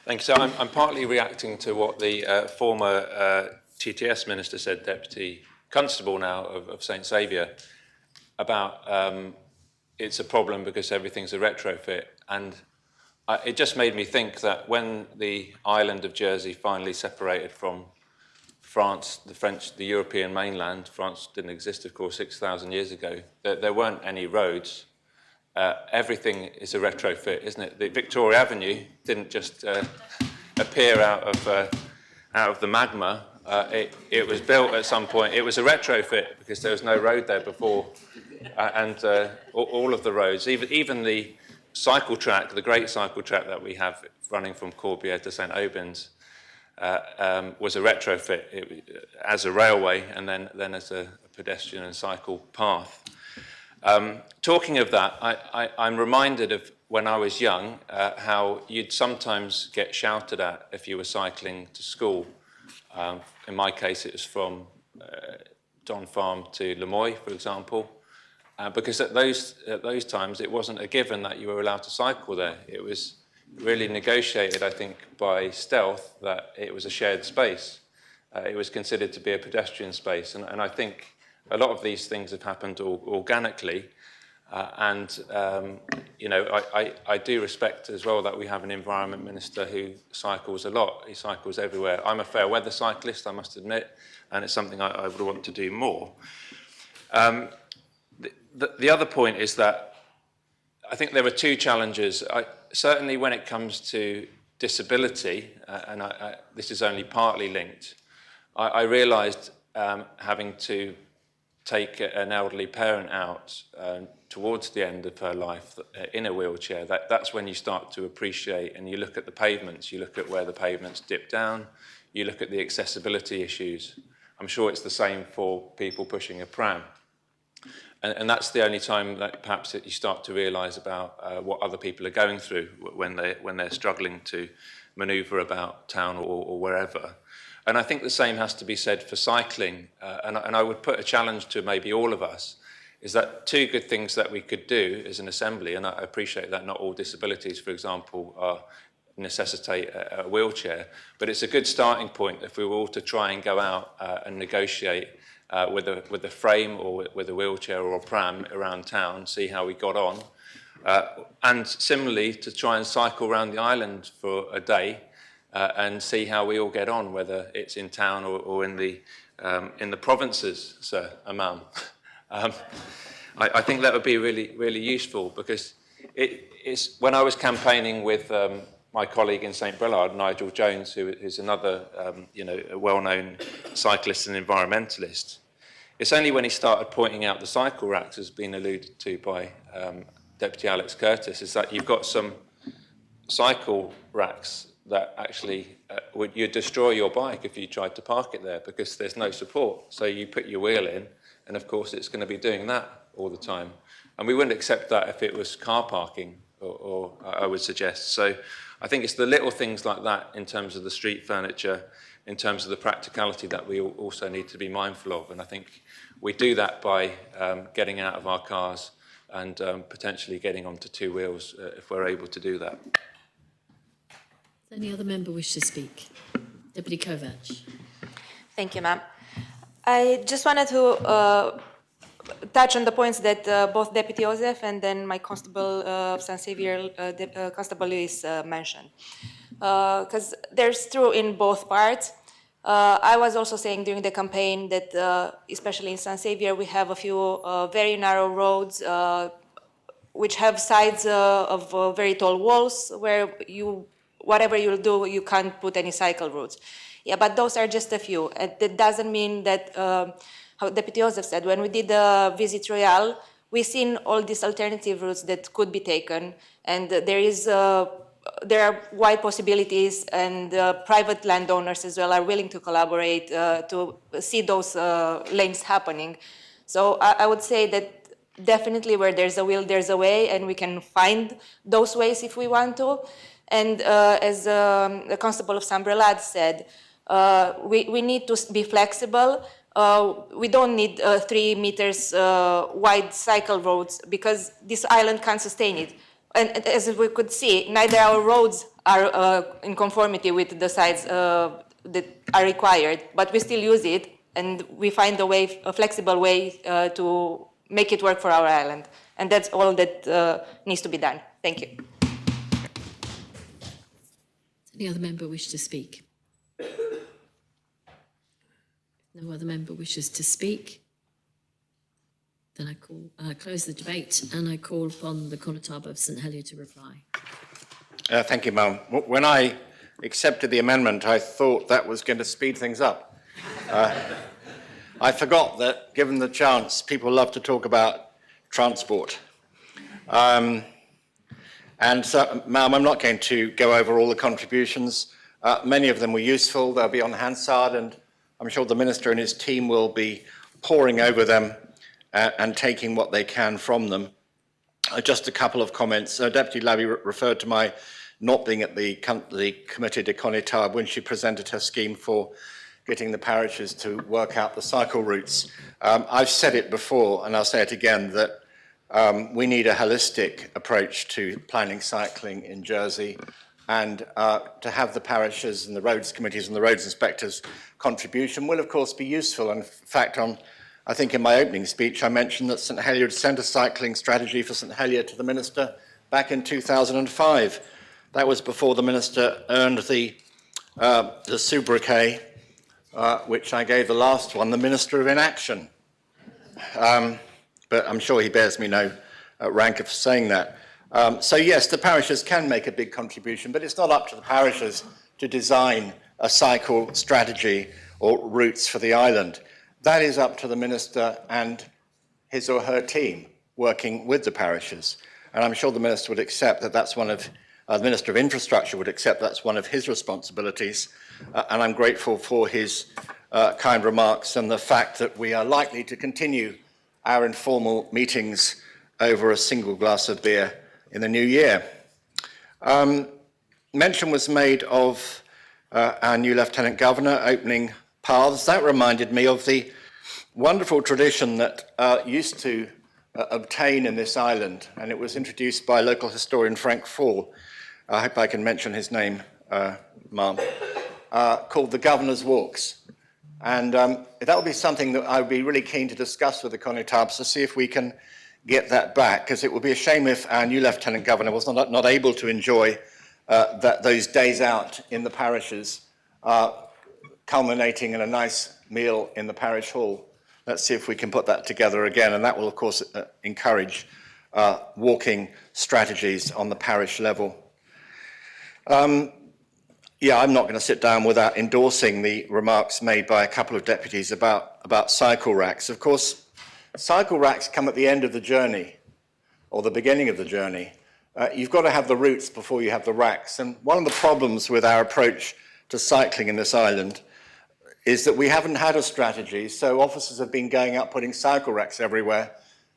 Speaker 9: Thank you. So I'm partly reacting to what the former TTS Minister said, Deputy Constable now of St Saviour, about it's a problem because everything's a retrofit. And it just made me think that when the island of Jersey finally separated from France, the European mainland, France didn't exist, of course, 6,000 years ago, there weren't any roads. Everything is a retrofit, isn't it? The Victoria Avenue didn't just appear out of the magma. It was built at some point. It was a retrofit because there was no road there before, and all of the roads, even the cycle track, the great cycle track that we have running from Corbière to St Aubins, was a retrofit as a railway and then as a pedestrian and cycle path. Talking of that, I'm reminded of when I was young, how you'd sometimes get shouted at if you were cycling to school. In my case, it was from Don Farm to Lemoy, for example, because at those times it wasn't a given that you were allowed to cycle there. It was really negotiated, I think, by stealth that it was a shared space. It was considered to be a pedestrian space, and I think a lot of these things have happened organically, you know, I do respect as well that we have an Environment Minister who cycles a lot. He cycles everywhere. I'm a fair weather cyclist, I must admit, and it's something I would want to do more. The other point is that I think there are two challenges. Certainly when it comes to disability, and this is only partly linked, I realised having to take an elderly parent out towards the end of her life in a wheelchair, that's when you start to appreciate, and you look at the pavements, you look at where the pavements dip down, you look at the accessibility issues. I'm sure it's the same for people pushing a pram. And that's the only time that perhaps that you start to realise about what other people are going through when they're struggling to manoeuvre about town or wherever. And I think the same has to be said for cycling. And I would put a challenge to maybe all of us, is that two good things that we could do as an assembly, and I appreciate that not all disabilities, for example, necessitate a wheelchair, but it's a good starting point if we were all to try and go out and negotiate with a frame or with a wheelchair or a pram around town, see how we got on. And similarly, to try and cycle around the island for a day and see how we all get on, whether it's in town or in the provinces, Sir Imam. I think that would be really, really useful, because it's when I was campaigning with my colleague in St Brelard, Nigel Jones, who is another a well-known cyclist and environmentalist. It's only when he started pointing out the cycle racks, as been alluded to by Deputy Alex Curtis, is that you've got some cycle racks that actually you'd destroy your bike if you tried to park it there, because there's no support. So you put your wheel in, and of course it's going to be doing that all the time. And we wouldn't accept that if it was car parking, or I would suggest. So I think it's the little things like that in terms of the street furniture, in terms of the practicality, that we also need to be mindful of. And I think we do that by getting out of our cars and potentially getting onto two wheels if we're able to do that.
Speaker 2: Does any other member wish to speak? Deputy Kovac.
Speaker 5: Thank you, ma'am. I just wanted to touch on the points that both Deputy Joseph and then my Constable of St. Saviour, Constable Lewis mentioned. because there's true in both parts. I was also saying during the campaign that, especially in San Xavier, we have a few very narrow roads which have sides of very tall walls where whatever you'll do, you can't put any cycle routes. Yeah, but those are just a few. And that doesn't mean that, how Deputy Joseph said, when we did the Visit Royale, we've seen all these alternative routes that could be taken. And there are wide possibilities, and private landowners as well are willing to collaborate to see those lanes happening. So I would say that definitely where there's a will, there's a way, and we can find those ways if we want to. And as the Constable of Saint-Brelade said, we need to be flexible. We don't need 3 meters wide cycle roads because this island can't sustain it. And as we could see, neither our roads are in conformity with the sides that are required, but we still use it, and we find a flexible way to make it work for our island. And that's all that needs to be done. Thank you.
Speaker 2: Any other member wish to speak? No other member wishes to speak. Then I close the debate and I call upon the Constable of St Helier to reply.
Speaker 14: Thank you, Ma'am. When I accepted the amendment, I thought that was going to speed things up. I forgot that, given the chance, people love to talk about transport. And so, Ma'am, I'm not going to go over all the contributions. Many of them were useful. They'll be on Hansard, and I'm sure the Minister and his team will be poring over them and taking what they can from them. Just a couple of comments. Deputy Labby referred to my not being at the Comité de Connétable when she presented her scheme for getting the parishes to work out the cycle routes. I've said it before, and I'll say it again, that we need a holistic approach to planning cycling in Jersey, and to have the parishes and the roads committees and the roads inspectors' contribution will, of course, be useful. And in fact, I think in my opening speech, I mentioned that St Helier had sent a cycling strategy for St Helier to the Minister back in 2005. That was before the Minister earned the sobriquet, which I gave the last one, the Minister of Inaction. But I'm sure he bears me no rank for saying that. So yes, the parishes can make a big contribution, but it's not up to the parishes to design a cycle strategy or routes for the island. That is up to the Minister and his or her team working with the parishes. And I'm sure the Minister would accept that that's one of, the Minister of Infrastructure would accept that's one of his responsibilities. And I'm grateful for his kind remarks and the fact that we are likely to continue our informal meetings over a single glass of beer in the new year. Mention was made of our new Lieutenant Governor opening paths. That reminded me of the wonderful tradition that used to obtain in this island, and it was introduced by local historian Frank Fall. I hope I can mention his name, Ma'am, called the Governor's Walks. And that would be something that I would be really keen to discuss with the Connétables to see if we can get that back, because it would be a shame if our new Lieutenant Governor was not able to enjoy those days out in the parishes, culminating in a nice meal in the parish hall. Let's see if we can put that together again, and that will, of course, encourage walking strategies on the parish level. Yeah, I'm not going to sit down without endorsing the remarks made by a couple of deputies about cycle racks. Of course, cycle racks come at the end of the journey, or the beginning of the journey. You've got to have the routes before you have the racks. And one of the problems with our approach to cycling in this island is that we haven't had a strategy, so officers have been going out putting cycle racks everywhere.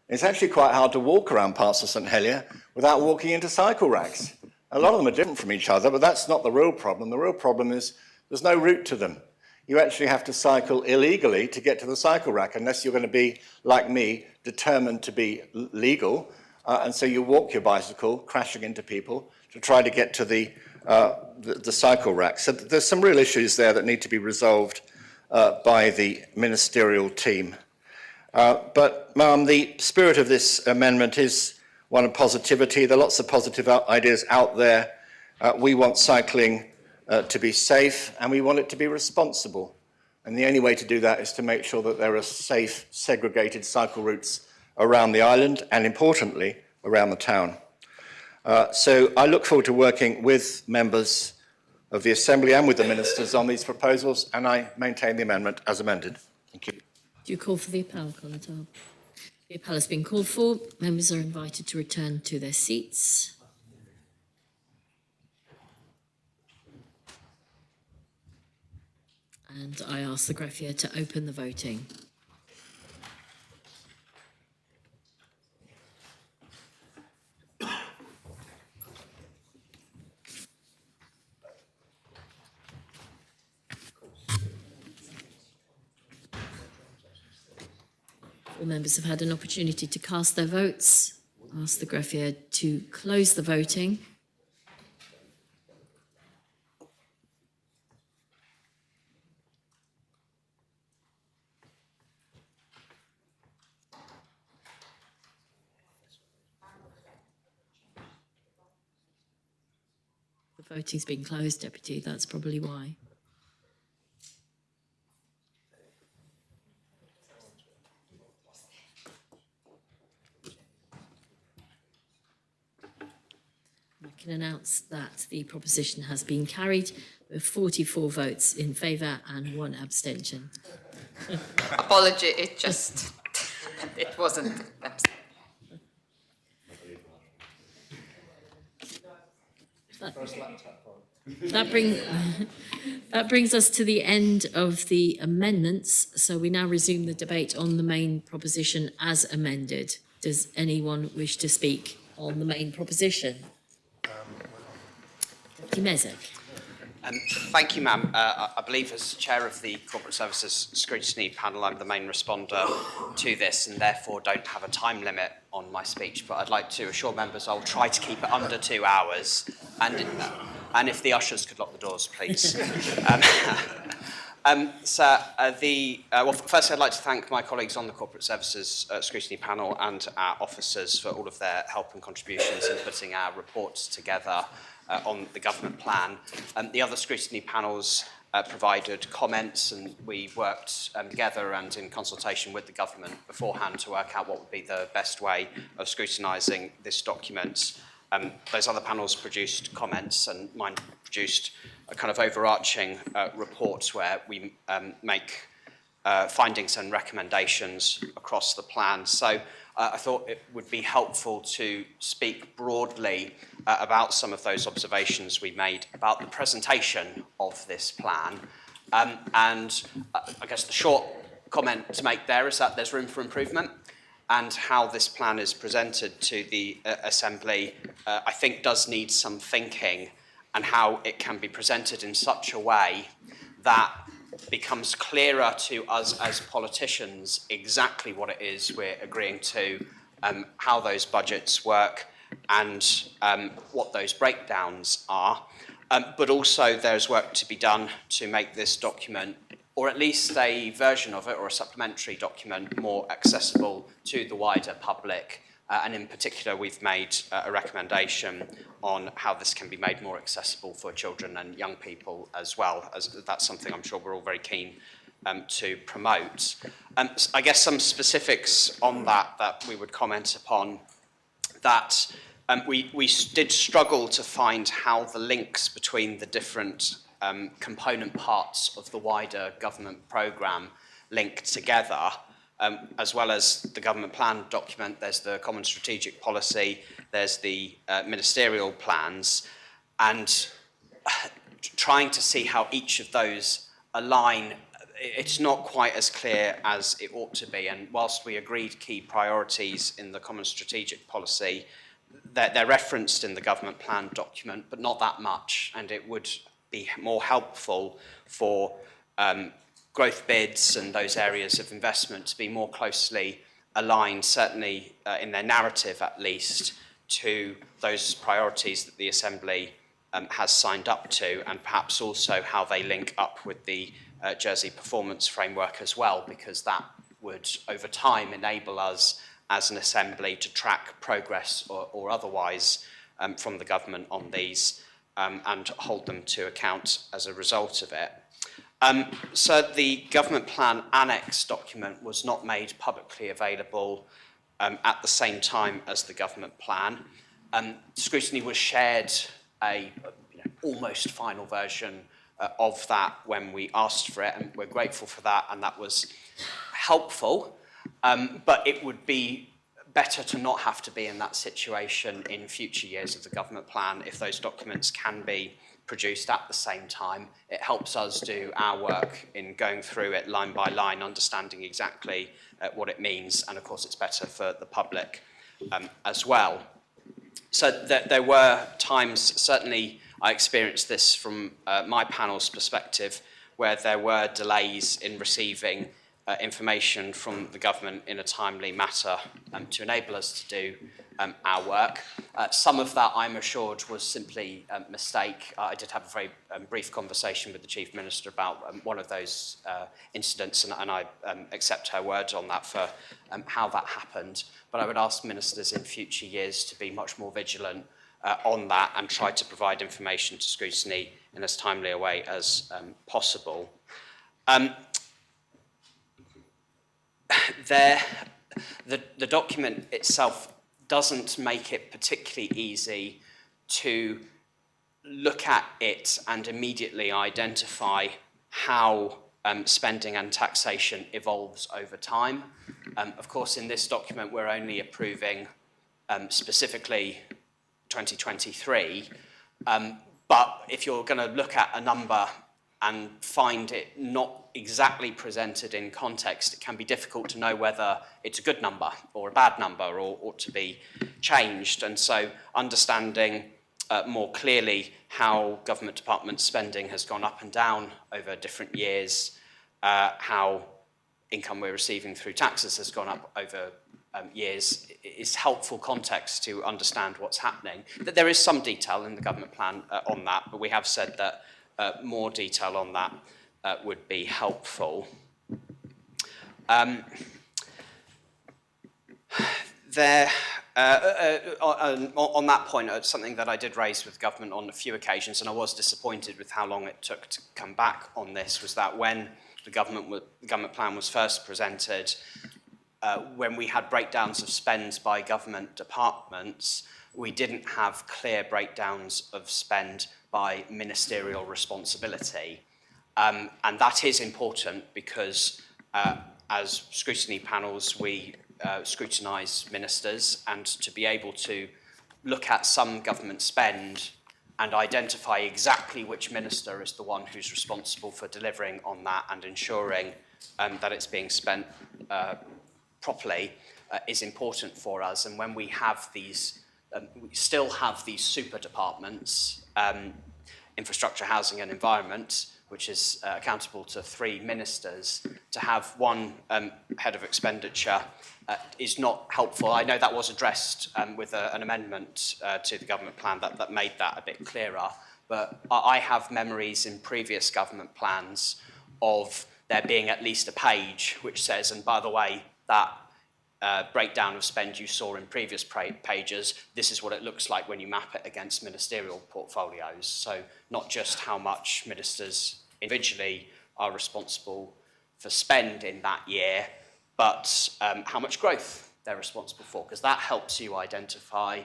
Speaker 14: It's actually quite hard to walk around parts of St Helier without walking into cycle racks. A lot of them are different from each other, but that's not the real problem. The real problem is there's no route to them. You actually have to cycle illegally to get to the cycle rack, unless you're going to be, like me, determined to be legal. And so you walk your bicycle, crashing into people, to try to get to the cycle rack. So there's some real issues there that need to be resolved by the ministerial team. But, Ma'am, the spirit of this amendment is one of positivity. There are lots of positive ideas out there. We want cycling to be safe, and we want it to be responsible. And the only way to do that is to make sure that there are safe, segregated cycle routes around the island and, importantly, around the town. So I look forward to working with members of the Assembly and with the ministers on these proposals, and I maintain the amendment as amended. Thank you.
Speaker 2: Do you call for the appel, Connetable? The appel has been called for. Members are invited to return to their seats. And I ask the greffier to open the voting. All members have had an opportunity to cast their votes. I ask the greffier to close the voting. The voting's been closed, Deputy. That's probably why. I can announce that the proposition has been carried with 44 votes in favour and 1 abstention.
Speaker 8: Apology, it just, it wasn't.
Speaker 2: That brings us to the end of the amendments. So we now resume the debate on the main proposition as amended. Does anyone wish to speak on the main proposition? Deputy Mezek.
Speaker 6: Thank you, ma'am. I believe as chair of the Corporate Services Scrutiny Panel, I'm the main responder to this and therefore don't have a time limit on my speech, but I'd like to assure members I'll try to keep it under 2 hours. And if the ushers could lock the doors, please. Well, firstly, I'd like to thank my colleagues on the Corporate Services Scrutiny Panel and our officers for all of their help and contributions in putting our reports together on the government plan. The other scrutiny panels provided comments, and we worked together and in consultation with the government beforehand to work out what would be the best way of scrutinising this document. Those other panels produced comments, and mine produced a kind of overarching report where we make findings and recommendations across the plan. So I thought it would be helpful to speak broadly about some of those observations we made about the presentation of this plan. And I guess the short comment to make there is that there's room for improvement, and how this plan is presented to the Assembly, I think does need some thinking, and how it can be presented in such a way that becomes clearer to us as politicians exactly what it is we're agreeing to, how those budgets work, and what those breakdowns are. But also there's work to be done to make this document, or at least a version of it or a supplementary document, more accessible to the wider public. And in particular, we've made a recommendation on how this can be made more accessible for children and young people as well, as that's something I'm sure we're all very keen to promote. I guess some specifics on that we would comment upon, that we did struggle to find how the links between the different component parts of the wider government programme link together. As well as the government plan document, there's the common strategic policy, there's the ministerial plans, and trying to see how each of those align, it's not quite as clear as it ought to be. And whilst we agreed key priorities in the common strategic policy, they're referenced in the government plan document, but not that much, and it would be more helpful for growth bids and those areas of investment to be more closely aligned, certainly in their narrative at least, to those priorities that the Assembly has signed up to, and perhaps also how they link up with the Jersey Performance Framework as well, because that would over time enable us as an Assembly to track progress or otherwise from the government on these. and hold them to account as a result of it. So the government plan annex document was not made publicly available at the same time as the government plan. Scrutiny was shared a almost final version of that when we asked for it, and we're grateful for that, and that was helpful, but it would be better to not have to be in that situation in future years of the government plan if those documents can be produced at the same time. It helps us do our work in going through it line by line, understanding exactly what it means, and of course it's better for the public as well. So there were times, certainly I experienced this from my panel's perspective, where there were delays in receiving information from the government in a timely manner to enable us to do our work. Some of that, I'm assured, was simply a mistake. I did have a very brief conversation with the Chief Minister about one of those incidents, and I accept her word on that for how that happened. But I would ask ministers in future years to be much more vigilant on that and try to provide information to scrutiny in as timely a way as possible. The document itself doesn't make it particularly easy to look at it and immediately identify how spending and taxation evolves over time. Of course, in this document, we're only approving specifically 2023, but if you're going to look at a number and find it not exactly presented in context, it can be difficult to know whether it's a good number or a bad number or ought to be changed. And so understanding more clearly how government department spending has gone up and down over different years, how income we're receiving through taxes has gone up over years, is helpful context to understand what's happening. That there is some detail in the government plan on that, but we have said that more detail on that would be helpful. On that point, something that I did raise with government on a few occasions, and I was disappointed with how long it took to come back on this, was that when the government plan was first presented, when we had breakdowns of spend by government departments, we didn't have clear breakdowns of spend by ministerial responsibility. And that is important because as scrutiny panels, we scrutinise ministers, and to be able to look at some government spend and identify exactly which minister is the one who's responsible for delivering on that and ensuring that it's being spent properly is important for us. And when we have these, we still have these super departments, infrastructure, housing and environment, which is accountable to 3 ministers, to have one head of expenditure is not helpful. I know that was addressed with an amendment to the government plan that made that a bit clearer, but I have memories in previous government plans of there being at least a page which says, and by the way, that breakdown of spend you saw in previous pages, this is what it looks like when you map it against ministerial portfolios. So not just how much ministers individually are responsible for spend in that year, but how much growth they're responsible for, because that helps you identify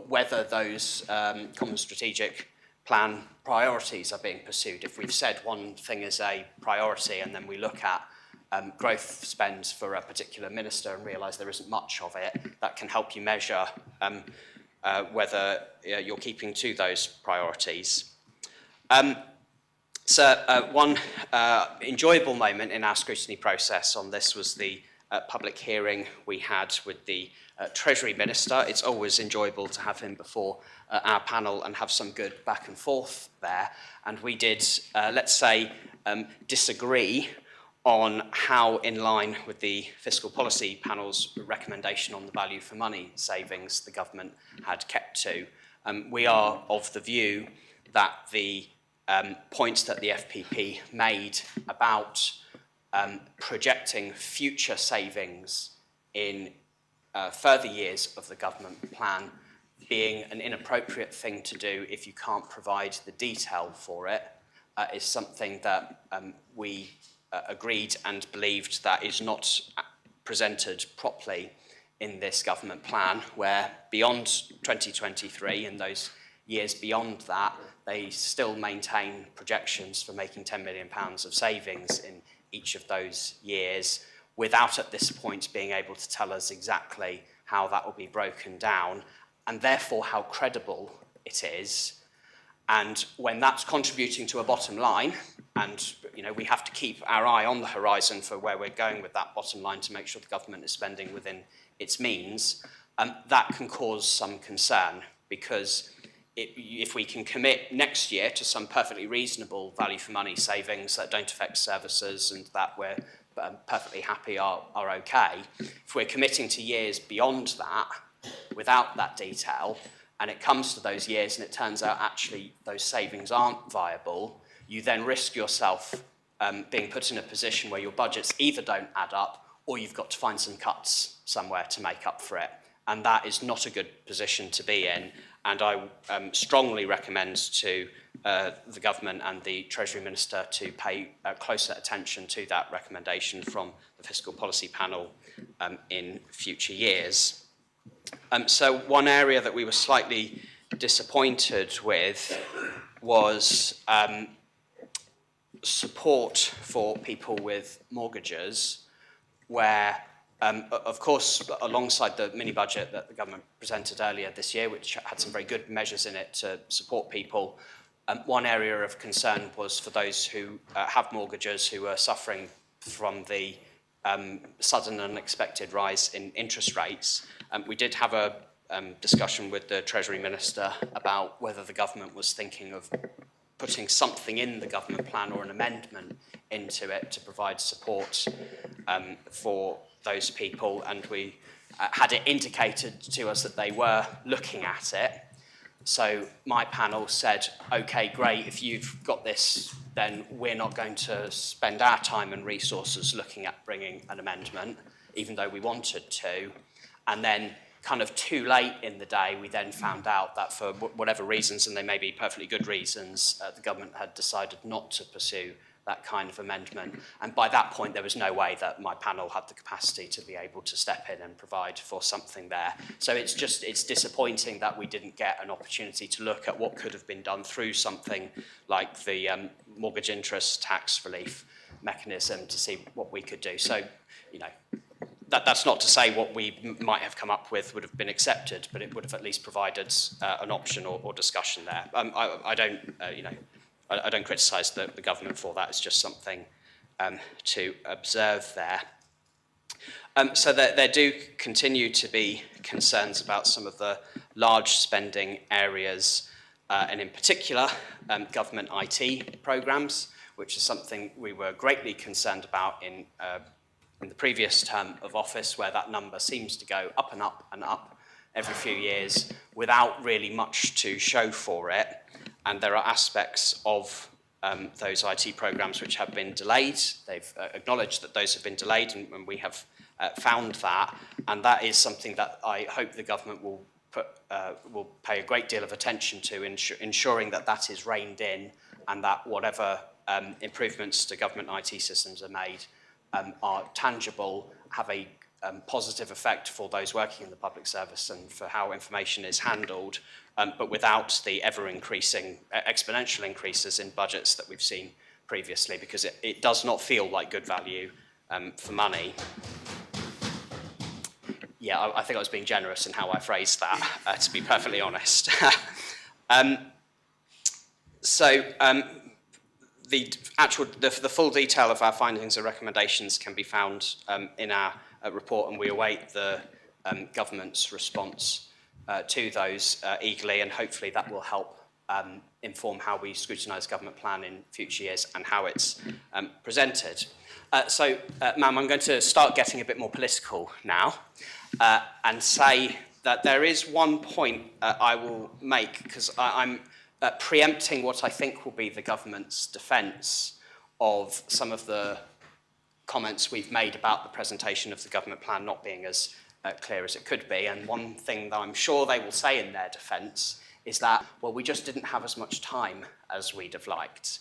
Speaker 6: whether those common strategic plan priorities are being pursued. If we've said one thing is a priority and then we look at growth spends for a particular minister and realise there isn't much of it, that can help you measure whether you're keeping to those priorities. One enjoyable moment in our scrutiny process on this was the public hearing we had with the Treasury Minister. It's always enjoyable to have him before our panel and have some good back and forth there. And we did, let's say, disagree on how, in line with the fiscal policy panel's recommendation on the value for money savings the government had kept to. We are of the view that the points that the FPP made about projecting future savings in further years of the government plan being an inappropriate thing to do if you can't provide the detail for it is something that we agreed and believed that is not presented properly in this government plan, where beyond 2023 and those years beyond that, they still maintain projections for making £10 million of savings in each of those years, without at this point being able to tell us exactly how that will be broken down, and therefore how credible it is. And when that's contributing to a bottom line, and we have to keep our eye on the horizon for where we're going with that bottom line to make sure the government is spending within its means, that can cause some concern, because if we can commit next year to some perfectly reasonable value for money savings that don't affect services and that we're perfectly happy are okay, if we're committing to years beyond that without that detail, and it comes to those years and it turns out actually those savings aren't viable, you then risk yourself being put in a position where your budgets either don't add up or you've got to find some cuts somewhere to make up for it. And that is not a good position to be in. And I strongly recommend to the government and the Treasury Minister to pay closer attention to that recommendation from the Fiscal Policy Panel in future years. So one area that we were slightly disappointed with was support for people with mortgages, where, of course, alongside the mini-budget that the government presented earlier this year, which had some very good measures in it to support people, one area of concern was for those who have mortgages who are suffering from the sudden and unexpected rise in interest rates. We did have a discussion with the Treasury Minister about whether the government was thinking of putting something in the government plan or an amendment into it to provide support for those people, and we had it indicated to us that they were looking at it. So my panel said, okay, great, if you've got this, then we're not going to spend our time and resources looking at bringing an amendment, even though we wanted to. And then kind of too late in the day, we then found out that for whatever reasons, and they may be perfectly good reasons, the government had decided not to pursue that kind of amendment. And by that point, there was no way that my panel had the capacity to be able to step in and provide for something there. So it's disappointing that we didn't get an opportunity to look at what could have been done through something like the mortgage interest tax relief mechanism to see what we could do. So, that's not to say what we might have come up with would have been accepted, but it would have at least provided an option or discussion there. I don't criticise the government for that. It's just something to observe there. So there do continue to be concerns about some of the large spending areas, and in particular, government IT programmes, which is something we were greatly concerned about in the previous term of office, where that number seems to go up and up and up every few years without really much to show for it. And there are aspects of those IT programmes which have been delayed. They've acknowledged that those have been delayed, and we have found that. And that is something that I hope the government will pay a great deal of attention to, ensuring that that is reined in, and that whatever improvements to government IT systems are made are tangible, have a positive effect for those working in the public service and for how information is handled, but without the ever-increasing, exponential increases in budgets that we've seen previously, because it does not feel like good value for money. Yeah, I think I was being generous in how I phrased that, to be perfectly honest. The full detail of our findings and recommendations can be found in our report, and we await the government's response to those eagerly, and hopefully that will help inform how we scrutinise government plan in future years and how it's presented. Ma'am, I'm going to start getting a bit more political now and say that there is one point I will make, because I'm preempting what I think will be the government's defence of some of the comments we've made about the presentation of the government plan not being as clear as it could be. And one thing that I'm sure they will say in their defence is that, well, we just didn't have as much time as we'd have liked.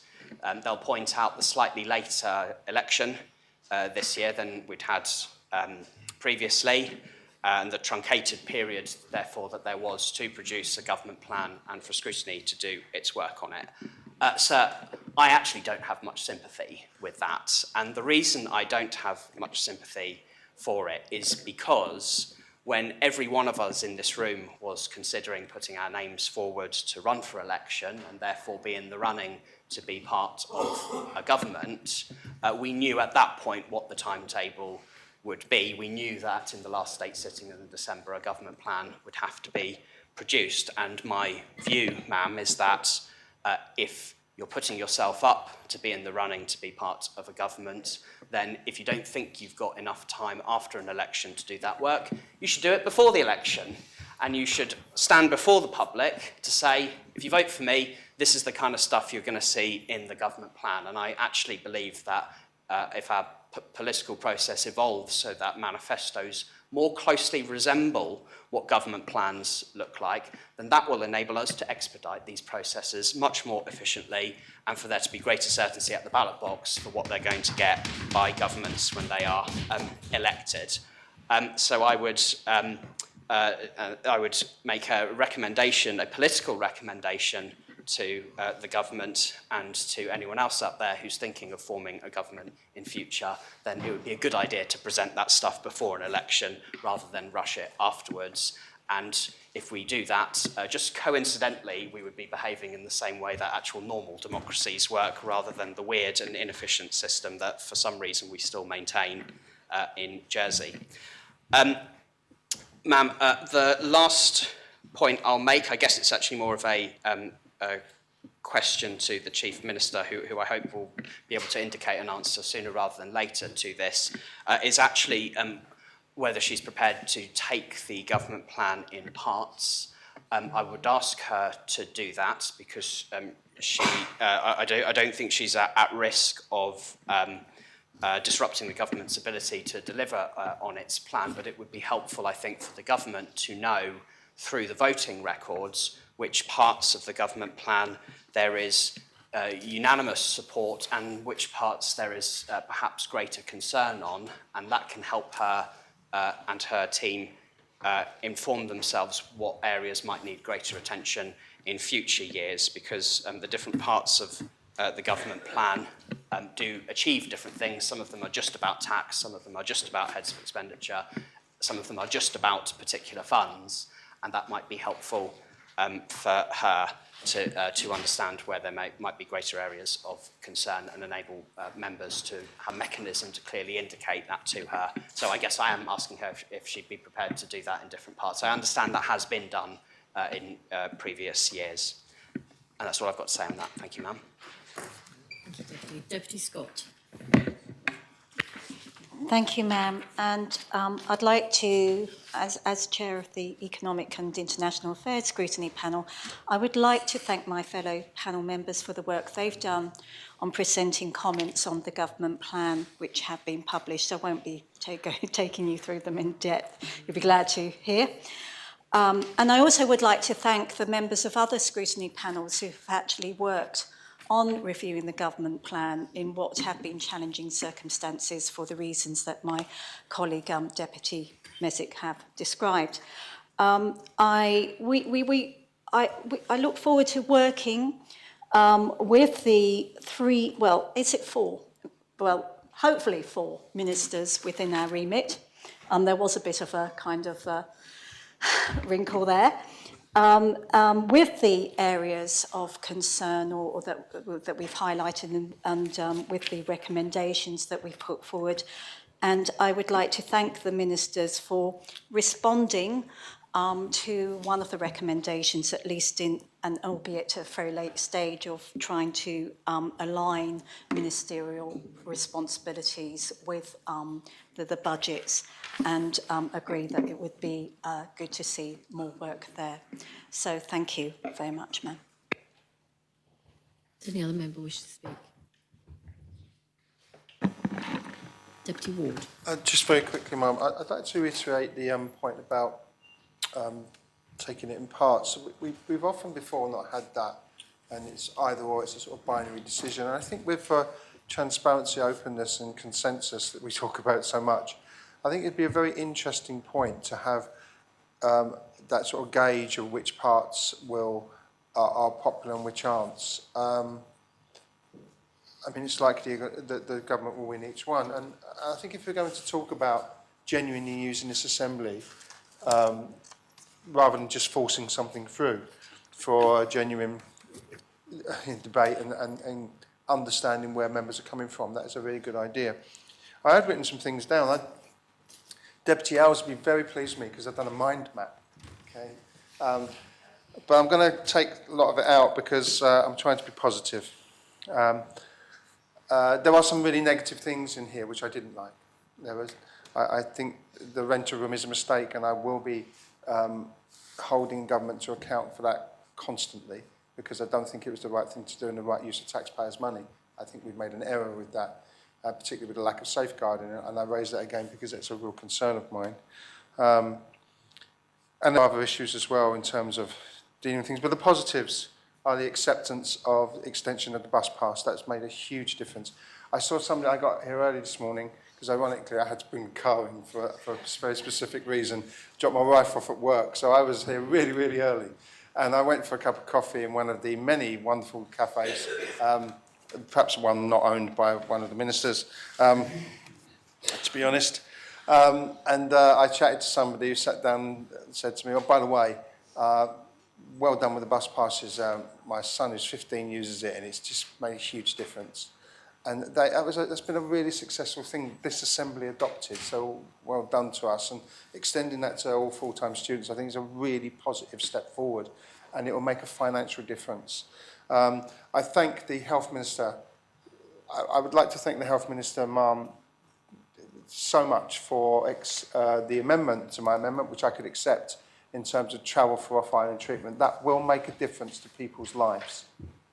Speaker 6: They'll point out the slightly later election this year than we'd had previously, and the truncated period, therefore, that there was to produce a government plan and for scrutiny to do its work on it. So I actually don't have much sympathy with that. And the reason I don't have much sympathy for it is because when every one of us in this room was considering putting our names forward to run for election and therefore be in the running to be part of a government, we knew at that point what the timetable would be. We knew that in the last state sitting in December, a government plan would have to be produced. And my view, ma'am, is that if you're putting yourself up to be in the running to be part of a government, then if you don't think you've got enough time after an election to do that work, you should do it before the election. And you should stand before the public to say, if you vote for me, this is the kind of stuff you're going to see in the government plan. And I actually believe that if our political process evolves so that manifestos more closely resemble what government plans look like, then that will enable us to expedite these processes much more efficiently and for there to be greater certainty at the ballot box for what they're going to get by governments when they are elected. So I would make a recommendation, a political recommendation to the government and to anyone else up there who's thinking of forming a government in future, then it would be a good idea to present that stuff before an election rather than rush it afterwards. And if we do that, just coincidentally, we would be behaving in the same way that actual normal democracies work rather than the weird and inefficient system that for some reason we still maintain in Jersey. Ma'am, the last point I'll make, I guess it's actually more of a question to the Chief Minister, who I hope will be able to indicate an answer sooner rather than later to this, is actually whether she's prepared to take the government plan in parts. I would ask her to do that because I don't think she's at risk of disrupting the government's ability to deliver on its plan, but it would be helpful, I think, for the government to know through the voting records which parts of the government plan there is unanimous support and which parts there is perhaps greater concern on, and that can help her and her team inform themselves what areas might need greater attention in future years, because the different parts of the government plan do achieve different things. Some of them are just about tax, some of them are just about heads of expenditure, some of them are just about particular funds, and that might be helpful for her to understand where there might be greater areas of concern and enable members to have a mechanism to clearly indicate that to her. So I guess I am asking her if she'd be prepared to do that in different parts. I understand that has been done in previous years. And that's all I've got to say on that. Thank you, ma'am.
Speaker 2: Thank you, Deputy. Deputy Scott.
Speaker 4: Thank you, ma'am. And I'd like to, as chair of the Economic and International Affairs Scrutiny Panel, I would like to thank my fellow panel members for the work they've done on presenting comments on the government plan, which have been published. I won't be taking you through them in depth. You'll be glad to hear. And I also would like to thank the members of other scrutiny panels who've actually worked on reviewing the government plan in what have been challenging circumstances for the reasons that my colleague Deputy Mesic have described. I look forward to working with the three, well, is it four? Well, hopefully 4 ministers within our remit. There was a bit of a kind of wrinkle there. With the areas of concern or that we've highlighted and with the recommendations that we've put forward. And I would like to thank the ministers for responding to one of the recommendations, at least in an albeit a very late stage of trying to align ministerial responsibilities with the budgets, and agree that it would be good to see more work there. So thank you very much, ma'am.
Speaker 2: Does any other member wish to speak? Deputy Ward.
Speaker 1: Just very quickly, Ma'am, I'd like to reiterate the point about taking it in parts. We've often before not had that, and it's either or, it's a sort of binary decision. And I think with transparency, openness and consensus that we talk about so much, I think it'd be a very interesting point to have that sort of gauge of which parts are popular and which aren't. I mean, it's likely that the government will win each one. And I think if we're going to talk about genuinely using this assembly, rather than just forcing something through for a genuine debate and understanding where members are coming from, that is a really good idea. I had written some things down. Deputy Owls would be very pleased with me because I've done a mind map. Okay, but I'm going to take a lot of it out because I'm trying to be positive. There are some really negative things in here which I didn't like. I think the rental room is a mistake, and I will be holding government to account for that constantly, because I don't think it was the right thing to do and the right use of taxpayers' money. I think we've made an error with that, particularly with the lack of safeguarding, and I raise that again because it's a real concern of mine. And there are other issues as well in terms of dealing with things, but the positives are the acceptance of extension of the bus pass. That's made a huge difference. I saw somebody, I got here early this morning, because ironically I had to bring the car in for a very specific reason, dropped my wife off at work, so I was here really, really early. And I went for a cup of coffee in one of the many wonderful cafes, perhaps one not owned by one of the ministers, to be honest. I chatted to somebody who sat down and said to me, oh, by the way, well done with the bus passes. My son, who's 15, uses it, and it's just made a huge difference. And that's been a really successful thing this assembly adopted, so well done to us. And extending that to all full-time students, I think is a really positive step forward, and it will make a financial difference. I thank the Health Minister. I would like to thank the Health Minister, Ma'am, so much for the amendment to my amendment, which I could accept, in terms of travel for off-island treatment. That will make a difference to people's lives,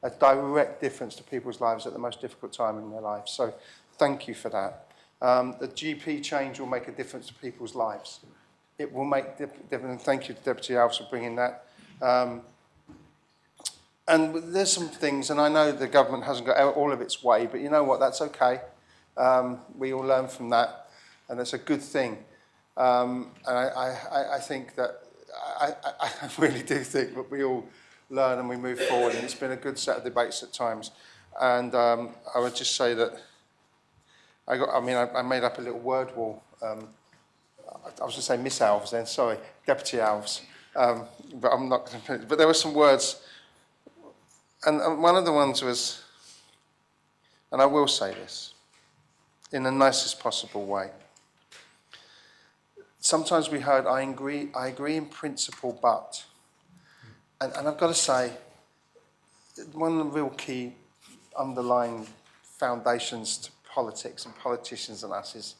Speaker 1: a direct difference to people's lives at the most difficult time in their lives. So thank you for that. The GP change will make a difference to people's lives. It will make a difference. Thank you to Deputy Alves for bringing that. And there's some things, and I know the government hasn't got all of its way, but you know what, that's okay. We all learn from that, and that's a good thing. And I think that, I really do think that we all learn and we move forward, and it's been a good set of debates at times. And I would just say that I made up a little word wall. I was going to say Miss Alves then, sorry, Deputy Alves, but I'm not going to finish. But there were some words, and one of the ones was, and I will say this in the nicest possible way. Sometimes we heard, I agree in principle, but, and I've got to say, one of the real key underlying foundations to politics and politicians and us is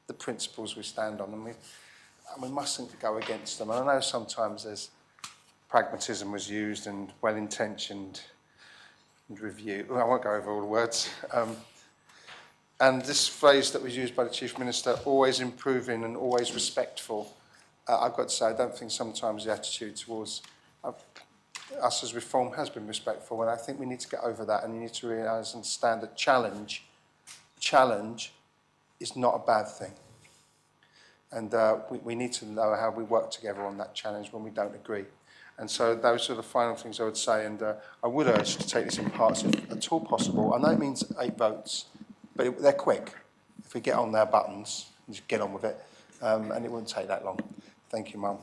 Speaker 1: the principles we stand on, and we mustn't go against them. And I know sometimes there's pragmatism was used and well-intentioned and review. Well, I won't go over all the words. And this phrase that was used by the Chief Minister, always improving and always respectful, I've got to say, I don't think sometimes the attitude towards us as Reform has been respectful, and I think we need to get over that, and you need to realise and understand that challenge is not a bad thing. And we need to know how we work together on that challenge when we don't agree. And so those are the final things I would say, and I would urge to take this in parts if at all possible. I know it means 8 votes, but they're quick. If we get on their buttons, just get on with it, and it wouldn't take that long. Thank you, Ma'am.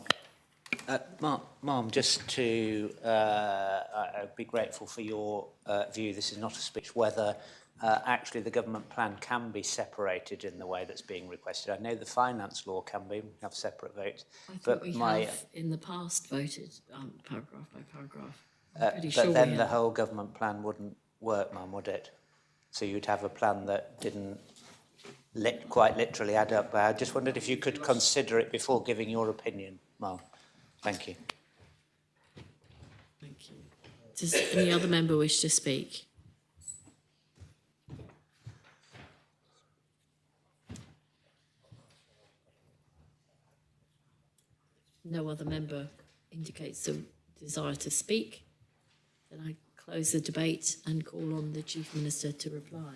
Speaker 10: Ma'am, just to, I'd be grateful for your view. This is not a speech whether actually the government plan can be separated in the way that's being requested. I know the finance law can be, we have separate votes.
Speaker 2: I think we have in the past voted paragraph by paragraph. I'm pretty
Speaker 10: but
Speaker 2: sure
Speaker 10: then
Speaker 2: we
Speaker 10: the
Speaker 2: have.
Speaker 10: whole government plan wouldn't work, Ma'am, would it? So you'd have a plan that didn't quite literally add up. I just wondered if you could consider it before giving your opinion, Ma'am. Thank you.
Speaker 2: Thank you. Does any other member wish to speak? no other member indicates a desire to speak, then I close the debate and call on the Chief Minister to reply.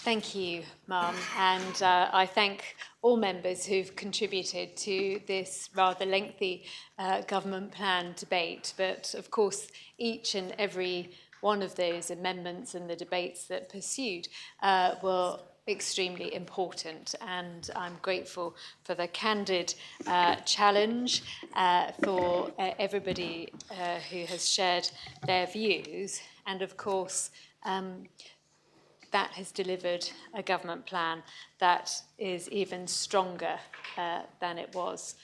Speaker 13: Thank you, Ma'am, and I thank all members who've contributed to this rather lengthy government plan debate. But of course, each and every one of those amendments and the debates that pursued were extremely important, and I'm grateful for the candid challenge, for everybody who has shared their views, and of course that has delivered a government plan that is even stronger than it was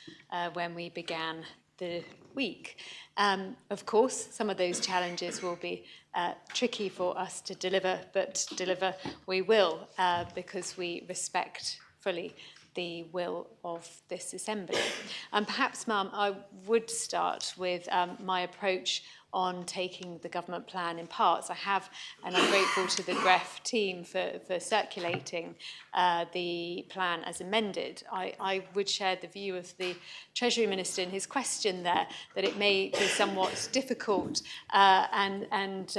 Speaker 13: when we began the week. Of course, some of those challenges will be tricky for us to deliver, but deliver we will, because we respect fully the will of this Assembly. And perhaps, Ma'am, I would start with my approach on taking the government plan in parts. I have, and I'm grateful to the GREF team for circulating the plan as amended. I would share the view of the Treasury Minister in his question there, that it may be somewhat difficult and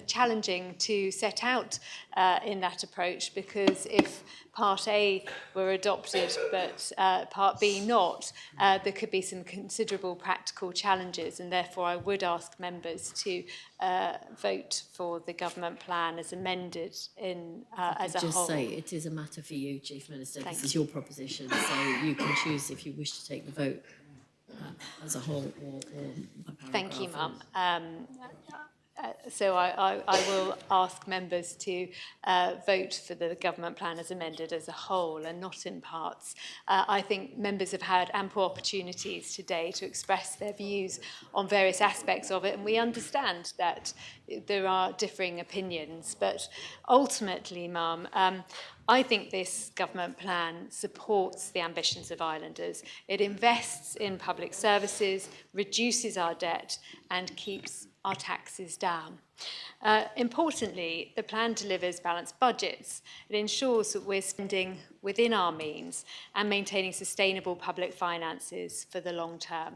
Speaker 13: challenging to set out in that approach, because if Part A were adopted but Part B not, there could be some considerable practical challenges, and therefore I would ask members to vote for the government plan as amended in as a whole.
Speaker 2: Just say it is a matter for you, Chief Minister.
Speaker 13: Thank
Speaker 2: This is
Speaker 13: you.
Speaker 2: your proposition, so you can choose if you wish to take the vote as a whole or by
Speaker 13: Thank you,
Speaker 2: paragraph.
Speaker 13: Ma'am. So I will ask members to vote for the government plan as amended as a whole and not in parts. I think members have had ample opportunities today to express their views on various aspects of it, and we understand that there are differing opinions. But ultimately, Ma'am, I think this government plan supports the ambitions of islanders. It invests in public services, reduces our debt, and keeps our taxes down. Importantly, the plan delivers balanced budgets. It ensures that we're spending within our means and maintaining sustainable public finances for the long term.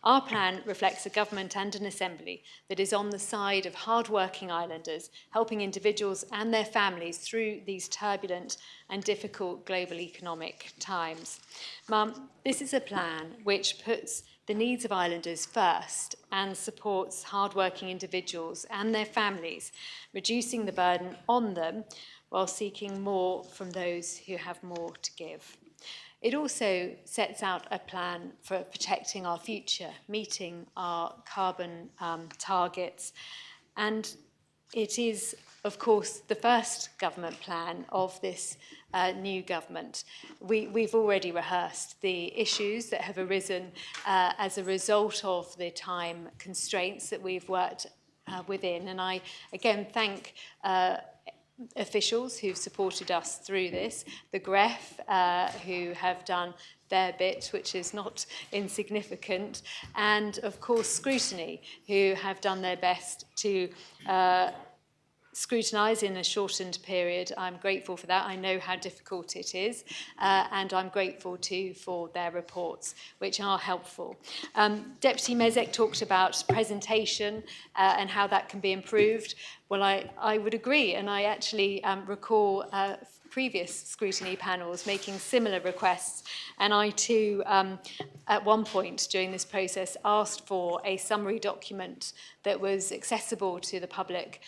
Speaker 13: Our plan reflects a government and an assembly that is on the side of hard-working islanders, helping individuals and their families through these turbulent and difficult global economic times. Ma'am, this is a plan which puts the needs of islanders first and supports hard-working individuals and their families, reducing the burden on them while seeking more from those who have more to give. It also sets out a plan for protecting our future, meeting our carbon targets, and it is, of course, the first government plan of this new government. We've already rehearsed the issues that have arisen as a result of the time constraints that we've worked within. And I, again, thank officials who've supported us through this, the GREF, who have done their bit, which is not insignificant, and of course Scrutiny, who have done their best to scrutinise in a shortened period. I'm grateful for that. I know how difficult it is, and I'm grateful too for their reports, which are helpful. Deputy Mezek talked about presentation and how that can be improved. Well, I would agree, and I actually recall previous scrutiny panels making similar requests, and I too at one point during this process asked for a summary document that was accessible to the public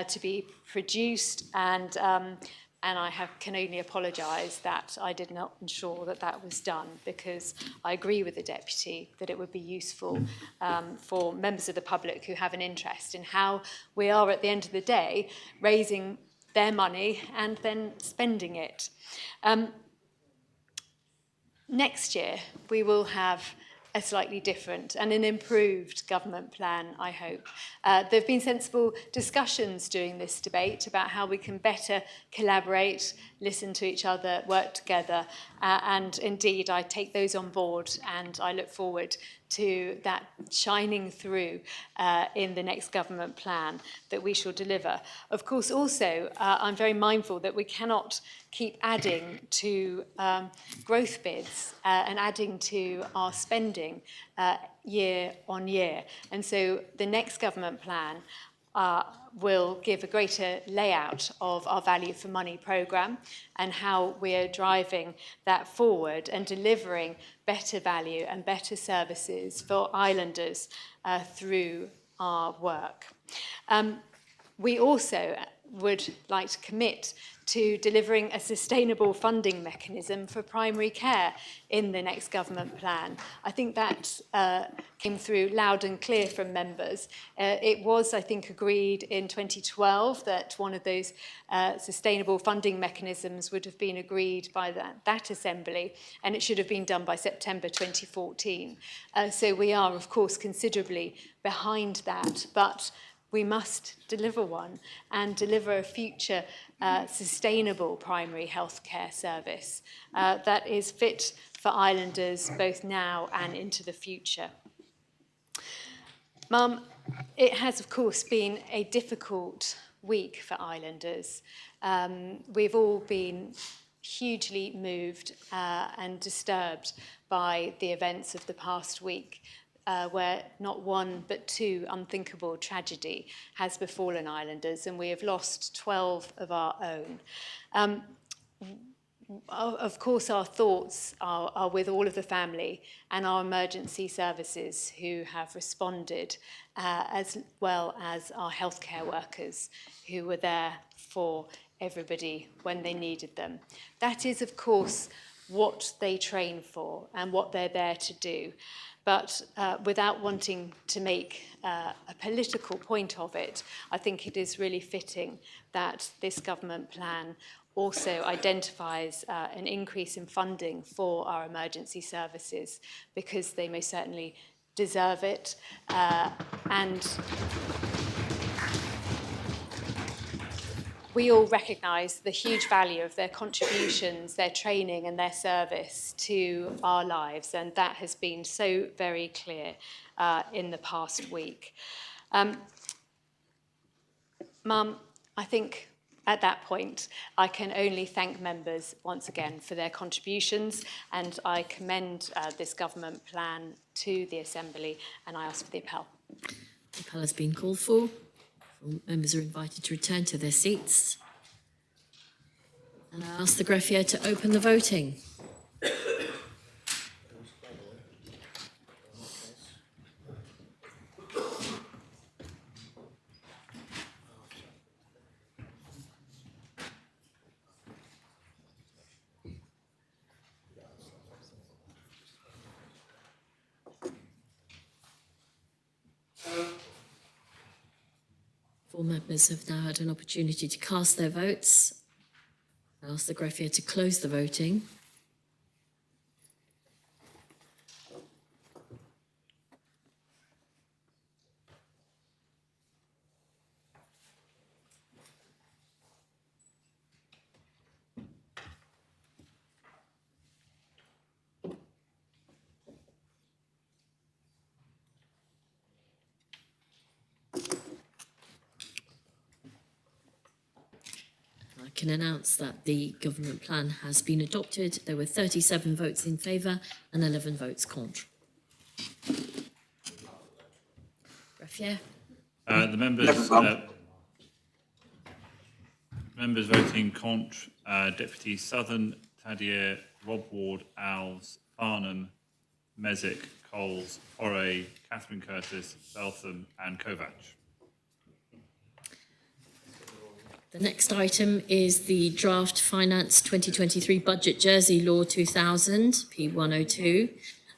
Speaker 13: to be produced, and I can only apologise that I did not ensure that that was done, because I agree with the Deputy that it would be useful for members of the public who have an interest in how we are at the end of the day raising their money and then spending it. Next year, we will have a slightly different and an improved government plan, I hope. There have been sensible discussions during this debate about how we can better collaborate, listen to each other, work together, and indeed I take those on board, and I look forward to that shining through in the next government plan that we shall deliver. Of course, also, I'm very mindful that we cannot keep adding to growth bids and adding to our spending year on year. And so the next government plan will give a greater layout of our value for money programme and how we are driving that forward and delivering better value and better services for islanders through our work. We also would like to commit to delivering a sustainable funding mechanism for primary care in the next government plan. I think that came through loud and clear from members. It was, I think, agreed in 2012 that one of those sustainable funding mechanisms would have been agreed by that assembly, and it should have been done by September 2014. So we are, of course, considerably behind that, but we must deliver one and deliver a future sustainable primary healthcare service that is fit for islanders both now and into the future. Mum, it has of course been a difficult week for islanders. We've all been hugely moved and disturbed by the events of the past week. Where not one but two unthinkable tragedy has befallen islanders, and we have lost 12 of our own. Of course, our thoughts are with all of the family and our emergency services who have responded, as well as our healthcare workers who were there for everybody when they needed them. That is, of course, what they train for and what they're there to do. But without wanting to make a political point of it, I think it is really fitting that this government plan also identifies an increase in funding for our emergency services, because they most certainly deserve it. And we all recognise the huge value of their contributions, their training and their service to our lives, and that has been so very clear in the past week. Mum, I think at that point I can only thank members once again for their contributions, and I commend this government plan to the Assembly, and I ask for the appel.
Speaker 2: The appel has been called for. All members are invited to return to their seats. And I ask the greffier to open the voting. All members have now had an opportunity to cast their votes. I ask the greffier to close the voting. I can announce that the government plan has been adopted. There were 37 votes in favour and 11 votes contre. Greffier?
Speaker 7: The members voting contre, Deputy Southern, Tadier, Rob Ward, Alves, Farnham, Mesick, Coles, Ore, Catherine Curtis, Beltham and Kovac.
Speaker 2: The next item is the Draft Finance 2023 Budget Jersey Law 2000, P102,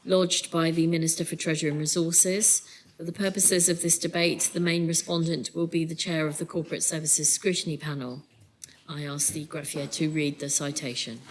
Speaker 2: lodged by the Minister for Treasury and Resources. For the purposes of this debate, the main respondent will be the Chair of the Corporate Services Scrutiny Panel. I ask the greffier to read the citation.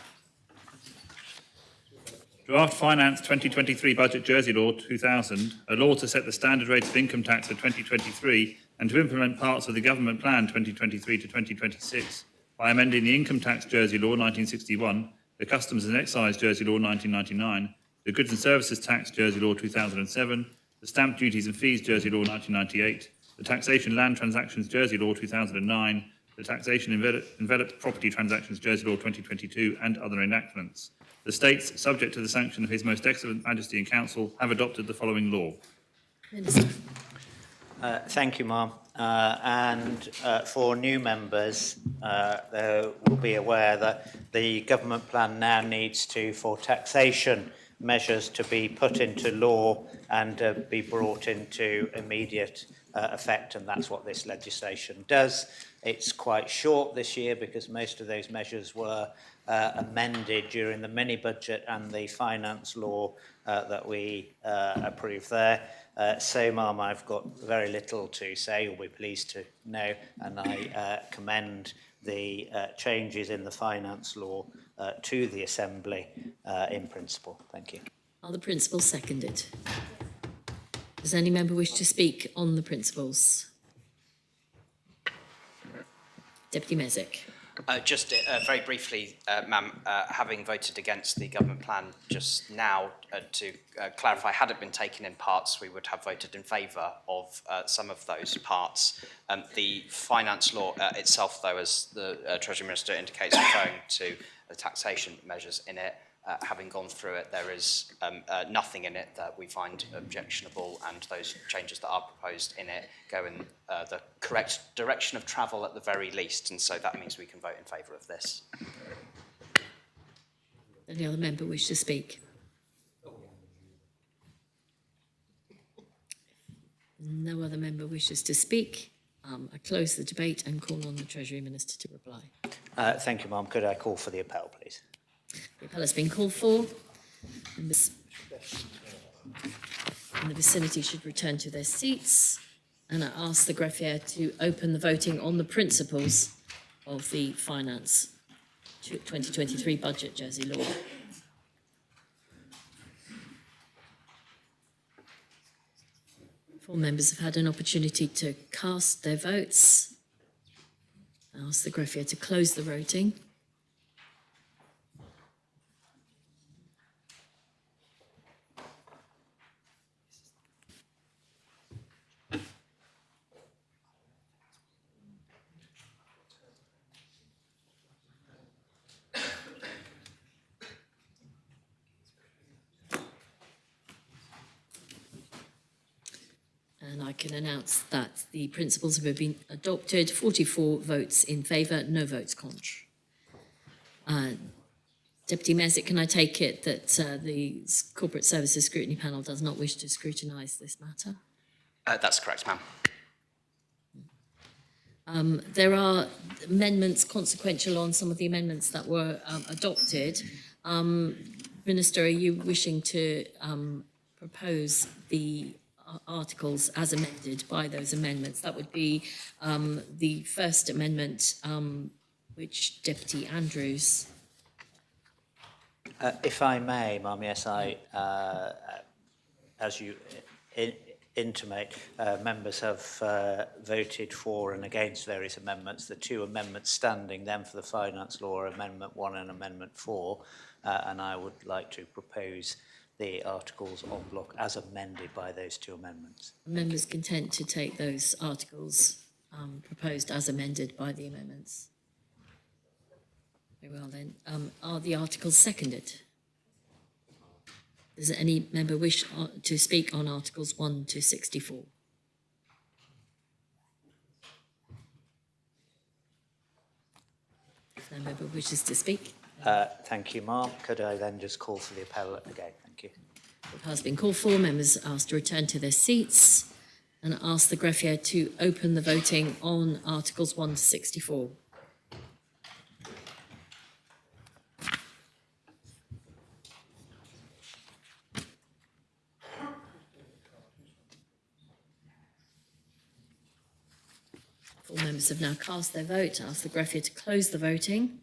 Speaker 7: Draft Finance 2023 Budget Jersey Law 2000, a law to set the standard rate of income tax for 2023 and to implement parts of the Government Plan 2023 to 2026 by amending the Income Tax Jersey Law 1961, the Customs and Excise Jersey Law 1999, the Goods and Services Tax Jersey Law 2007, the Stamp Duties and Fees Jersey Law 1998, the Taxation Land Transactions Jersey Law 2009, the Taxation Enveloped Property Transactions Jersey Law 2022, and other enactments. The States, subject to the sanction of His Most Excellent Majesty and Council, have adopted the following law.
Speaker 2: Minister.
Speaker 10: Thank you, Ma'am. For new members, they will be aware that the government plan now needs to, for taxation measures to be put into law and be brought into immediate effect, and that's what this legislation does. It's quite short this year because most of those measures were amended during the mini-budget and the finance law that we approved there. So, Ma'am, I've got very little to say. You'll be pleased to know, and I commend the changes in the finance law to the Assembly in principle. Thank you.
Speaker 2: Are the principles seconded? Does any member wish to speak on the principles? Deputy Mezek.
Speaker 6: Just very briefly, ma'am, having voted against the government plan just now, to clarify, had it been taken in parts, we would have voted in favour of some of those parts. The finance law itself, though, as the Treasury Minister indicates, referring to the taxation measures in it, having gone through it, there is nothing in it that we find objectionable, and those changes that are proposed in it go in the correct direction of travel at the very least, and so that means we can vote in favour of this.
Speaker 2: Any other member wish to speak? No other member wishes to speak. I close the debate and call on the Treasury Minister to reply.
Speaker 10: Thank you, Ma'am. Could I call for the appel, please?
Speaker 2: The appel has been called for. Members in the vicinity should return to their seats. And I ask the greffier to open the voting on the principles of the Finance 2023 Budget Jersey Law. Four members have had an opportunity to cast their votes. I ask the greffier to close the voting. And I can announce that the principles have been adopted. 44 votes in favour, no votes contra. Deputy Mezek, can I take it that the Corporate Services Scrutiny Panel does not wish to scrutinise this matter?
Speaker 6: That's correct, ma'am.
Speaker 2: There are amendments consequential on some of the amendments that were adopted. Minister, are you wishing to propose the articles as amended by those amendments? That would be the first amendment, which Deputy Andrews.
Speaker 10: If I may, Ma'am, yes, as you intimate, members have voted for and against various amendments. The two amendments standing then for the Finance Law are Amendment 1 and Amendment 4, and I would like to propose the articles en bloc as amended by those two amendments.
Speaker 2: Members content to take those articles proposed as amended by the amendments? Very well then. Are the articles seconded? Does any member wish to speak on Articles 1 to 64? If no member wishes to speak.
Speaker 10: Thank you, Mark. Could I then just call for the appel again? Thank you.
Speaker 2: The appel has been called for. Members are asked to return to their seats and ask the greffier to open the voting on Articles 1 to 64. All members have now cast their vote. I ask the greffier to close the voting.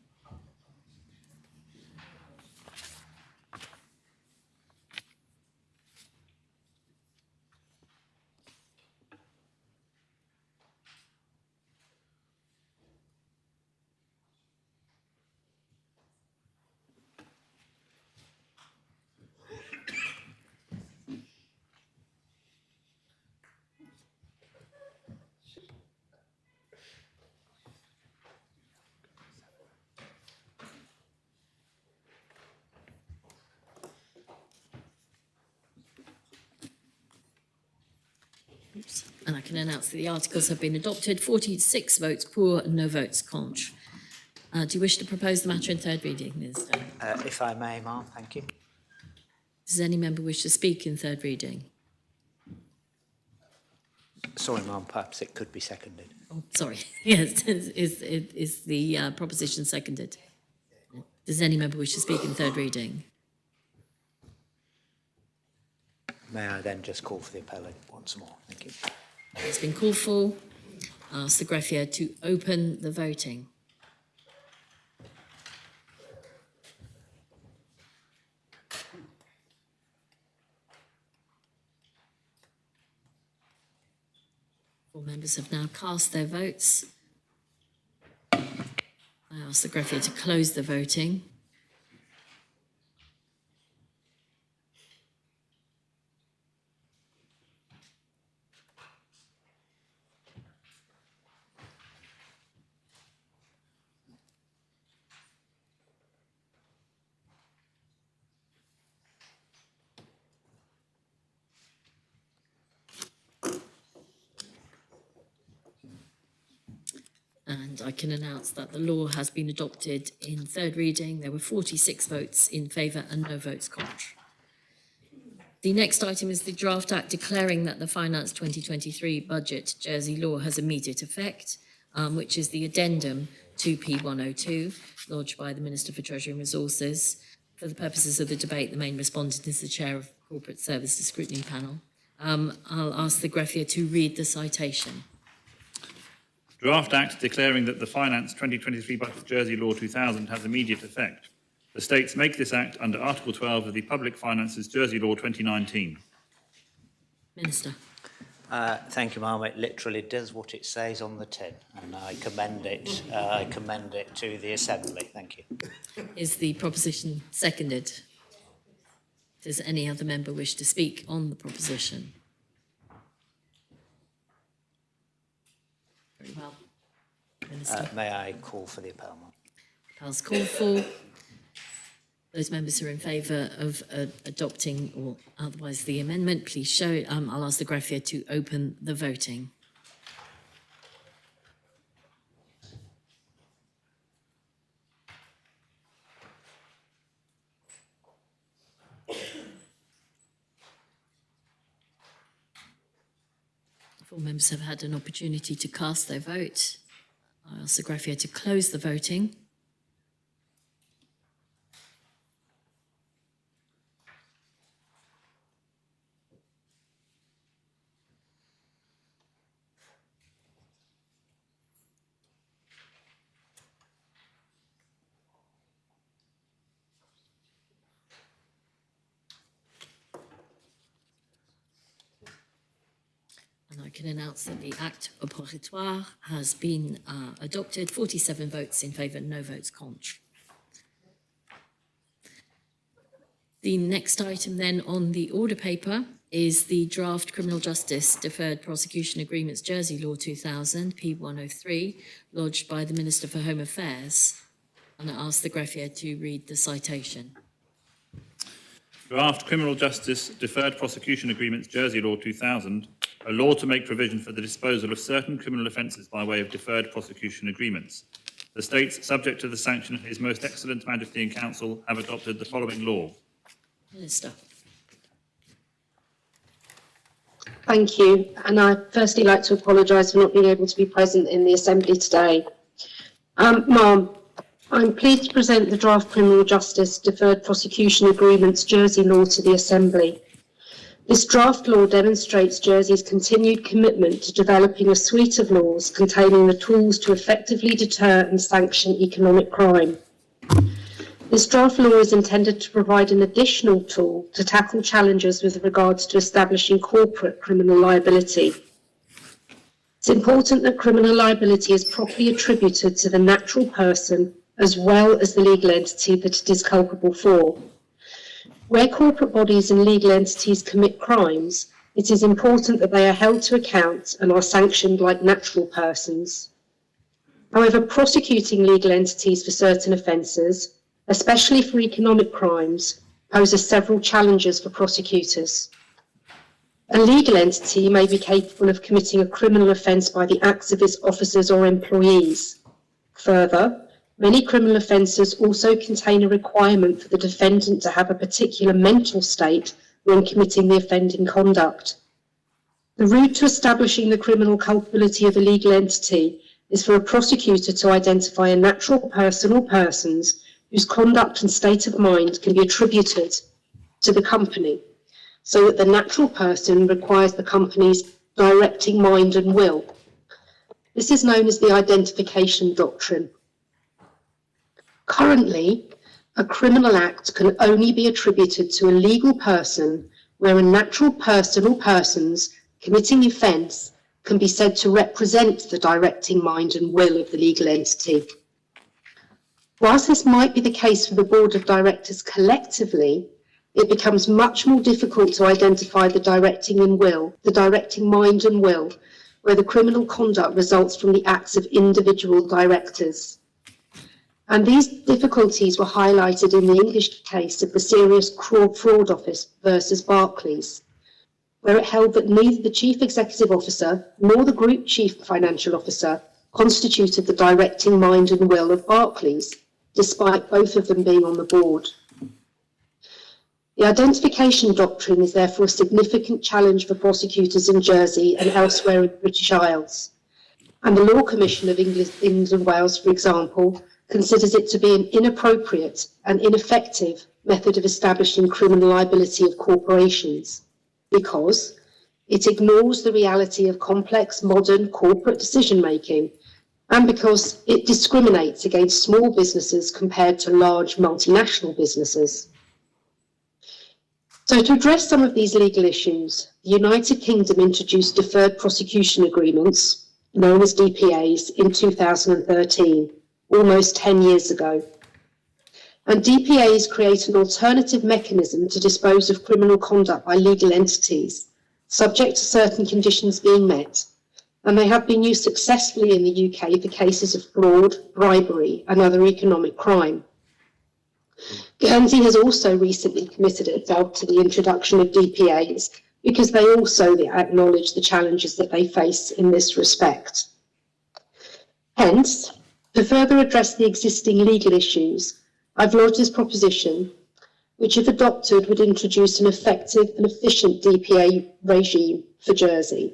Speaker 2: And I can announce that the articles have been adopted, 46 votes pour and no votes contre. Do you wish to propose the matter in third reading, Minister?
Speaker 10: If I may, Ma'am, thank you.
Speaker 2: Does any member wish to speak in third reading?
Speaker 10: Sorry, Ma'am, perhaps it could be seconded.
Speaker 2: Oh, sorry. Yes, is the proposition seconded? Does any member wish to speak in third reading?
Speaker 10: May I then just call for the appellant once more? Thank you.
Speaker 2: It's been called for. I'll ask the greffier to open the voting. All members have now cast their votes. I ask the greffier to close the voting. And I can announce that the law has been adopted in third reading. There were 46 votes in favour and no votes contrary. The next item is the draft act declaring that the Finance 2023 budget Jersey law has immediate effect, which is the addendum to P102, lodged by the Minister for Treasury and Resources. For the purposes of the debate, the main respondent is the Chair of Corporate Services Scrutiny Panel. I'll ask the greffier to read the citation.
Speaker 7: Draft Act declaring that the Finance 2023 Budget Jersey Law 2000 has immediate effect. The States make this Act under Article 12 of the Public Finances Jersey Law 2019.
Speaker 2: Minister.
Speaker 10: Thank you, Ma'am. It literally does what it says on the tin, and I commend it. I commend it to the Assembly. Thank you.
Speaker 2: Is the proposition seconded? Does any other member wish to speak on the proposition? Very well. Minister.
Speaker 10: May I call for the appellant?
Speaker 2: Appell's called for. Those members who are in favour of adopting or otherwise the amendment, please show. I'll ask the greffier to open the voting. If all members have had an opportunity to cast their vote, I ask the greffier to close the voting. And I can announce that the Acte opératoire has been adopted, 47 votes in favour, no votes contre. The next item then on the order paper is the Draft Criminal Justice Deferred Prosecution Agreements Jersey Law 2000, P103, lodged by the Minister for Home Affairs. And I ask the greffier to read the citation.
Speaker 7: Draft Criminal Justice Deferred Prosecution Agreements Jersey Law 2000, a law to make provision for the disposal of certain criminal offences by way of deferred prosecution agreements. The States, subject to the sanction of His Most Excellent Majesty and Council, have adopted the following law.
Speaker 2: Minister.
Speaker 16: Thank you. And I'd firstly like to apologise for not being able to be present in the Assembly today. Ma'am, I'm pleased to present the Draft Criminal Justice Deferred Prosecution Agreements Jersey Law to the Assembly. This draft law demonstrates Jersey's continued commitment to developing a suite of laws containing the tools to effectively deter and sanction economic crime. This draft law is intended to provide an additional tool to tackle challenges with regards to establishing corporate criminal liability. It's important that criminal liability is properly attributed to the natural person as well as the legal entity that it is culpable for. Where corporate bodies and legal entities commit crimes, it is important that they are held to account and are sanctioned like natural persons. However, prosecuting legal entities for certain offences, especially for economic crimes, poses several challenges for prosecutors. A legal entity may be capable of committing a criminal offence by the acts of its officers or employees. Further, many criminal offences also contain a requirement for the defendant to have a particular mental state when committing the offending conduct. The route to establishing the criminal culpability of a legal entity is for a prosecutor to identify a natural person or persons whose conduct and state of mind can be attributed to the company, so that the natural person requires the company's directing mind and will. This is known as the identification doctrine. Currently, a criminal act can only be attributed to a legal person where a natural person or persons committing the offence can be said to represent the directing mind and will of the legal entity. Whilst this might be the case for the Board of Directors collectively, it becomes much more difficult to identify the directing mind and will, where the criminal conduct results from the acts of individual directors. And these difficulties were highlighted in the English case of the Serious Fraud Office versus Barclays, where it held that neither the Chief Executive Officer nor the Group Chief Financial Officer constituted the directing mind and will of Barclays, despite both of them being on the board. The identification doctrine is therefore a significant challenge for prosecutors in Jersey and elsewhere in the British Isles. And the Law Commission of England and Wales, for example, considers it to be an inappropriate and ineffective method of establishing criminal liability of corporations, because it ignores the reality of complex modern corporate decision-making, and because it discriminates against small businesses compared to large multinational businesses. So to address some of these legal issues, the United Kingdom introduced deferred prosecution agreements, known as DPAs, in 2013, almost 10 years ago. And DPAs create an alternative mechanism to dispose of criminal conduct by legal entities, subject to certain conditions being met, and they have been used successfully in the UK for cases of fraud, bribery, and other economic crime. Guernsey has also recently committed itself to the introduction of DPAs because they also acknowledge the challenges that they face in this respect. Hence, to further address the existing legal issues, I've lodged this proposition, which if adopted would introduce an effective and efficient DPA regime for Jersey.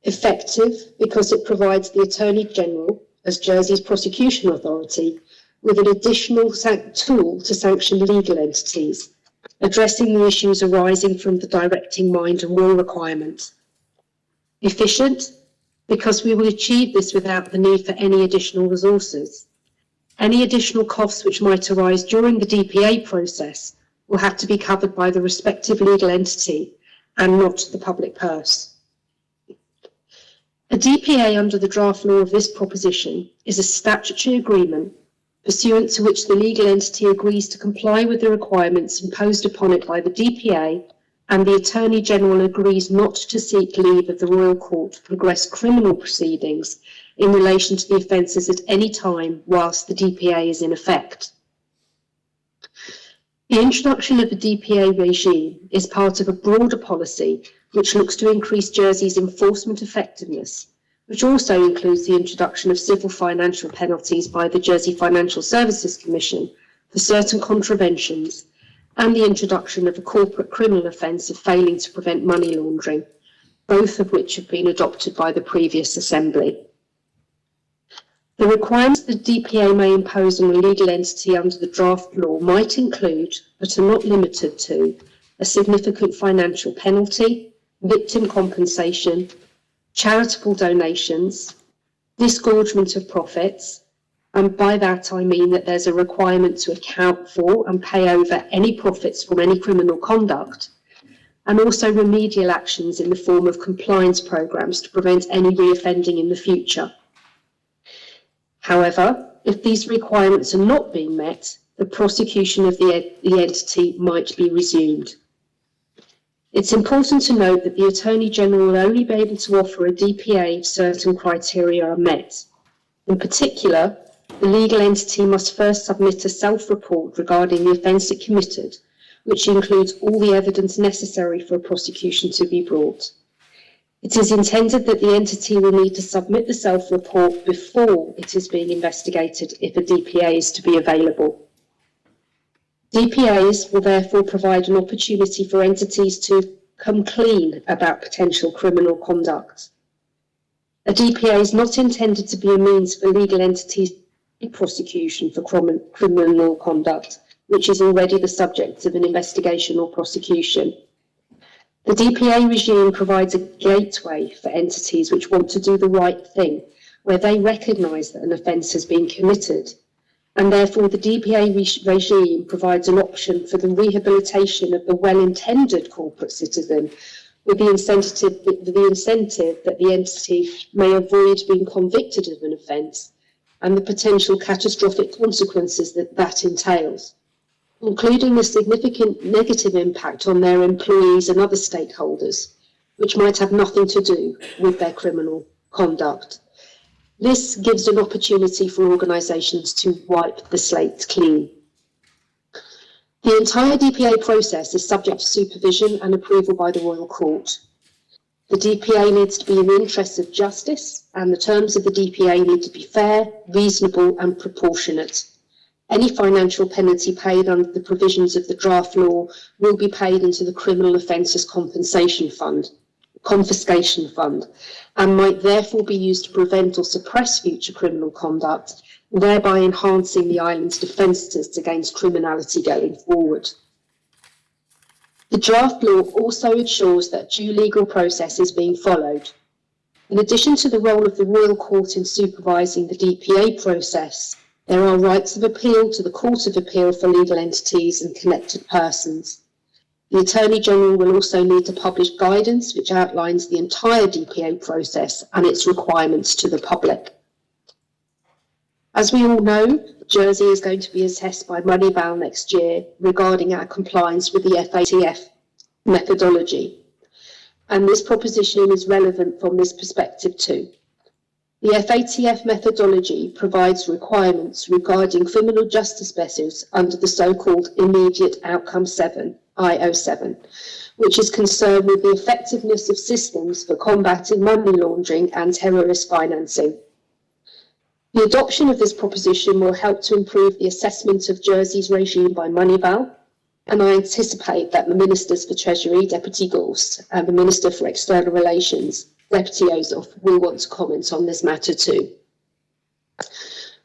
Speaker 16: Effective because it provides the Attorney General, as Jersey's prosecution authority, with an additional tool to sanction legal entities, addressing the issues arising from the directing mind and will requirement. Efficient, because we will achieve this without the need for any additional resources. Any additional costs which might arise during the DPA process will have to be covered by the respective legal entity and not the public purse. A DPA under the draft law of this proposition is a statutory agreement pursuant to which the legal entity agrees to comply with the requirements imposed upon it by the DPA, and the Attorney General agrees not to seek leave of the Royal Court to progress criminal proceedings in relation to the offences at any time whilst the DPA is in effect. The introduction of the DPA regime is part of a broader policy which looks to increase Jersey's enforcement effectiveness, which also includes the introduction of civil financial penalties by the Jersey Financial Services Commission for certain contraventions, and the introduction of a corporate criminal offence of failing to prevent money laundering, both of which have been adopted by the previous Assembly. The requirements that the DPA may impose on a legal entity under the draft law might include, but are not limited to, a significant financial penalty, victim compensation, charitable donations, disgorgement of profits, and by that I mean that there's a requirement to account for and pay over any profits from any criminal conduct, and also remedial actions in the form of compliance programmes to prevent any reoffending in the future. However, if these requirements are not being met, the prosecution of the entity might be resumed. It's important to note that the Attorney General will only be able to offer a DPA if certain criteria are met. In particular, the legal entity must first submit a self-report regarding the offence it committed, which includes all the evidence necessary for a prosecution to be brought. It is intended that the entity will need to submit the self-report before it is being investigated if a DPA is to be available. DPAs will therefore provide an opportunity for entities to come clean about potential criminal conduct. A DPA is not intended to be a means for legal entities prosecution for criminal conduct, which is already the subject of an investigation or prosecution. The DPA regime provides a gateway for entities which want to do the right thing, where they recognise that an offence has been committed, and therefore the DPA regime provides an option for the rehabilitation of the well-intended corporate citizen, with the incentive that the entity may avoid being convicted of an offence and the potential catastrophic consequences that entails, including the significant negative impact on their employees and other stakeholders, which might have nothing to do with their criminal conduct. This gives an opportunity for organisations to wipe the slate clean. The entire DPA process is subject to supervision and approval by the Royal Court. The DPA needs to be in the interests of justice, and the terms of the DPA need to be fair, reasonable and proportionate. Any financial penalty paid under the provisions of the draft law will be paid into the Criminal Offences Confiscation Fund, and might therefore be used to prevent or suppress future criminal conduct, thereby enhancing the island's defences against criminality going forward. The draft law also ensures that due legal process is being followed. In addition to the role of the Royal Court in supervising the DPA process, there are rights of appeal to the Court of Appeal for legal entities and connected persons. The Attorney General will also need to publish guidance which outlines the entire DPA process and its requirements to the public. As we all know, Jersey is going to be assessed by Moneyval next year regarding our compliance with the FATF methodology. And this proposition is relevant from this perspective too. The FATF methodology provides requirements regarding criminal justice measures under the so-called Immediate Outcome 7, IO7, which is concerned with the effectiveness of systems for combating money laundering and terrorist financing. The adoption of this proposition will help to improve the assessment of Jersey's regime by Moneyval, and I anticipate that the Ministers for Treasury, Deputy Gorse, and the Minister for External Relations, Deputy Ozof, will want to comment on this matter too.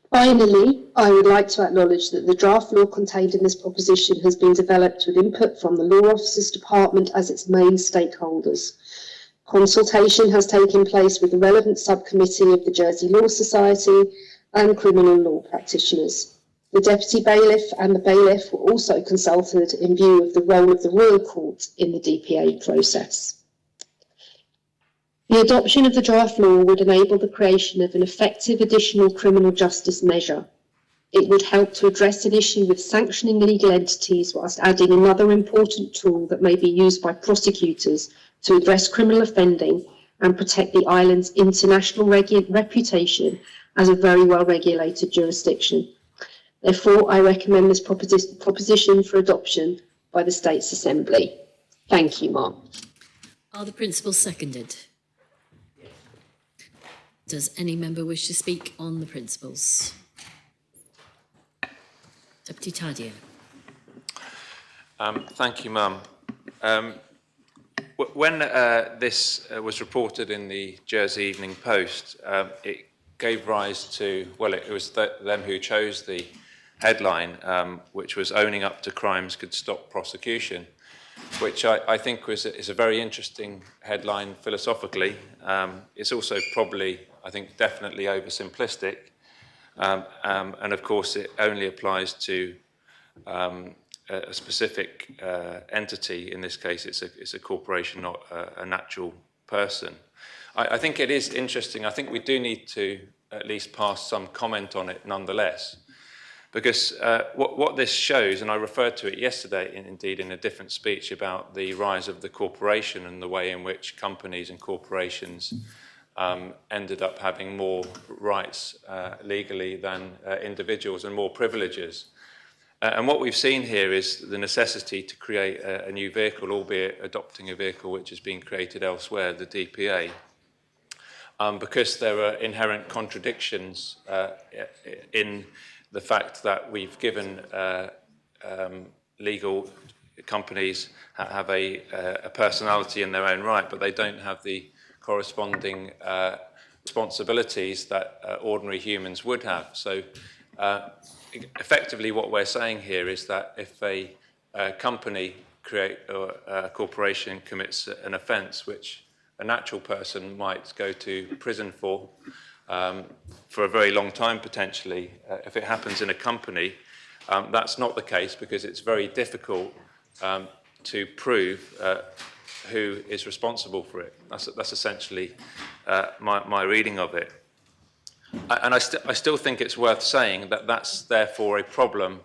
Speaker 16: Finally, I would like to acknowledge that the draft law contained in this proposition has been developed with input from the Law Officers Department as its main stakeholders. Consultation has taken place with the relevant subcommittee of the Jersey Law Society and criminal law practitioners. The Deputy Bailiff and the Bailiff were also consulted in view of the role of the Royal Court in the DPA process. The adoption of the draft law would enable the creation of an effective additional criminal justice measure. It would help to address an issue with sanctioning legal entities whilst adding another important tool that may be used by prosecutors to address criminal offending and protect the island's international reputation as a very well-regulated jurisdiction. Therefore, I recommend this proposition for adoption by the States Assembly. Thank you, Mark.
Speaker 2: Are the principles seconded? Does any member wish to speak on the principles? Deputy Tadia.
Speaker 9: Thank you, Mum. When this was reported in the Jersey Evening Post, it gave rise to, well, it was them who chose the headline, which was "Owning Up to Crimes Could Stop Prosecution," which I think is a very interesting headline philosophically. It's also probably, I think, definitely oversimplistic. And of course, it only applies to a specific entity. In this case, it's a corporation, not a natural person. I think it is interesting. I think we do need to at least pass some comment on it nonetheless, because what this shows, and I referred to it yesterday, indeed in a different speech, about the rise of the corporation and the way in which companies and corporations ended up having more rights legally than individuals and more privileges. And what we've seen here is the necessity to create a new vehicle, albeit adopting a vehicle which has been created elsewhere, the DPA, because there are inherent contradictions in the fact that we've given legal companies have a personality in their own right, but they don't have the corresponding responsibilities that ordinary humans would have. So effectively what we're saying here is that if a company or a corporation commits an offence which a natural person might go to prison for a very long time potentially, if it happens in a company, that's not the case because it's very difficult to prove who is responsible for it. That's essentially my reading of it. And I still think it's worth saying that that's therefore a problem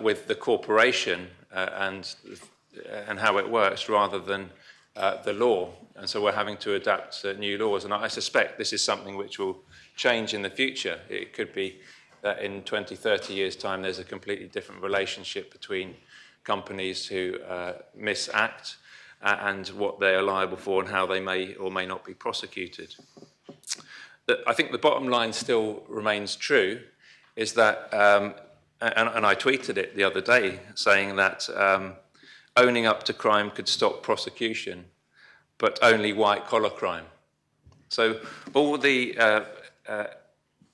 Speaker 9: with the corporation and how it works rather than the law. And so we're having to adapt new laws. And I suspect this is something which will change in the future. It could be that in 20, 30 years' time there's a completely different relationship between companies who misact and what they are liable for and how they may or may not be prosecuted. I think the bottom line still remains true, is that, and I tweeted it the other day, saying that owning up to crime could stop prosecution, but only white-collar crime. So all the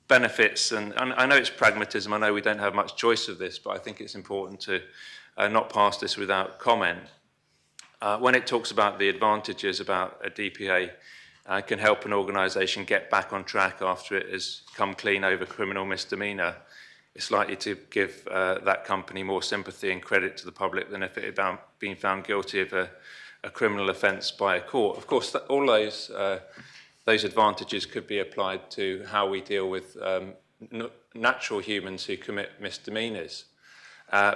Speaker 9: benefits, and I know it's pragmatism, I know we don't have much choice of this, but I think it's important to not pass this without comment. When it talks about the advantages about a DPA, can help an organisation get back on track after it has come clean over criminal misdemeanour, it's likely to give that company more sympathy and credit to the public than if it had been found guilty of a criminal offence by a court. Of course, all those advantages could be applied to how we deal with natural humans who commit misdemeanours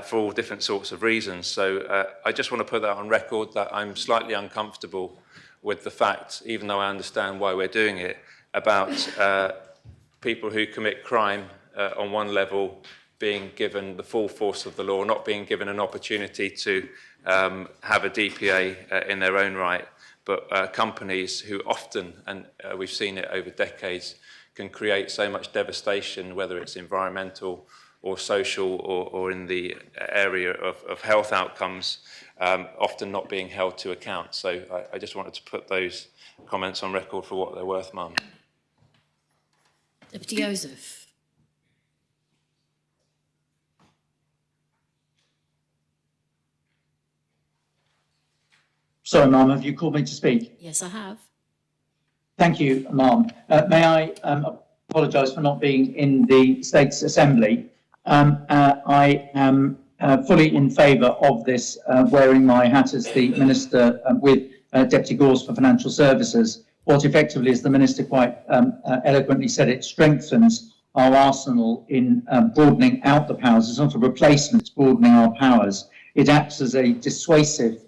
Speaker 9: for all different sorts of reasons. So I just want to put that on record that I'm slightly uncomfortable with the fact, even though I understand why we're doing it, about people who commit crime on one level being given the full force of the law, not being given an opportunity to have a DPA in their own right, but companies who often, and we've seen it over decades, can create so much devastation, whether it's environmental or social or in the area of health outcomes, often not being held to account. So I just wanted to put those comments on record for what they're worth, Mum.
Speaker 2: Deputy Joseph.
Speaker 11: Sorry, Ma'am, have you called me to speak?
Speaker 2: Yes, I have.
Speaker 11: Thank you, Ma'am. May I apologise for not being in the States Assembly. I am fully in favour of this, wearing my hat as the Minister with Deputy Gores for Financial Services. What effectively, as the Minister quite eloquently said, it strengthens our arsenal in broadening out the powers. It's not a replacement, it's broadening our powers. It acts as a dissuasive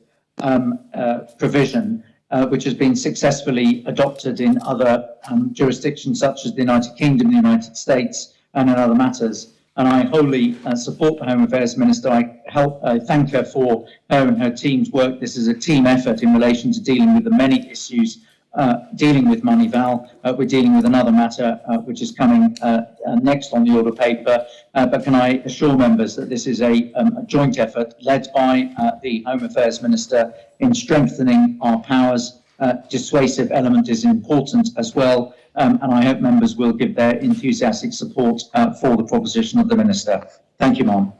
Speaker 11: provision which has been successfully adopted in other jurisdictions such as the United Kingdom, the United States, and in other matters. And I wholly support the Home Affairs Minister. I thank her for her and her team's work. This is a team effort in relation to dealing with the many issues dealing with Moneyval. We're dealing with another matter which is coming next on the order paper. But can I assure members that this is a joint effort led by the Home Affairs Minister in strengthening our powers. Dissuasive element is important as well. And I hope members will give their enthusiastic support for the proposition of the Minister. Thank you, Ma'am.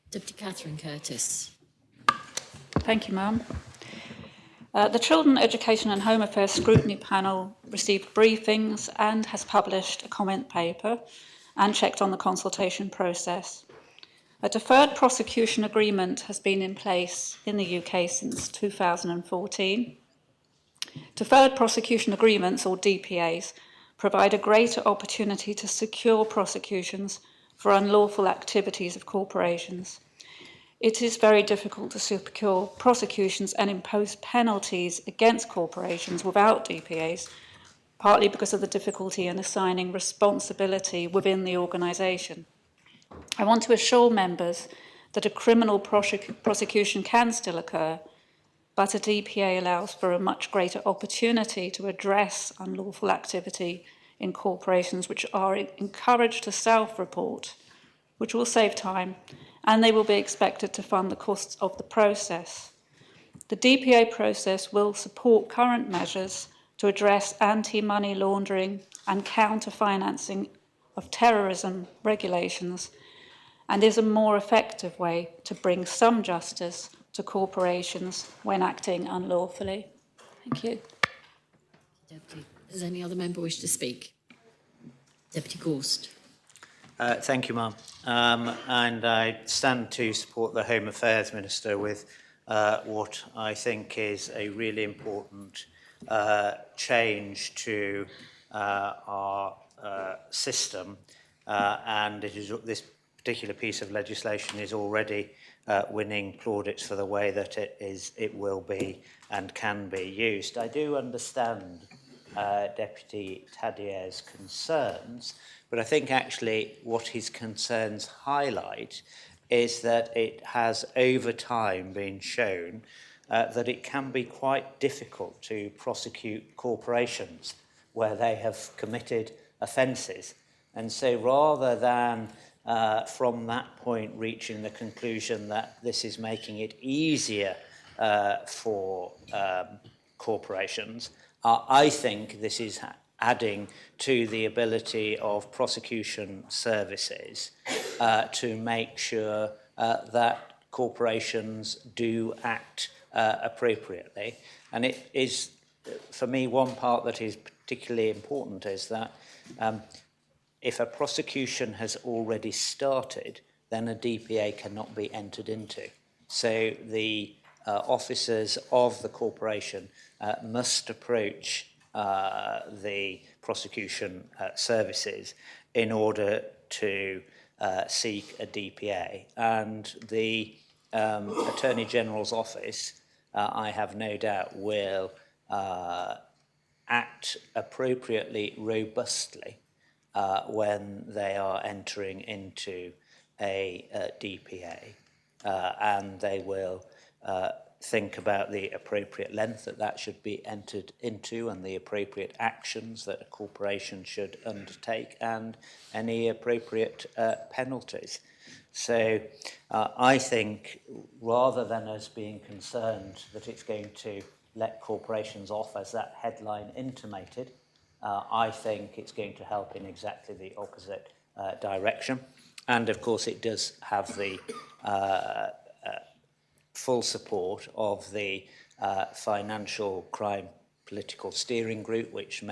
Speaker 2: Deputy Catherine Curtis.
Speaker 15: Thank you, Ma'am. The Children, Education and Home Affairs Scrutiny Panel received briefings and has published a comment paper and checked on the consultation process. A deferred prosecution agreement has been in place in the UK since 2014. Deferred prosecution agreements, or DPAs, provide a greater opportunity to secure prosecutions for unlawful activities of corporations. It is very difficult to secure prosecutions and impose penalties against corporations without DPAs, partly because of the difficulty in assigning responsibility within the organisation. I want to assure members that a criminal prosecution can still occur, but a DPA allows for a much greater opportunity to address unlawful activity in corporations which are encouraged to self-report, which will save time, and they will be expected to fund the costs of the process. The DPA process will support current measures to address anti-money laundering and counter-financing of terrorism regulations, and is a more effective way to bring some justice to corporations when acting unlawfully. Thank you.
Speaker 2: Deputy. Does any other member wish to speak? Deputy Gorst.
Speaker 10: Thank you, Ma'am. And I stand to support the Home Affairs Minister with what I think is a really important change to our system, and it is, this particular piece of legislation is already winning plaudits for the way that it will be and can be used. I do understand Deputy Tadier's concerns, but I think actually what his concerns highlight is that it has over time been shown that it can be quite difficult to prosecute corporations where they have committed offences. And so rather than from that point reaching the conclusion that this is making it easier for corporations, I think this is adding to the ability of prosecution services to make sure that corporations do act appropriately. And it is, for me, one part that is particularly important is that if a prosecution has already started, then a DPA cannot be entered into. So the officers of the corporation must approach the prosecution services in order to seek a DPA. And the Attorney General's office, I have no doubt, will act appropriately, robustly, when they are entering into a DPA, and they will think about the appropriate length that should be entered into and the appropriate actions that a corporation should undertake and any appropriate penalties. So I think rather than us being concerned that it's going to let corporations off as that headline intimated, I think it's going to help in exactly the opposite direction. And of course it does have the full support of the Financial Crime Political Steering Group, which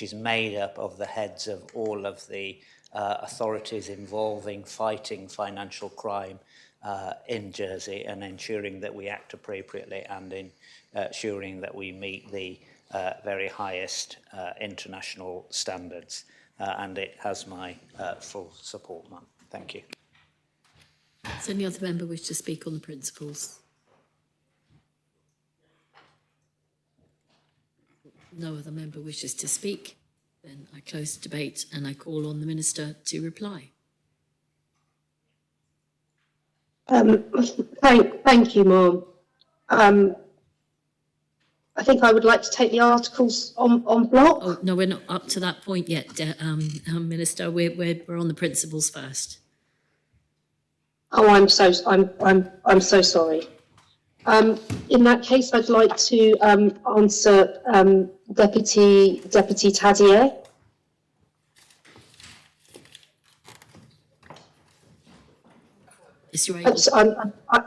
Speaker 10: is made up of the heads of all of the authorities involving fighting financial crime in Jersey and ensuring that we act appropriately and ensuring that we meet the very highest international standards. And it has my full support, ma'am. Thank you.
Speaker 2: Does any other member wish to speak on the principles? No other member wishes to speak. Then I close the debate and I call on the Minister to reply.
Speaker 16: Thank you, Ma'am. I think I would like to take the articles on block.
Speaker 2: Oh, no, we're not up to that point yet, Minister. We're on the principles first.
Speaker 16: Oh, I'm so sorry. In that case, I'd like to answer Deputy Tadier.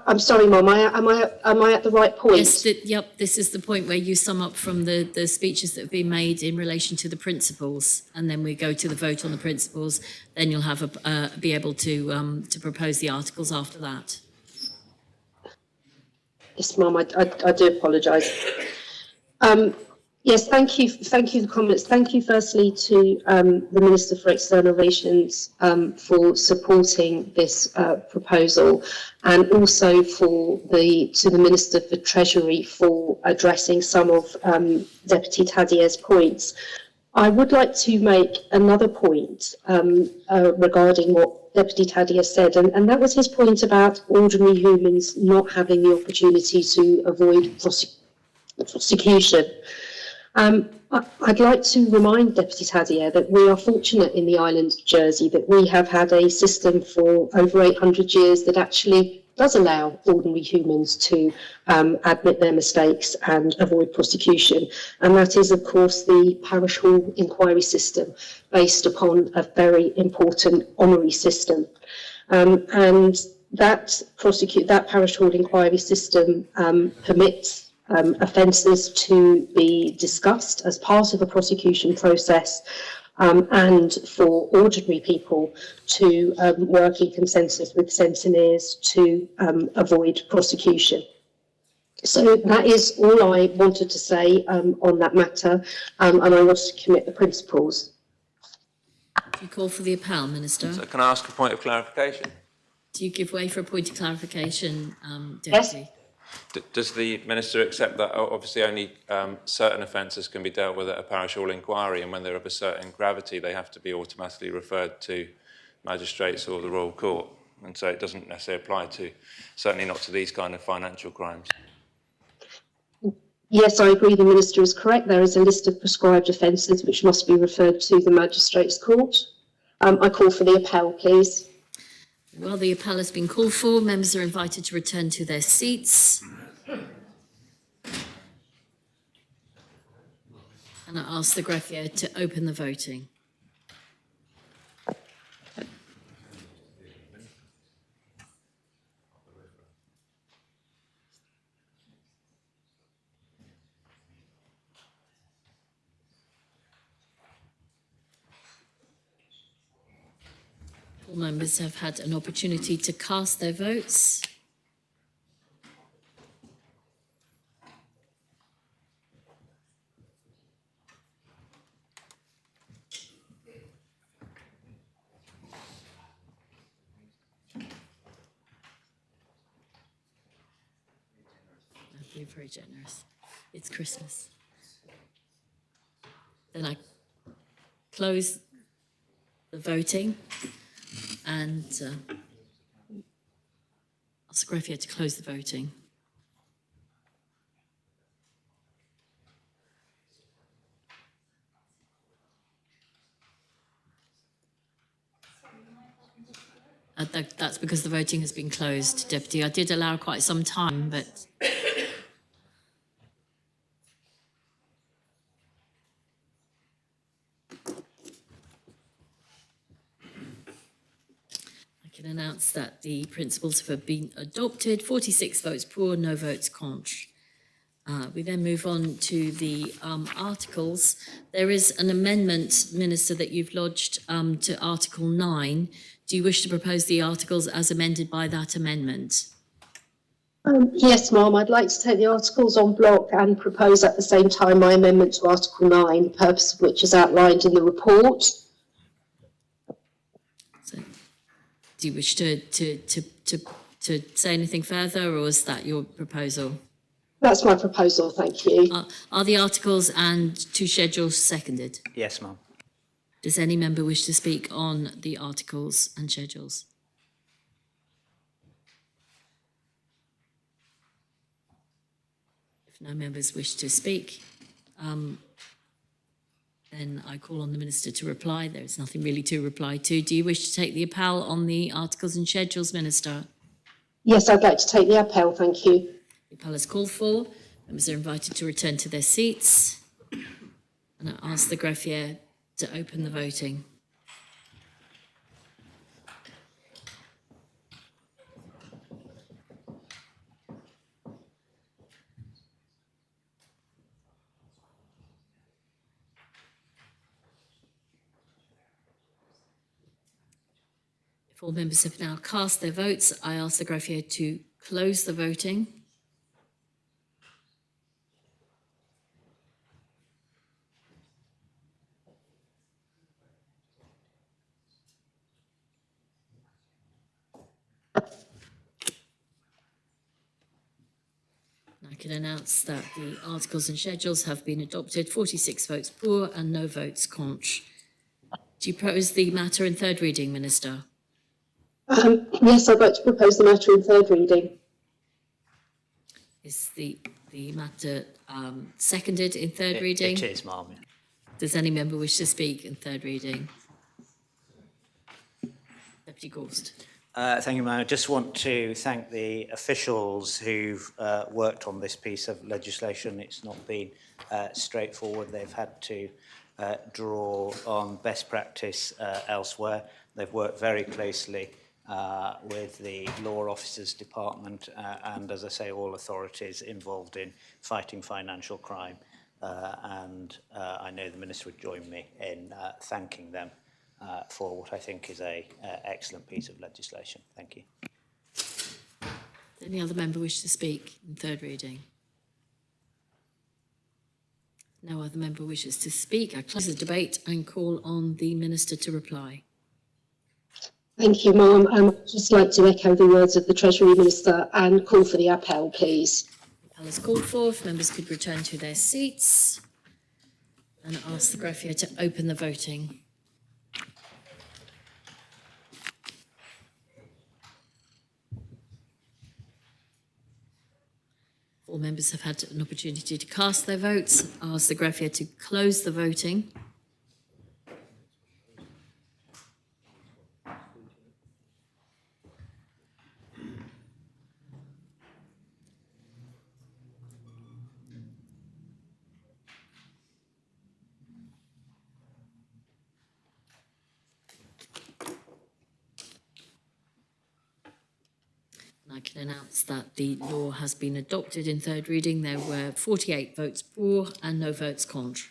Speaker 16: I'm sorry, Mum. Am I at the right point?
Speaker 2: Yes. Yep. This is the point where you sum up from the speeches that have been made in relation to the principles, and then we go to the vote on the principles. Then you'll have be able to propose the articles after that.
Speaker 16: Yes, Mum. I do apologise. Yes, thank you for the comments. Thank you firstly to the Minister for External Relations for supporting this proposal, and also to the Minister for Treasury for addressing some of Deputy Tadier's points. I would like to make another point regarding what Deputy Taddy said, and that was his point about ordinary humans not having the opportunity to avoid prosecution. I'd like to remind Deputy Taddier that we are fortunate in the island of Jersey that we have had a system for over 800 years that actually does allow ordinary humans to admit their mistakes and avoid prosecution. And that is, of course, the parish hall inquiry system, based upon a very important honorary system. And that parish hall inquiry system permits offences to be discussed as part of a prosecution process, and for ordinary people to work in consensus with centenniers to avoid prosecution. So that is all I wanted to say on that matter, and I want to commit the principles.
Speaker 2: Do you call for the appel, Minister?
Speaker 9: So can I ask a point of clarification?
Speaker 2: Do you give way for a point of clarification, Deputy?
Speaker 16: Yes.
Speaker 9: Does the Minister accept that obviously only certain offences can be dealt with at a parish hall inquiry, and when they're of a certain gravity they have to be automatically referred to magistrates or the Royal Court, and so it doesn't necessarily apply to, certainly not to these kind of financial crimes?
Speaker 16: Yes, I agree the Minister is correct. There is a list of prescribed offences which must be referred to the Magistrates' Court. I call for the appel, please.
Speaker 2: Well, the appel has been called for. Members are invited to return to their seats. And I ask the greffier to open the voting. All members have had an opportunity to cast their votes. You're very generous. It's Christmas. Then I close the voting and ask the greffier to close the voting. That's because the voting has been closed, Deputy. I did allow quite some time, but... I can announce that the principles have been adopted. 46 votes pour, no votes contre. We then move on to the articles. There is an amendment, Minister, that you've lodged to Article 9. Do you wish to propose the articles as amended by that amendment?
Speaker 16: Yes, ma'am. I'd like to take the articles en bloc and propose at the same time my amendment to Article 9, the purpose of which is outlined in the report.
Speaker 2: So, do you wish to say anything further, or is that your proposal?
Speaker 16: That's my proposal, thank you.
Speaker 2: Are the articles and two schedules seconded?
Speaker 10: Yes, ma'am.
Speaker 2: Does any member wish to speak on the articles and schedules? If no members wish to speak, then I call on the Minister to reply. There is nothing really to reply to. Do you wish to take the appel on the articles and schedules, Minister?
Speaker 16: Yes, I'd like to take the appel, thank you.
Speaker 2: The appel is called for. Members are invited to return to their seats. And I ask the greffier to open the voting. If all members have now cast their votes, I ask the greffier to close the voting. I can announce that the articles and schedules have been adopted, 46 votes pour and no votes contre. Do you propose the matter in third reading, Minister?
Speaker 16: Yes, I'd like to propose the matter in third reading.
Speaker 2: Is the matter seconded in third reading?
Speaker 10: It is, Ma'am.
Speaker 2: Does any member wish to speak in third reading? Deputy Gorst.
Speaker 10: Thank you, Ma'am. I just want to thank the officials who've worked on this piece of legislation. It's not been straightforward. They've had to draw on best practice elsewhere. They've worked very closely with the Law Officers Department and, as I say, all authorities involved in fighting financial crime. And I know the Minister would join me in thanking them for what I think is an excellent piece of legislation. Thank you.
Speaker 2: Does any other member wish to speak in third reading? No other member wishes to speak. I close the debate and call on the Minister to reply.
Speaker 16: Thank you, Ma'am. I'd just like to echo the words of the Treasury Minister and call for the appel, please.
Speaker 2: The appel is called for. If members could return to their seats and ask the greffier to open the voting. All members have had an opportunity to cast their votes. I'll ask the greffier to close the voting. I can announce that the law has been adopted in third reading. There were 48 votes pour and no votes contre.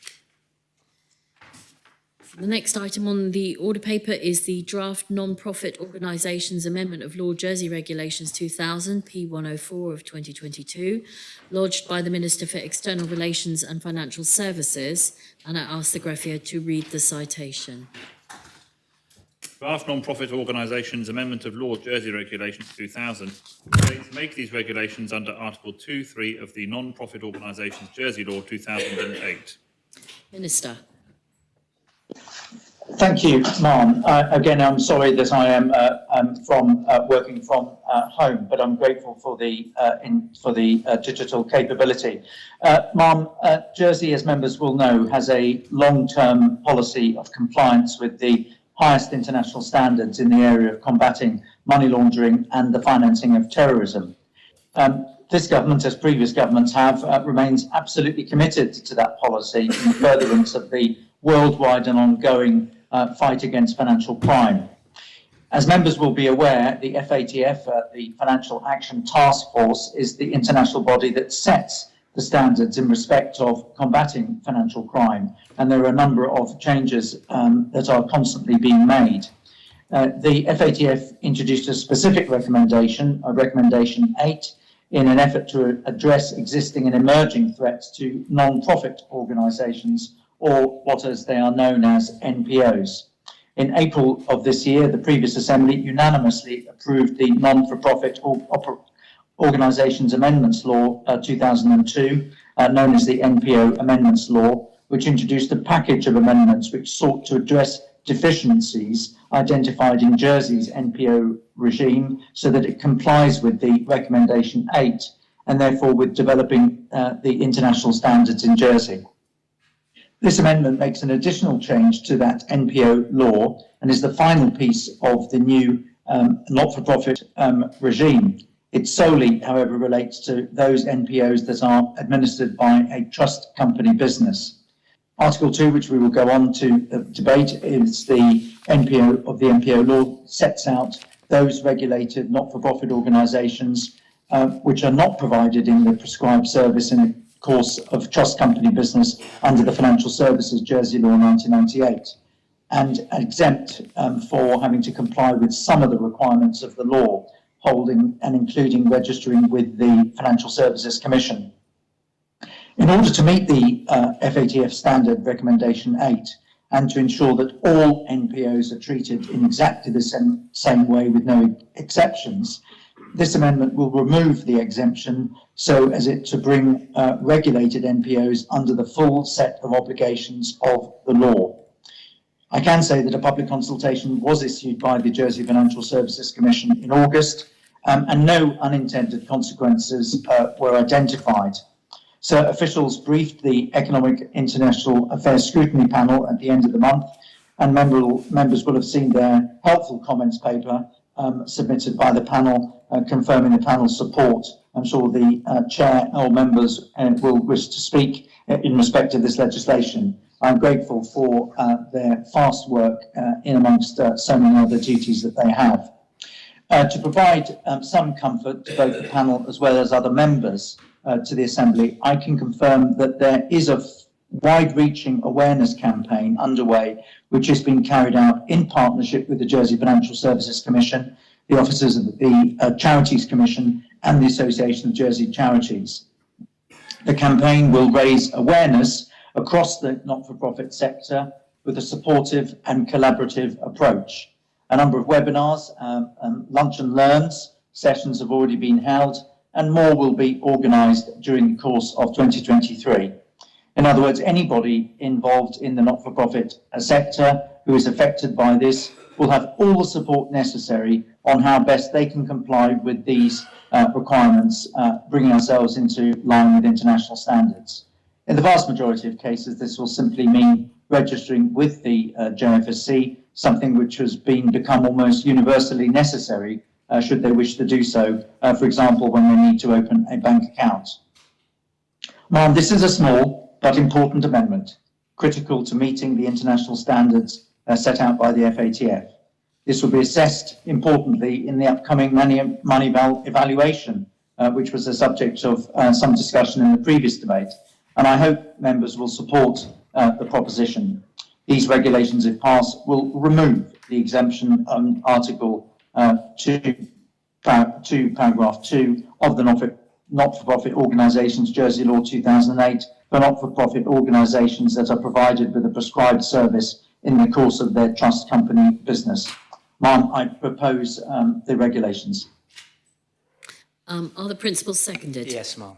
Speaker 2: The next item on the order paper is the draft Non-Profit Organisations Amendment of Law Jersey Regulations 2000, P104 of 2022, lodged by the Minister for External Relations and Financial Services, and I ask the greffier to read the citation.
Speaker 7: Draft Non-Profit Organisations Amendment of Law Jersey Regulations 2000 states to make these regulations under Article 2.3 of the Non-Profit Organisations Jersey Law 2008.
Speaker 2: Minister.
Speaker 11: Thank you, Ma'am. Again, I'm sorry that I am working from home, but I'm grateful for the digital capability. Ma'am, Jersey, as members will know, has a long-term policy of compliance with the highest international standards in the area of combating money laundering and the financing of terrorism. This government, as previous governments have, remains absolutely committed to that policy in furtherance of the worldwide and ongoing fight against financial crime. As members will be aware, the FATF, the Financial Action Task Force, is the international body that sets the standards in respect of combating financial crime, and there are a number of changes that are constantly being made. The FATF introduced a specific recommendation, Recommendation 8, in an effort to address existing and emerging threats to non-profit organisations, or what as they are known as NPOs. In April of this year, the previous Assembly unanimously approved the Non-for-Profit Organisations Amendments Law 2002, known as the NPO Amendments Law, which introduced a package of amendments which sought to address deficiencies identified in Jersey's NPO regime so that it complies with the Recommendation 8 and therefore with developing the international standards in Jersey. This amendment makes an additional change to that NPO law and is the final piece of the new not-for-profit regime. It solely, however, relates to those NPOs that are administered by a trust company business. Article 2, which we will go on to debate, is the NPO of the NPO law, sets out those regulated not-for-profit organisations which are not provided in the prescribed service in a course of trust company business under the Financial Services Jersey Law 1998, and exempt for having to comply with some of the requirements of the law, holding and including registering with the Financial Services Commission. In order to meet the FATF standard Recommendation 8 and to ensure that all NPOs are treated in exactly the same way with no exceptions, This amendment will remove the exemption so as it to bring regulated NPOs under the full set of obligations of the law. I can say that a public consultation was issued by the Jersey Financial Services Commission in August, and no unintended consequences were identified. So officials briefed the Economic International Affairs Scrutiny Panel at the end of the month, and members will have seen their helpful comments paper submitted by the panel, confirming the panel's support. I'm sure the chair or members will wish to speak in respect of this legislation. I'm grateful for their fast work in amongst so many other duties that they have. To provide some comfort to both the panel as well as other members to the Assembly, I can confirm that there is a wide-reaching awareness campaign underway, which has been carried out in partnership with the Jersey Financial Services Commission, the officers of the Charities Commission, and the Association of Jersey Charities. The campaign will raise awareness across the not-for-profit sector with a supportive and collaborative approach. A number of webinars, lunch and learns sessions have already been held, and more will be organised during the course of 2023. In other words, anybody involved in the not-for-profit sector who is affected by this will have all the support necessary on how best they can comply with these requirements, bringing ourselves into line with international standards. In the vast majority of cases, this will simply mean registering with the JFSC, something which has become almost universally necessary should they wish to do so, for example, when they need to open a bank account. Ma'am, this is a small but important amendment, critical to meeting the international standards set out by the FATF. This will be assessed importantly in the upcoming Moneyval evaluation, which was the subject of some discussion in the previous debate, and I hope members will support the proposition. These regulations, if passed, will remove the exemption on Article 2, paragraph 2 of the Not-for-Profit Organisations Jersey Law 2008 for not-for-profit organisations that are provided with a prescribed service in the course of their trust company business. Ma'am, I propose the regulations.
Speaker 2: Are the principles seconded?
Speaker 10: Yes, ma'am.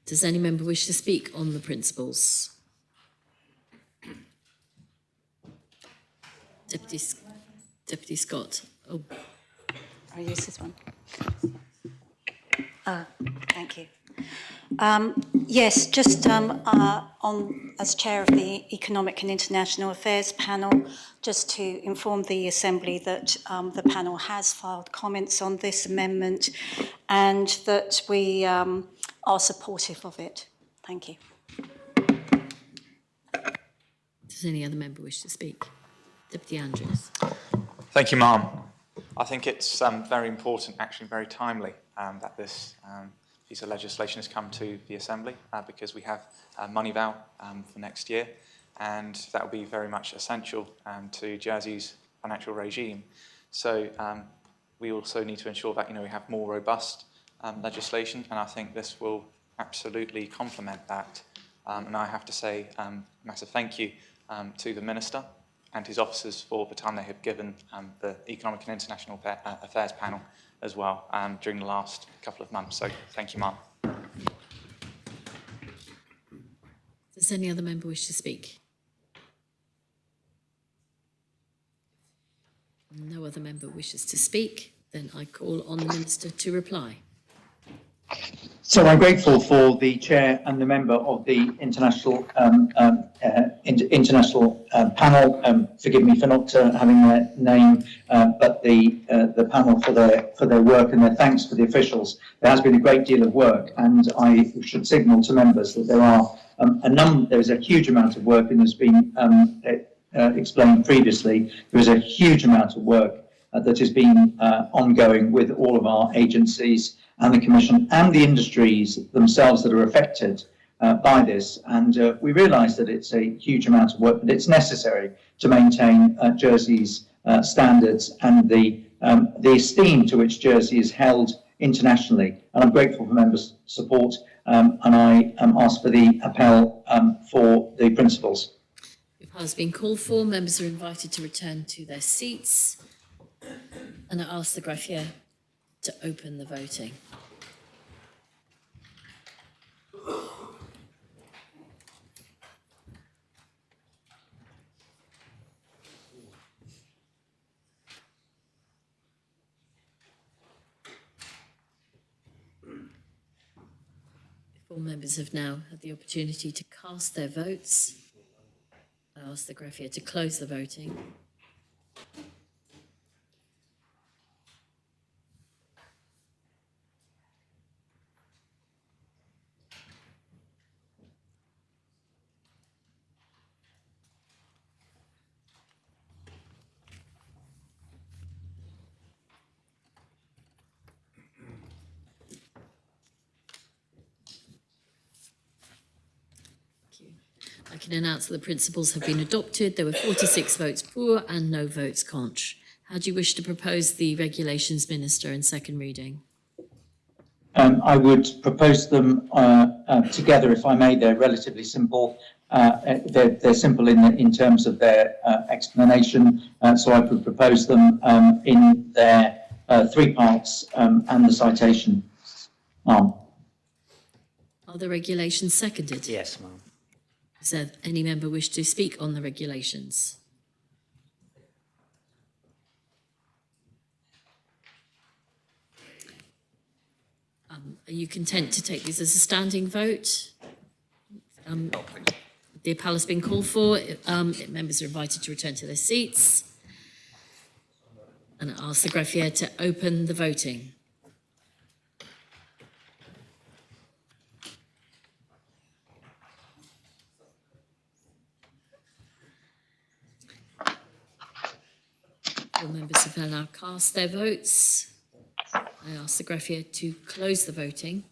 Speaker 2: Does any member wish to speak on the principles? Deputy Scott. Oh.
Speaker 4: I'll use this one. Thank you. Yes, just as chair of the Economic and International Affairs panel, just to inform the Assembly that the panel has filed comments on this amendment and that we are supportive of it. Thank you.
Speaker 2: Does any other member wish to speak? Deputy Andrews.
Speaker 21: Thank you, Ma'am. I think it's very important, actually very timely, that this piece of legislation has come to the Assembly because we have Moneyval for next year, and that will be very much essential to Jersey's financial regime. So we also need to ensure that we have more robust legislation, and I think this will absolutely complement that. And I have to say a massive thank you to the Minister and his officers for the time they have given the Economic and International Affairs panel as well during the last couple of months. So thank you, Ma'am.
Speaker 2: Does any other member wish to speak? No other member wishes to speak. Then I call on the Minister to reply.
Speaker 11: So I'm grateful for the chair and the member of the international panel. Forgive me for not having their name, but the panel for their work and their thanks to the officials. There has been a great deal of work, and I should signal to members that there is a huge amount of work, and has been explained previously. There is a huge amount of work that has been ongoing with all of our agencies and the Commission and the industries themselves that are affected by this. And we realise that it's a huge amount of work, but it's necessary to maintain Jersey's standards and the esteem to which Jersey is held internationally. And I'm grateful for members' support, and I ask for the appel for the principles.
Speaker 2: If has been called for, members are invited to return to their seats. And I ask the Graffier to open the voting. All members have now had the opportunity to cast their votes. I ask the greffier to close the voting. I can announce that the principles have been adopted. There were 46 votes pour and no votes contre. How do you wish to propose the regulations, Minister, in second reading?
Speaker 11: I would propose them together, if I may. They're relatively simple. They're simple in terms of their explanation, so I would propose them in their three parts and the citation.
Speaker 2: Are the regulations seconded?
Speaker 10: Yes, ma'am.
Speaker 2: Does there any member wish to speak on the regulations? Are you content to take these as a standing vote? The appel has been called for. Members are invited to return to their seats. And I ask the greffier to open the voting. All members have now cast their votes. I ask the greffier to close the voting.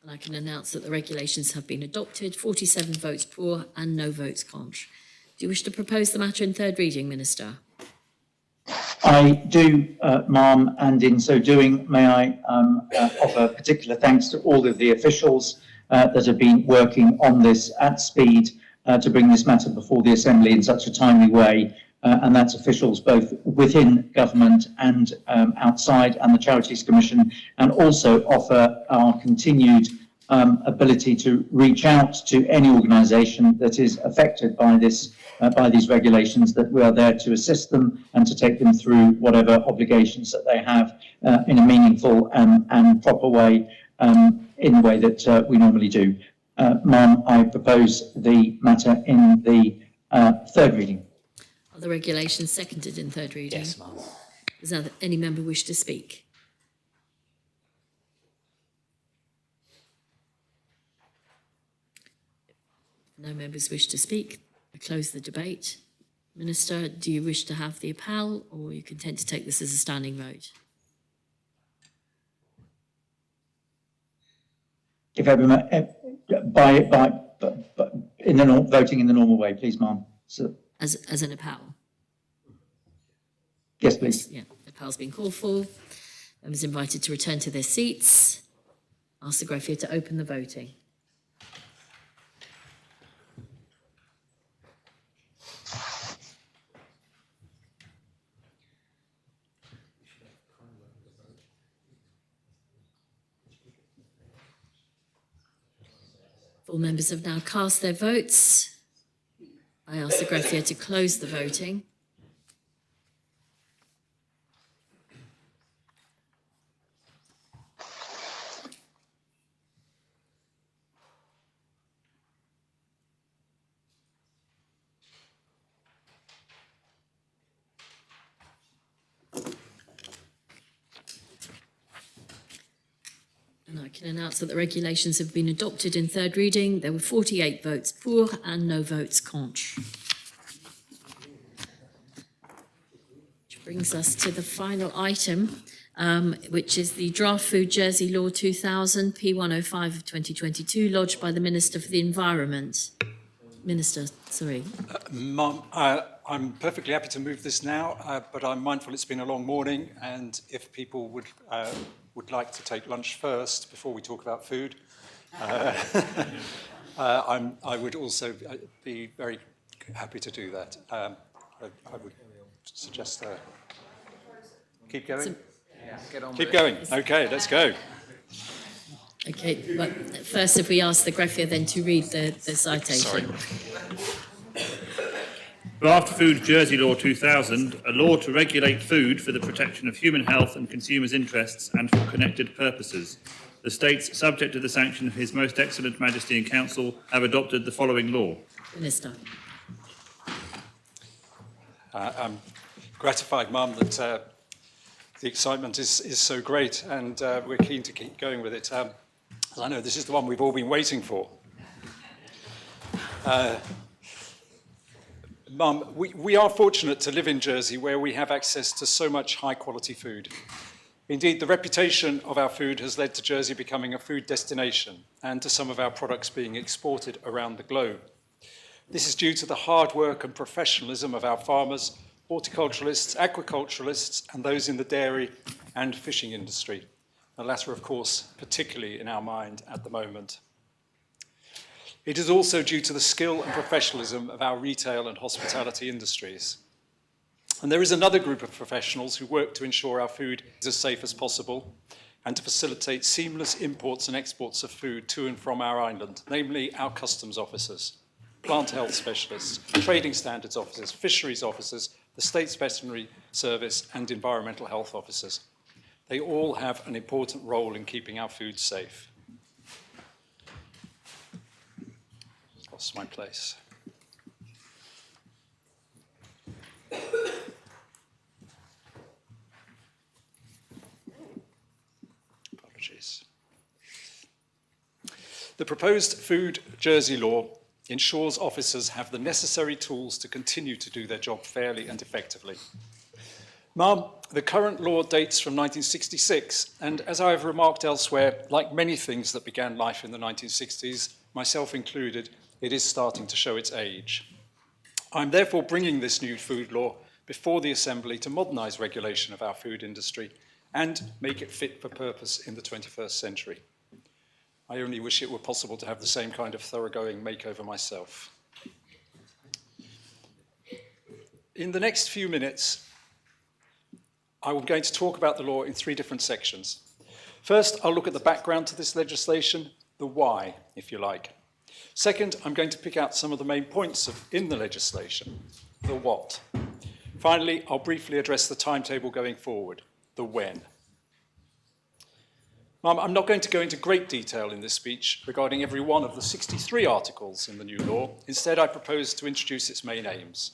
Speaker 2: And I can announce that the regulations have been adopted, 47 votes pour and no votes contre. Do you wish to propose the matter in third reading, Minister?
Speaker 11: I do, ma'am, and in so doing, may I offer particular thanks to all of the officials that have been working on this at speed to bring this matter before the Assembly in such a timely way, and that's officials both within government and outside, and the Charities Commission, and also offer our continued ability to reach out to any organisation that is affected by this, by these regulations, that we are there to assist them and to take them through whatever obligations that they have in a meaningful and proper way, in the way that we normally do. Ma'am, I propose the matter in the third reading.
Speaker 2: Are the regulations seconded in third reading?
Speaker 10: Yes, ma'am.
Speaker 2: Does any member wish to speak? No members wish to speak. I close the debate. Minister, do you wish to have the appel, or are you content to take this as a standing vote?
Speaker 11: If everyone, in the voting in the normal way, please, ma'am. So,
Speaker 2: As an appel?
Speaker 11: yes, please.
Speaker 2: Yeah, the appel's been called for. Members invited to return to their seats. Ask the greffier to open the voting. All members have now cast their votes. I ask the greffier to close the voting. And I can announce that the regulations have been adopted in third reading. There were 48 votes pour and no votes contre. Which brings us to the final item, which is the Draft Food Jersey Law 2000, P105 of 2022, lodged by the Minister for the Environment. Minister, sorry.
Speaker 17: Ma'am, I'm perfectly happy to move this now, but I'm mindful it's been a long morning, and if people would like to take lunch first before we talk about food, I would also be very happy to do that. I would suggest keep going. Keep going. Okay, let's go.
Speaker 2: Okay, well, first if we ask the greffier then to read the citation.
Speaker 7: Draft Food Jersey Law 2000, a law to regulate food for the protection of human health and consumers' interests and for connected purposes. The states, subject to the sanction of His Most Excellent Majesty and Council, have adopted the following law.
Speaker 2: Minister.
Speaker 17: I'm gratified, Mum, that the excitement is so great, and we're keen to keep going with it. I know this is the one we've all been waiting for. Mum, we are fortunate to live in Jersey, where we have access to so much high-quality food. Indeed, the reputation of our food has led to Jersey becoming a food destination and to some of our products being exported around the globe. This is due to the hard work and professionalism of our farmers, horticulturalists, aquaculturalists, and those in the dairy and fishing industry. The latter, of course, particularly in our mind at the moment. It is also due to the skill and professionalism of our retail and hospitality industries. And there is another group of professionals who work to ensure our food is as safe as possible and to facilitate seamless imports and exports of food to and from our island, namely our customs officers, plant health specialists, trading standards officers, fisheries officers, the State's Veterinary Service and environmental health officers. They all have an important role in keeping our food safe. Lost my place. Apologies. The proposed Food Jersey Law ensures officers have the necessary tools to continue to do their job fairly and effectively. Ma'am, the current law dates from 1966, and as I have remarked elsewhere, like many things that began life in the 1960s, myself included, it is starting to show its age. I'm therefore bringing this new food law before the Assembly to modernise regulation of our food industry and make it fit for purpose in the 21st century. I only wish it were possible to have the same kind of thoroughgoing makeover myself. In the next few minutes, I'm going to talk about the law in three different sections. First, I'll look at the background to this legislation, the why, if you like. Second, I'm going to pick out some of the main points in the legislation, the what. Finally, I'll briefly address the timetable going forward, the when. I'm not going to go into great detail in this speech regarding every one of the 63 articles in the new law. Instead, I propose to introduce its main aims.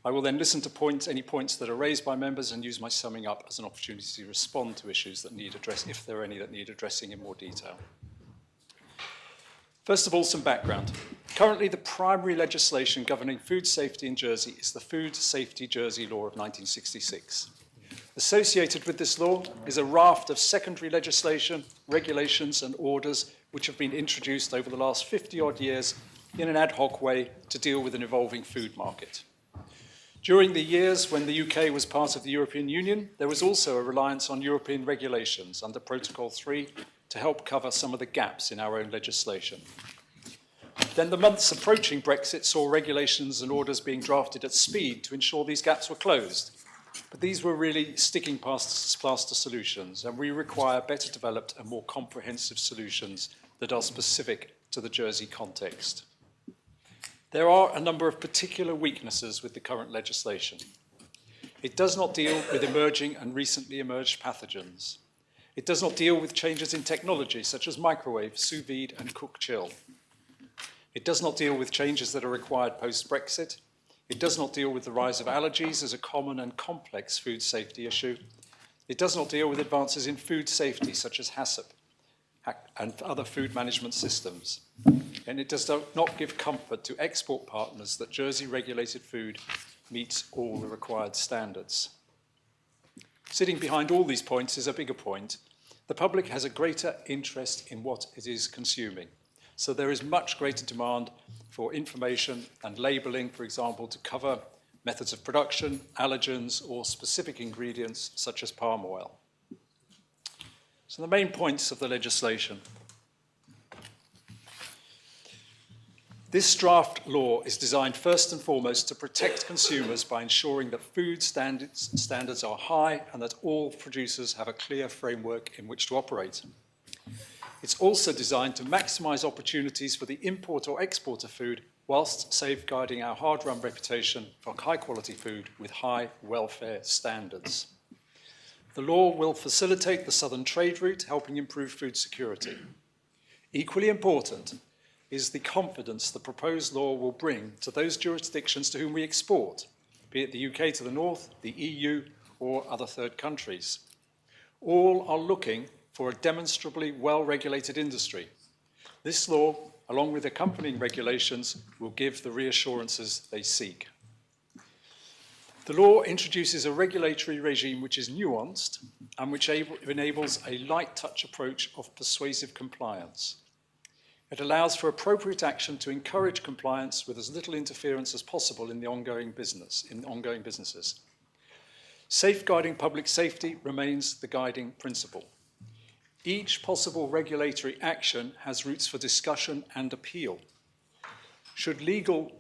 Speaker 17: I will then listen to any points that are raised by members and use my summing up as an opportunity to respond to issues that need addressing, if there are any that need addressing in more detail. First of all, some background. Currently, the primary legislation governing food safety in Jersey is the Food Safety Jersey Law of 1966. Associated with this law is a raft of secondary legislation, regulations and orders which have been introduced over the last 50-odd years in an ad hoc way to deal with an evolving food market. During the years when the UK was part of the European Union, there was also a reliance on European regulations under Protocol 3 to help cover some of the gaps in our own legislation. Then the months approaching Brexit saw regulations and orders being drafted at speed to ensure these gaps were closed. But these were really sticking plaster solutions, and we require better developed and more comprehensive solutions that are specific to the Jersey context. There are a number of particular weaknesses with the current legislation. It does not deal with emerging and recently emerged pathogens. It does not deal with changes in technology such as microwave, sous vide, and cook chill. It does not deal with changes that are required post-Brexit. It does not deal with the rise of allergies as a common and complex food safety issue. It does not deal with advances in food safety such as HACCP and other food management systems. And it does not give comfort to export partners that Jersey regulated food meets all the required standards. Sitting behind all these points is a bigger point. The public has a greater interest in what it is consuming. So there is much greater demand for information and labelling, for example, to cover methods of production, allergens, or specific ingredients such as palm oil. So the main points of the legislation. This draft law is designed first and foremost to protect consumers by ensuring that food standards are high and that all producers have a clear framework in which to operate. It's also designed to maximise opportunities for the import or export of food whilst safeguarding our hard-run reputation for high-quality food with high welfare standards. The law will facilitate the southern trade route, helping improve food security. Equally important is the confidence the proposed law will bring to those jurisdictions to whom we export, be it the UK to the north, the EU, or other third countries. All are looking for a demonstrably well-regulated industry. This law, along with accompanying regulations, will give the reassurances they seek. The law introduces a regulatory regime which is nuanced and which enables a light-touch approach of persuasive compliance. It allows for appropriate action to encourage compliance with as little interference as possible in ongoing businesses. Safeguarding public safety remains the guiding principle. Each possible regulatory action has routes for discussion and appeal. Should legal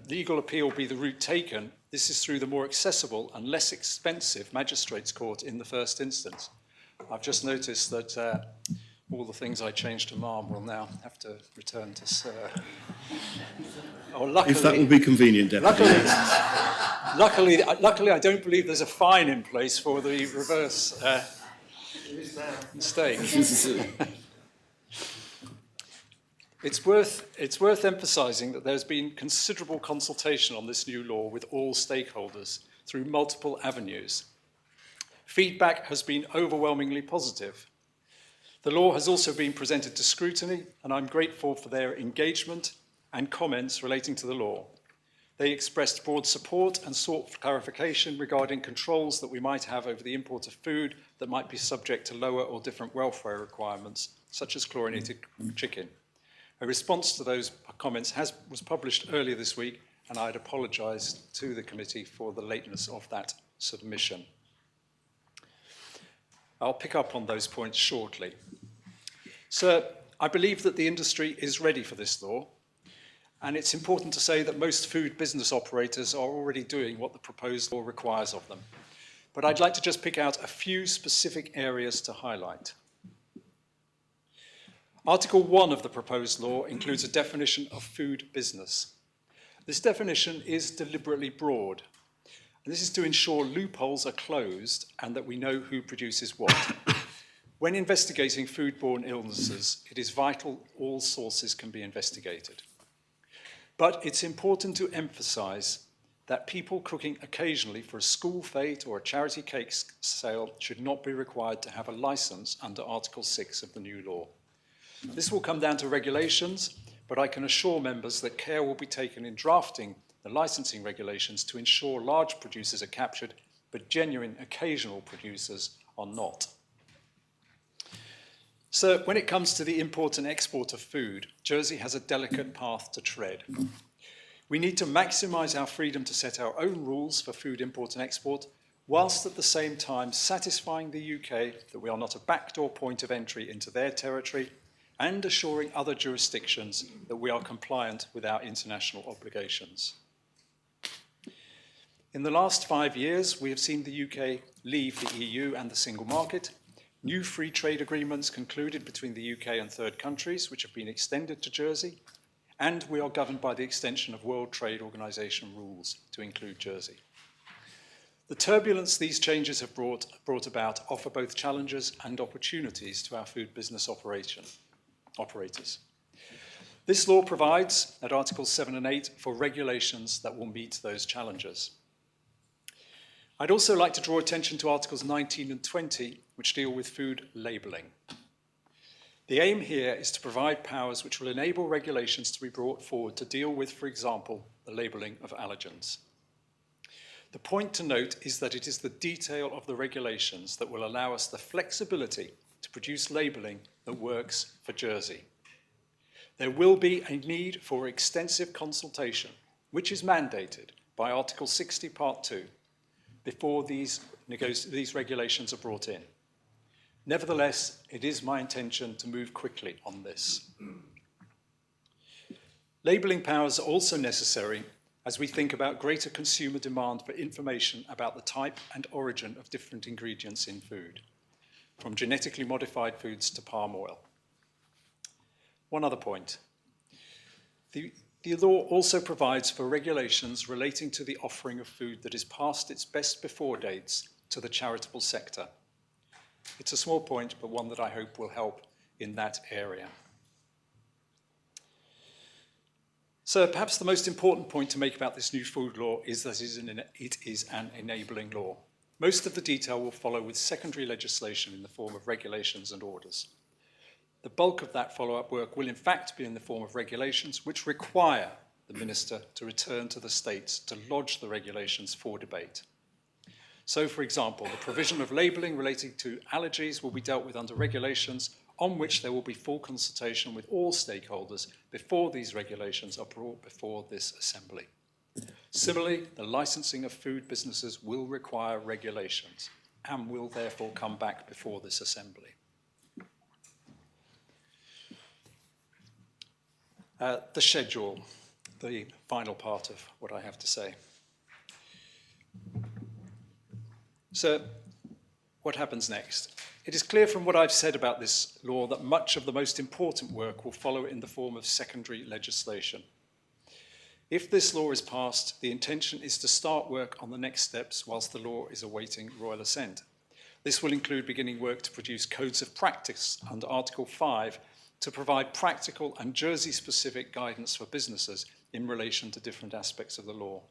Speaker 17: appeal be the route taken, this is through the more accessible and less expensive magistrates' court in the first instance. I've just noticed that all the things I changed to ma'am will now have to return to sir. Oh, luckily,
Speaker 18: if that will be convenient, Deputy.
Speaker 17: Luckily, I don't believe there's a fine in place for the reverse mistake. It's worth emphasising that there's been considerable consultation on this new law with all stakeholders through multiple avenues. Feedback has been overwhelmingly positive. The law has also been presented to scrutiny, and I'm grateful for their engagement and comments relating to the law. They expressed broad support and sought clarification regarding controls that we might have over the import of food that might be subject to lower or different welfare requirements, such as chlorinated chicken. A response to those comments was published earlier this week, and I'd apologise to the committee for the lateness of that submission. I'll pick up on those points shortly. Sir, I believe that the industry is ready for this law, and it's important to say that most food business operators are already doing what the proposed law requires of them. But I'd like to just pick out a few specific areas to highlight. Article 1 of the proposed law includes a definition of food business. This definition is deliberately broad, and this is to ensure loopholes are closed and that we know who produces what. When investigating foodborne illnesses, it is vital all sources can be investigated. But it's important to emphasise that people cooking occasionally for a school fete or a charity cake sale should not be required to have a licence under Article 6 of the new law. This will come down to regulations, but I can assure members that care will be taken in drafting the licensing regulations to ensure large producers are captured, but genuine occasional producers are not. So when it comes to the import and export of food, Jersey has a delicate path to tread. We need to maximise our freedom to set our own rules for food import and export, whilst at the same time satisfying the UK that we are not a backdoor point of entry into their territory and assuring other jurisdictions that we are compliant with our international obligations. In the last 5 years, we have seen the UK leave the EU and the single market, new free trade agreements concluded between the UK and third countries, which have been extended to Jersey, and we are governed by the extension of World Trade Organization rules to include Jersey. The turbulence these changes have brought about offer both challenges and opportunities to our food business operators. This law provides, at Articles 7 and 8, for regulations that will meet those challenges. I'd also like to draw attention to Articles 19 and 20, which deal with food labelling. The aim here is to provide powers which will enable regulations to be brought forward to deal with, for example, the labelling of allergens. The point to note is that it is the detail of the regulations that will allow us the flexibility to produce labelling that works for Jersey. There will be a need for extensive consultation, which is mandated by Article 60, Part 2, before these regulations are brought in. Nevertheless, it is my intention to move quickly on this. Labelling powers are also necessary as we think about greater consumer demand for information about the type and origin of different ingredients in food, from genetically modified foods to palm oil. One other point. The law also provides for regulations relating to the offering of food that is past its best before dates to the charitable sector. It's a small point, but one that I hope will help in that area. So perhaps the most important point to make about this new food law is that it is an enabling law. Most of the detail will follow with secondary legislation in the form of regulations and orders. The bulk of that follow-up work will in fact be in the form of regulations which require the Minister to return to the States to lodge the regulations for debate. So, for example, the provision of labelling relating to allergies will be dealt with under regulations on which there will be full consultation with all stakeholders before these regulations are brought before this Assembly. Similarly, the licensing of food businesses will require regulations and will therefore come back before this Assembly. The schedule, the final part of what I have to say. So, what happens next? It is clear from what I've said about this law that much of the most important work will follow in the form of secondary legislation. If this law is passed, the intention is to start work on the next steps whilst the law is awaiting royal assent. This will include beginning work to produce codes of practice under Article 5 to provide practical and Jersey-specific guidance for businesses in relation to different aspects of the law.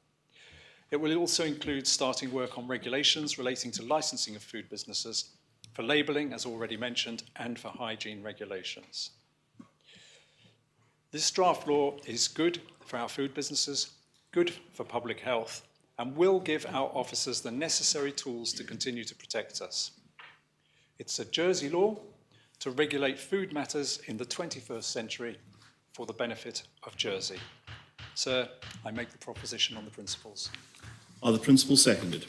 Speaker 17: It will also include starting work on regulations relating to licensing of food businesses, for labelling, as already mentioned, and for hygiene regulations. This draft law is good for our food businesses, good for public health, and will give our officers the necessary tools to continue to protect us. It's a Jersey law to regulate food matters in the 21st century for the benefit of Jersey. Sir, I make the proposition on the principles.
Speaker 18: Are the principles seconded?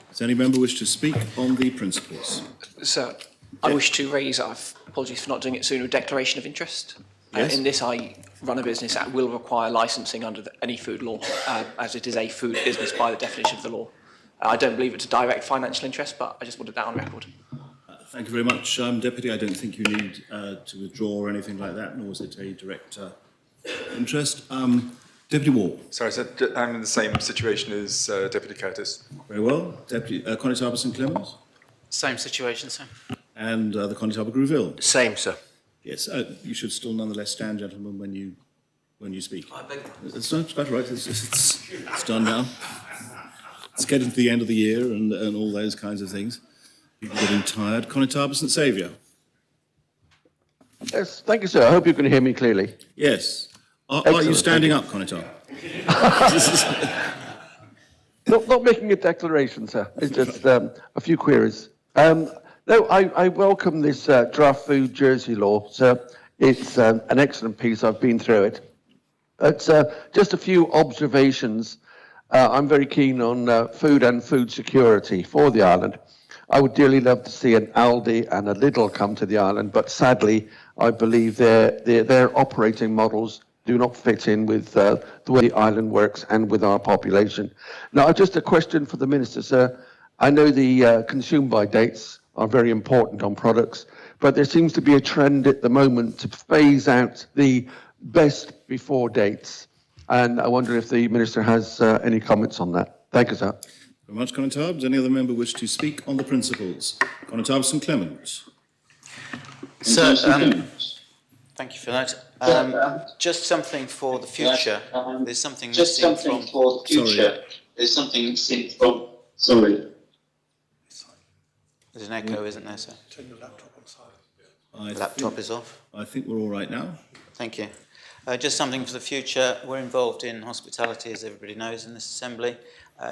Speaker 18: Does any member wish to speak on the principles?
Speaker 3: Sir, I wish to raise, apologies for not doing it sooner, a declaration of interest.
Speaker 18: Yes.
Speaker 3: In this, I run a business that will require licensing under any food law, as it is a food business by the definition of the law. I don't believe it's a direct financial interest, but I just wanted that on record.
Speaker 18: Thank you very much, Deputy. I don't think you need to withdraw or anything like that, nor is it a direct interest. Deputy Wall.
Speaker 22: Sorry, sir, I'm in the same situation as Deputy Curtis.
Speaker 18: Very well. Deputy Constable St Clements.
Speaker 23: Same situation, sir.
Speaker 18: And the Constable Grouville.
Speaker 23: Same, sir.
Speaker 18: Yes, you should still nonetheless stand, gentlemen, when you speak.
Speaker 23: I beg.
Speaker 18: It's quite right. It's done now. It's getting to the end of the year and all those kinds of things. People getting tired. Constable St Saviour.
Speaker 20: Yes, thank you, sir. I hope you can hear me clearly.
Speaker 18: Yes. Are you standing up, Constable?
Speaker 20: Not making a declaration, sir. It's just a few queries. No, I welcome this draft food Jersey law, sir. It's an excellent piece. I've been through it. But just a few observations. I'm very keen on food and food security for the island. I would dearly love to see an Aldi and a Lidl come to the island, but sadly, I believe their operating models do not fit in with the way the island works and with our population. Now, just a question for the Minister, sir. I know the consume-by dates are very important on products, but there seems to be a trend at the moment to phase out the best before dates. And I wonder if the Minister has any comments on that. Thank you, sir.
Speaker 18: Very much, Constable. Does any other member wish to speak on the principles? Constable St Clements.
Speaker 23: Sir, thank you for that. Just something for the future. There's something missing from...
Speaker 18: Sorry.
Speaker 23: There's something missing from... Sorry. There's an echo, isn't there, sir?
Speaker 18: Turn your laptop on silent.
Speaker 23: Laptop is off.
Speaker 18: I think we're all right now.
Speaker 23: Thank you. Just something for the future. We're involved in hospitality, as everybody knows, in this assembly.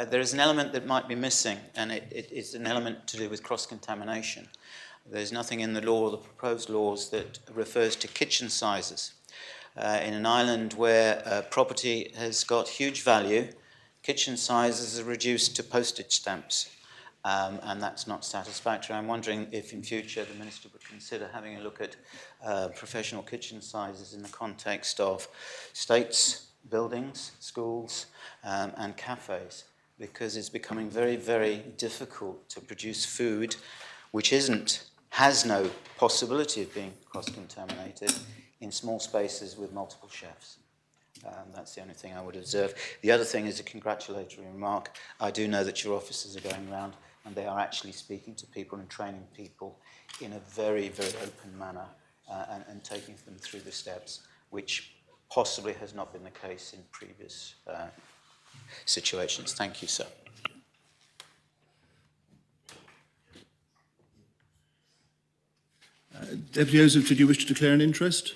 Speaker 23: There is an element that might be missing, and it's an element to do with cross-contamination. There's nothing in the law or the proposed laws that refers to kitchen sizes. In an island where property has got huge value, kitchen sizes are reduced to postage stamps, and that's not satisfactory. I'm wondering if in future the Minister would consider having a look at professional kitchen sizes in the context of estates, buildings, schools, and cafes, because it's becoming very, very difficult to produce food which has no possibility of being cross-contaminated in small spaces with multiple chefs. That's the only thing I would observe. The other thing is a congratulatory remark. I do know that your officers are going around and they are actually speaking to people and training people in a very, very open manner and taking them through the steps, which possibly has not been the case in previous situations. Thank you, sir.
Speaker 18: Deputy Joseph, did you wish to declare an interest?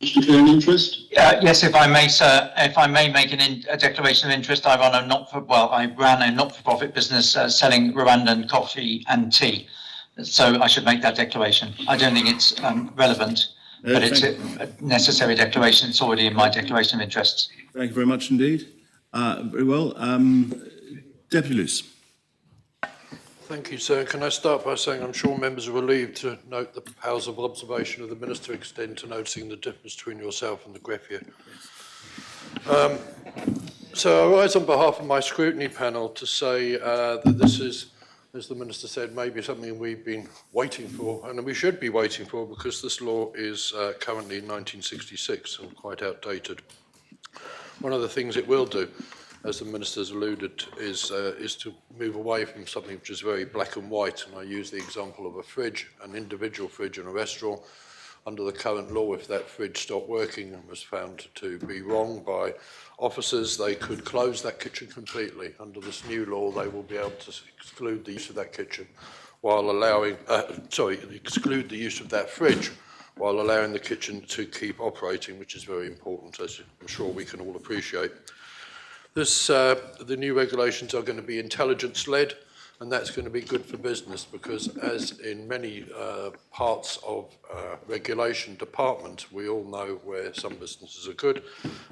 Speaker 5: Yes, if I may, sir. If I may make a declaration of interest, I ran a not-for-profit business selling Rwandan coffee and tea. So I should make that declaration. I don't think it's relevant, but it's a necessary declaration. It's already in my declaration of interests.
Speaker 18: Thank you very much indeed. Very well. Deputy Luce.
Speaker 12: Thank you, sir. Can I start by saying I'm sure members are relieved to note the powers of observation of the Minister extend to noticing the difference between yourself and the greffier. So I rise on behalf of my scrutiny panel to say that this is, as the Minister said, maybe something we've been waiting for, and we should be waiting for, because this law is currently in 1966 and quite outdated. One of the things it will do, as the Minister's alluded, is to move away from something which is very black and white. And I use the example of a fridge, an individual fridge in a restaurant. Under the current law, if that fridge stopped working and was found to be wrong by officers, they could close that kitchen completely. Under this new law, they will be able to exclude the use of that kitchen while allowing, exclude the use of that fridge while allowing the kitchen to keep operating, which is very important, as I'm sure we can all appreciate. The new regulations are going to be intelligence-led, and that's going to be good for business, because as in many parts of regulation department, we all know where some businesses are good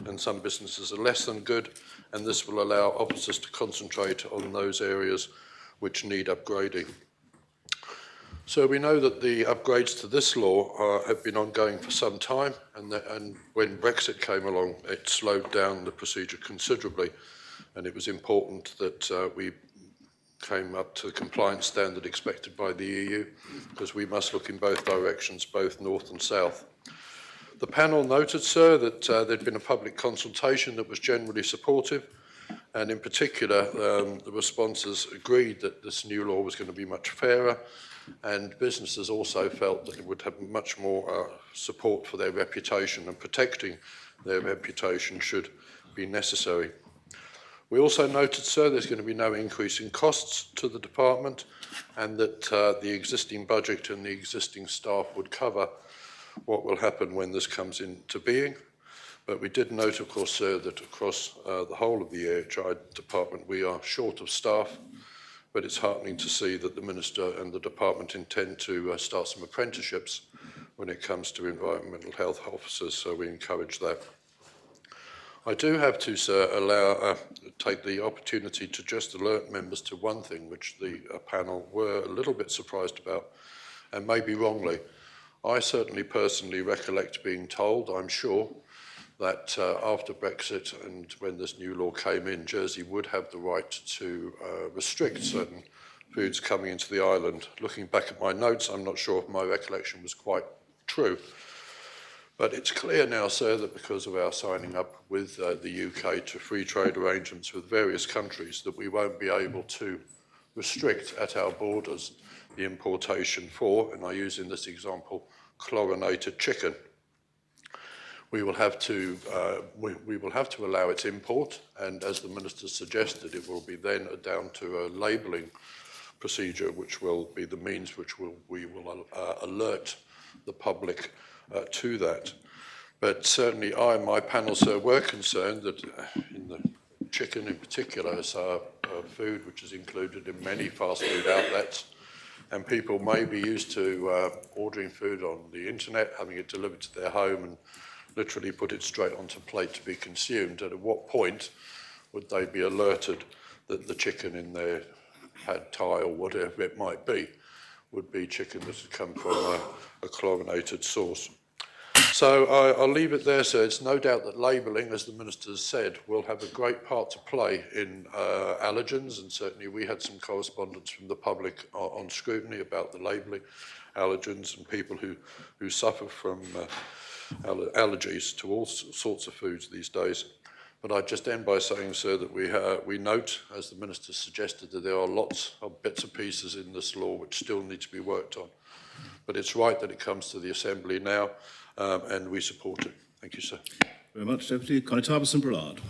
Speaker 12: and some businesses are less than good, and this will allow officers to concentrate on those areas which need upgrading. So we know that the upgrades to this law have been ongoing for some time, and when Brexit came along, it slowed down the procedure considerably, and it was important that we came up to the compliance standard expected by the EU, because we must look in both directions, both north and south. The panel noted, sir, that there'd been a public consultation that was generally supportive, and in particular, the responses agreed that this new law was going to be much fairer, and businesses also felt that it would have much more support for their reputation, and protecting their reputation should be necessary. We also noted, sir, there's going to be no increase in costs to the department, and that the existing budget and the existing staff would cover what will happen when this comes into being. But we did note, of course, sir, that across the whole of the AHI department we are short of staff. But it's heartening to see that the Minister and the department intend to start some apprenticeships when it comes to environmental health officers, so we encourage that. I do have to, sir, take the opportunity to just alert members to one thing which the panel were a little bit surprised about, and maybe wrongly. I certainly personally recollect being told, I'm sure, that after Brexit and when this new law came in, Jersey would have the right to restrict certain foods coming into the island. Looking back at my notes, I'm not sure if my recollection was quite true. But it's clear now, sir, that because of our signing up with the UK to free trade arrangements with various countries, that we won't be able to restrict at our borders the importation for, and I use in this example, chlorinated chicken. We will have to allow its import, and as the Minister suggested, it will be then down to a labelling procedure, which will be the means which we will alert the public to that. But certainly I and my panel, sir, were concerned that in the chicken in particular is a food which is included in many fast food outlets, and people may be used to ordering food on the internet, having it delivered to their home and literally put it straight onto a plate to be consumed. And at what point would they be alerted that the chicken in their pad thai or whatever it might be would be chicken that had come from a chlorinated source? So I'll leave it there, sir. It's no doubt that labelling, as the Minister has said, will have a great part to play in allergens, and certainly we had some correspondence from the public on scrutiny about the labelling allergens and people who suffer from allergies to all sorts of foods these days. But I'd just end by saying, sir, that we note, as the Minister suggested, that there are lots of bits and pieces in this law which still need to be worked on. But it's right that it comes to the Assembly now, and we support it. Thank you, sir.
Speaker 18: Very much, Deputy. Connie Brillard.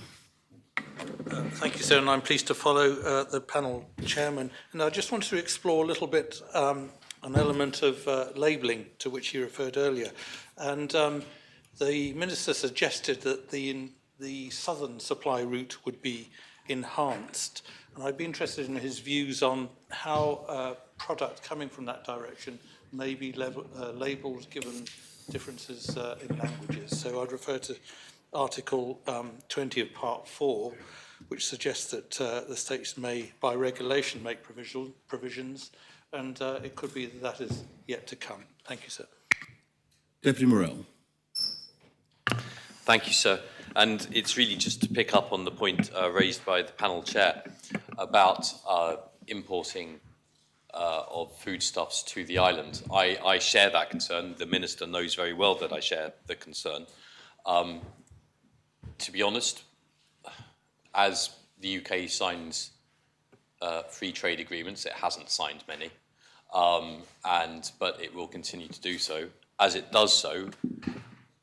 Speaker 8: Thank you, sir, and I'm pleased to follow the panel chairman. And I just wanted to explore a little bit an element of labelling to which you referred earlier. And the Minister suggested that the southern supply route would be enhanced. And I'd be interested in his views on how product coming from that direction may be labelled given differences in languages. So I'd refer to Article 20 of Part 4, which suggests that the states may, by regulation, make provisions, and it could be that that is yet to come. Thank you, sir.
Speaker 18: Deputy Morell.
Speaker 14: Thank you, sir. And it's really just to pick up on the point raised by the panel chair about importing of foodstuffs to the island. I share that concern. The Minister knows very well that I share the concern. To be honest, as the UK signs free trade agreements, it hasn't signed many, but it will continue to do so. As it does so,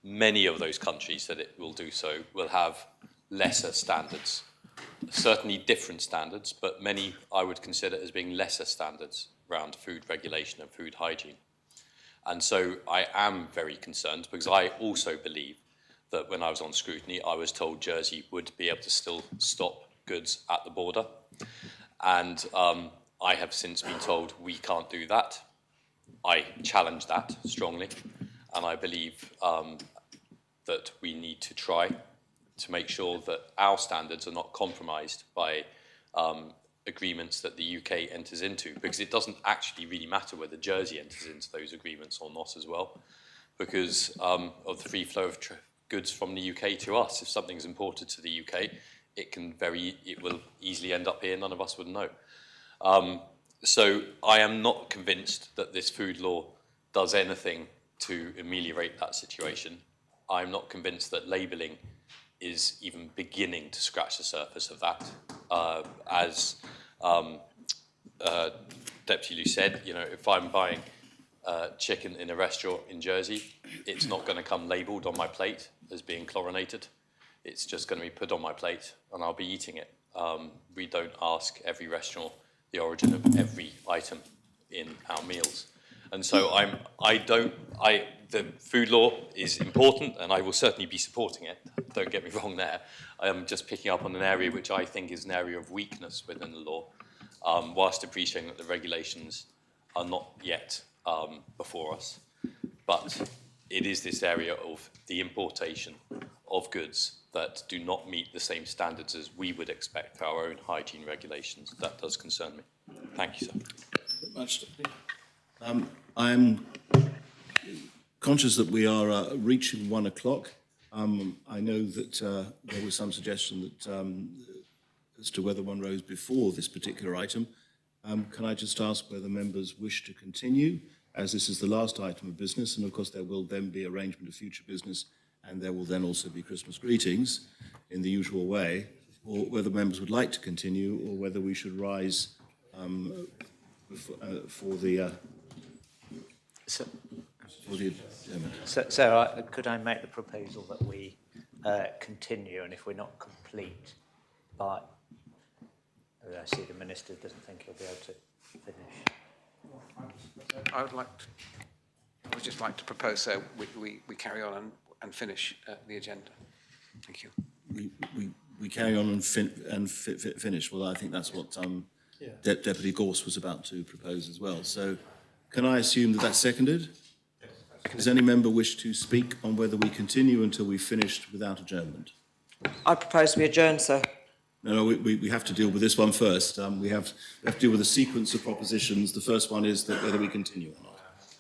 Speaker 14: many of those countries that it will do so will have lesser standards. Certainly different standards, but many I would consider as being lesser standards around food regulation and food hygiene. And so I am very concerned because I also believe that when I was on scrutiny, I was told Jersey would be able to still stop goods at the border. And I have since been told we can't do that. I challenge that strongly. And I believe that we need to try to make sure that our standards are not compromised by agreements that the UK enters into, because it doesn't actually really matter whether Jersey enters into those agreements or not as well, because of the free flow of goods from the UK to us. If something's imported to the UK, it will easily end up here, none of us would know. So I am not convinced that this food law does anything to ameliorate that situation. I'm not convinced that labelling is even beginning to scratch the surface of that. As Deputy Liu said, if I'm buying chicken in a restaurant in Jersey, it's not going to come labelled on my plate as being chlorinated. It's just going to be put on my plate and I'll be eating it. We don't ask every restaurant the origin of every item in our meals. And so the food law is important and I will certainly be supporting it. Don't get me wrong there. I am just picking up on an area which I think is an area of weakness within the law, whilst appreciating that the regulations are not yet before us. But it is this area of the importation of goods that do not meet the same standards as we would expect for our own hygiene regulations. That does concern me. Thank you, sir.
Speaker 18: Very much. I'm conscious that we are reaching 1 o'clock. I know that there was some suggestion that as to whether one rose before this particular item. Can I just ask whether members wish to continue, as this is the last item of business, and of course there will then be arrangement of future business, and there will then also be Christmas greetings in the usual way, or whether members would like to continue, or whether we should rise for the
Speaker 10: So could I make the proposal that we continue, and if we're not complete by, I see the Minister doesn't think he'll be able to finish.
Speaker 19: I would just like to propose we carry on, and
Speaker 1: and finish the agenda. Thank you.
Speaker 18: We carry on and finish. Well, I think that's what Deputy Gorse was about to propose as well. So can I assume that that's seconded? Does any member wish to speak on whether we continue until we've finished without adjournment?
Speaker 13: I propose we adjourn, sir.
Speaker 18: No, we have to deal with this one first. We have to deal with a sequence of propositions. The first one is that whether we continue or not.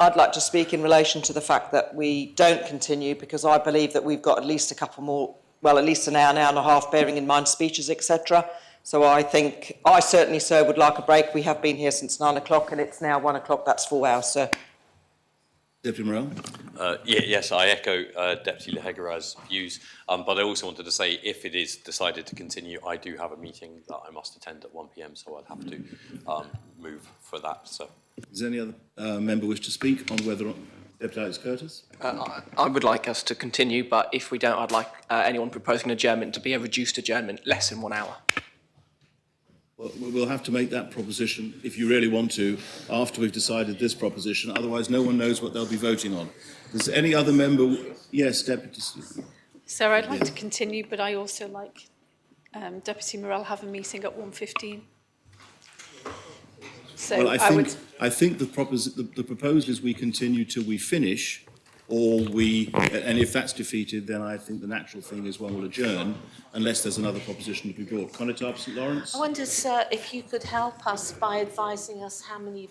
Speaker 13: I'd like to speak in relation to the fact that we don't continue, because I believe that we've got at least a couple more, well, at least an hour and a half, bearing in mind speeches, etc. So I think, I certainly, sir, would like a break. We have been here since 9 o'clock and it's now 1 o'clock. That's 4 hours, sir.
Speaker 18: Deputy Morel?
Speaker 14: Yes, I echo Deputy Lehegara's views, but I also wanted to say, if it is decided to continue, I do have a meeting that I must attend at 1 p.m, so I'll have to move for that. So,
Speaker 18: does any other member wish to speak on whether or Deputy Alex Curtis?
Speaker 3: I would like us to continue, but if we don't, I'd like anyone proposing adjournment to be a reduced adjournment, less than 1 hour.
Speaker 18: Well, we'll have to make that proposition, if you really want to, after we've decided this proposition. Otherwise, no one knows what they'll be voting on. Does any other member... Yes, Deputy...
Speaker 19: Sir, I'd like to continue, but I also like Deputy Morel have a meeting at 1:15. So
Speaker 18: well, I think the proposal is we continue till we finish, or we... And if that's defeated, then I think the natural thing is one will adjourn, unless there's another proposition to be brought. Conitap, St Lawrence?
Speaker 24: I wonder, sir, if you could help us by advising us how many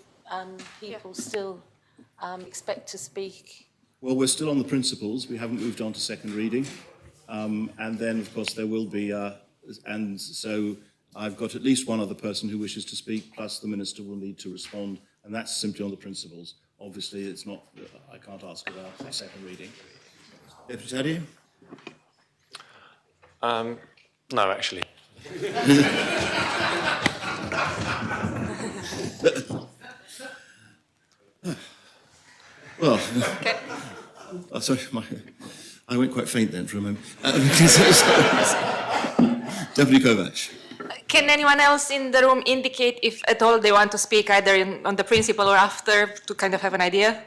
Speaker 24: people still expect to speak.
Speaker 18: Well, we're still on the principles. We haven't moved on to second reading. And then, of course, there will be... and so I've got at least one other person who wishes to speak, plus the Minister will need to respond, and that's simply on the principles. Obviously, it's not... I can't ask about a second reading. Deputy Taddy?
Speaker 9: No, actually.
Speaker 18: Well, sorry, I went quite faint then for a moment. Deputy Kovac.
Speaker 25: Can anyone else in the room indicate if at all they want to speak, either on the principle or after, to kind of have an idea?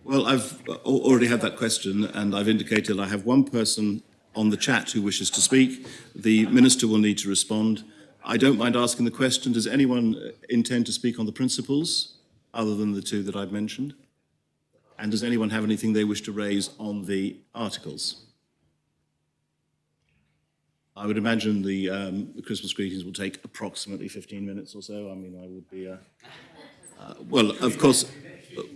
Speaker 18: Well, I've already had that question, and I've indicated I have one person on the chat who wishes to speak. The Minister will need to respond. I don't mind asking the question, does anyone intend to speak on the principles, other than the two that I've mentioned? And does anyone have anything they wish to raise on the articles? I would imagine the Christmas greetings will take approximately 15 minutes or so. I mean, I would be... well, of course,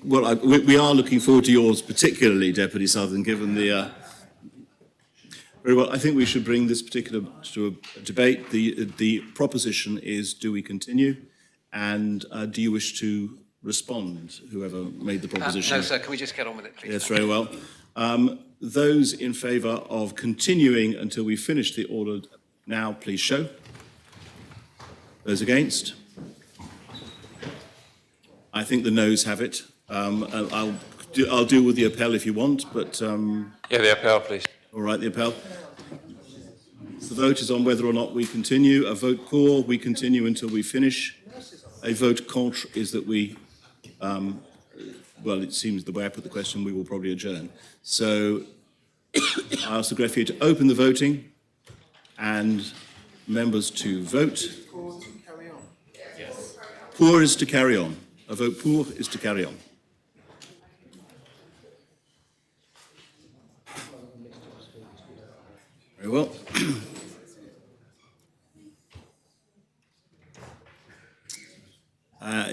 Speaker 18: well, we are looking forward to yours, particularly, Deputy Southern, given the... Very well, I think we should bring this particular to a debate. The proposition is, do we continue? And do you wish to respond, whoever made the proposition?
Speaker 1: No, sir, can we just get on with it, please?
Speaker 18: Yes, very well. Those in favour of continuing until we finish the order now, please show. Those against? I think the noes have it. I'll deal with the appel if you want, but...
Speaker 9: Yeah, the appel, please.
Speaker 18: All right, the appel. The vote is on whether or not we continue. A vote pour, we continue until we finish. A vote contre is that we... well, it seems the way I put the question, we will probably adjourn. So I ask the greffier to open the voting and members to vote. Pour is to carry on. A vote pour is to carry on. Very well.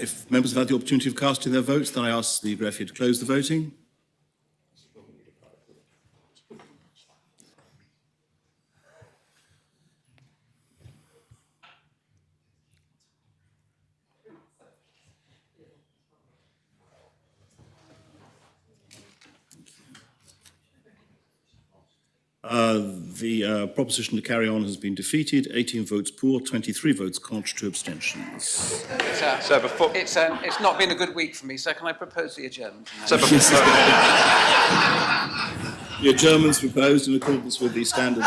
Speaker 18: If members have had the opportunity of casting their votes, then I ask the greffier to close the voting. The proposition to carry on has been defeated. 18 votes pour, 23 votes contre, 2 abstentions.
Speaker 1: Sir, before... It's not been a good week for me, sir. Can I propose the adjournment?
Speaker 18: The adjournment's proposed in accordance with the standard.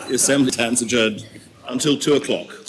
Speaker 18: The Assembly stands adjourned until 2 o'clock.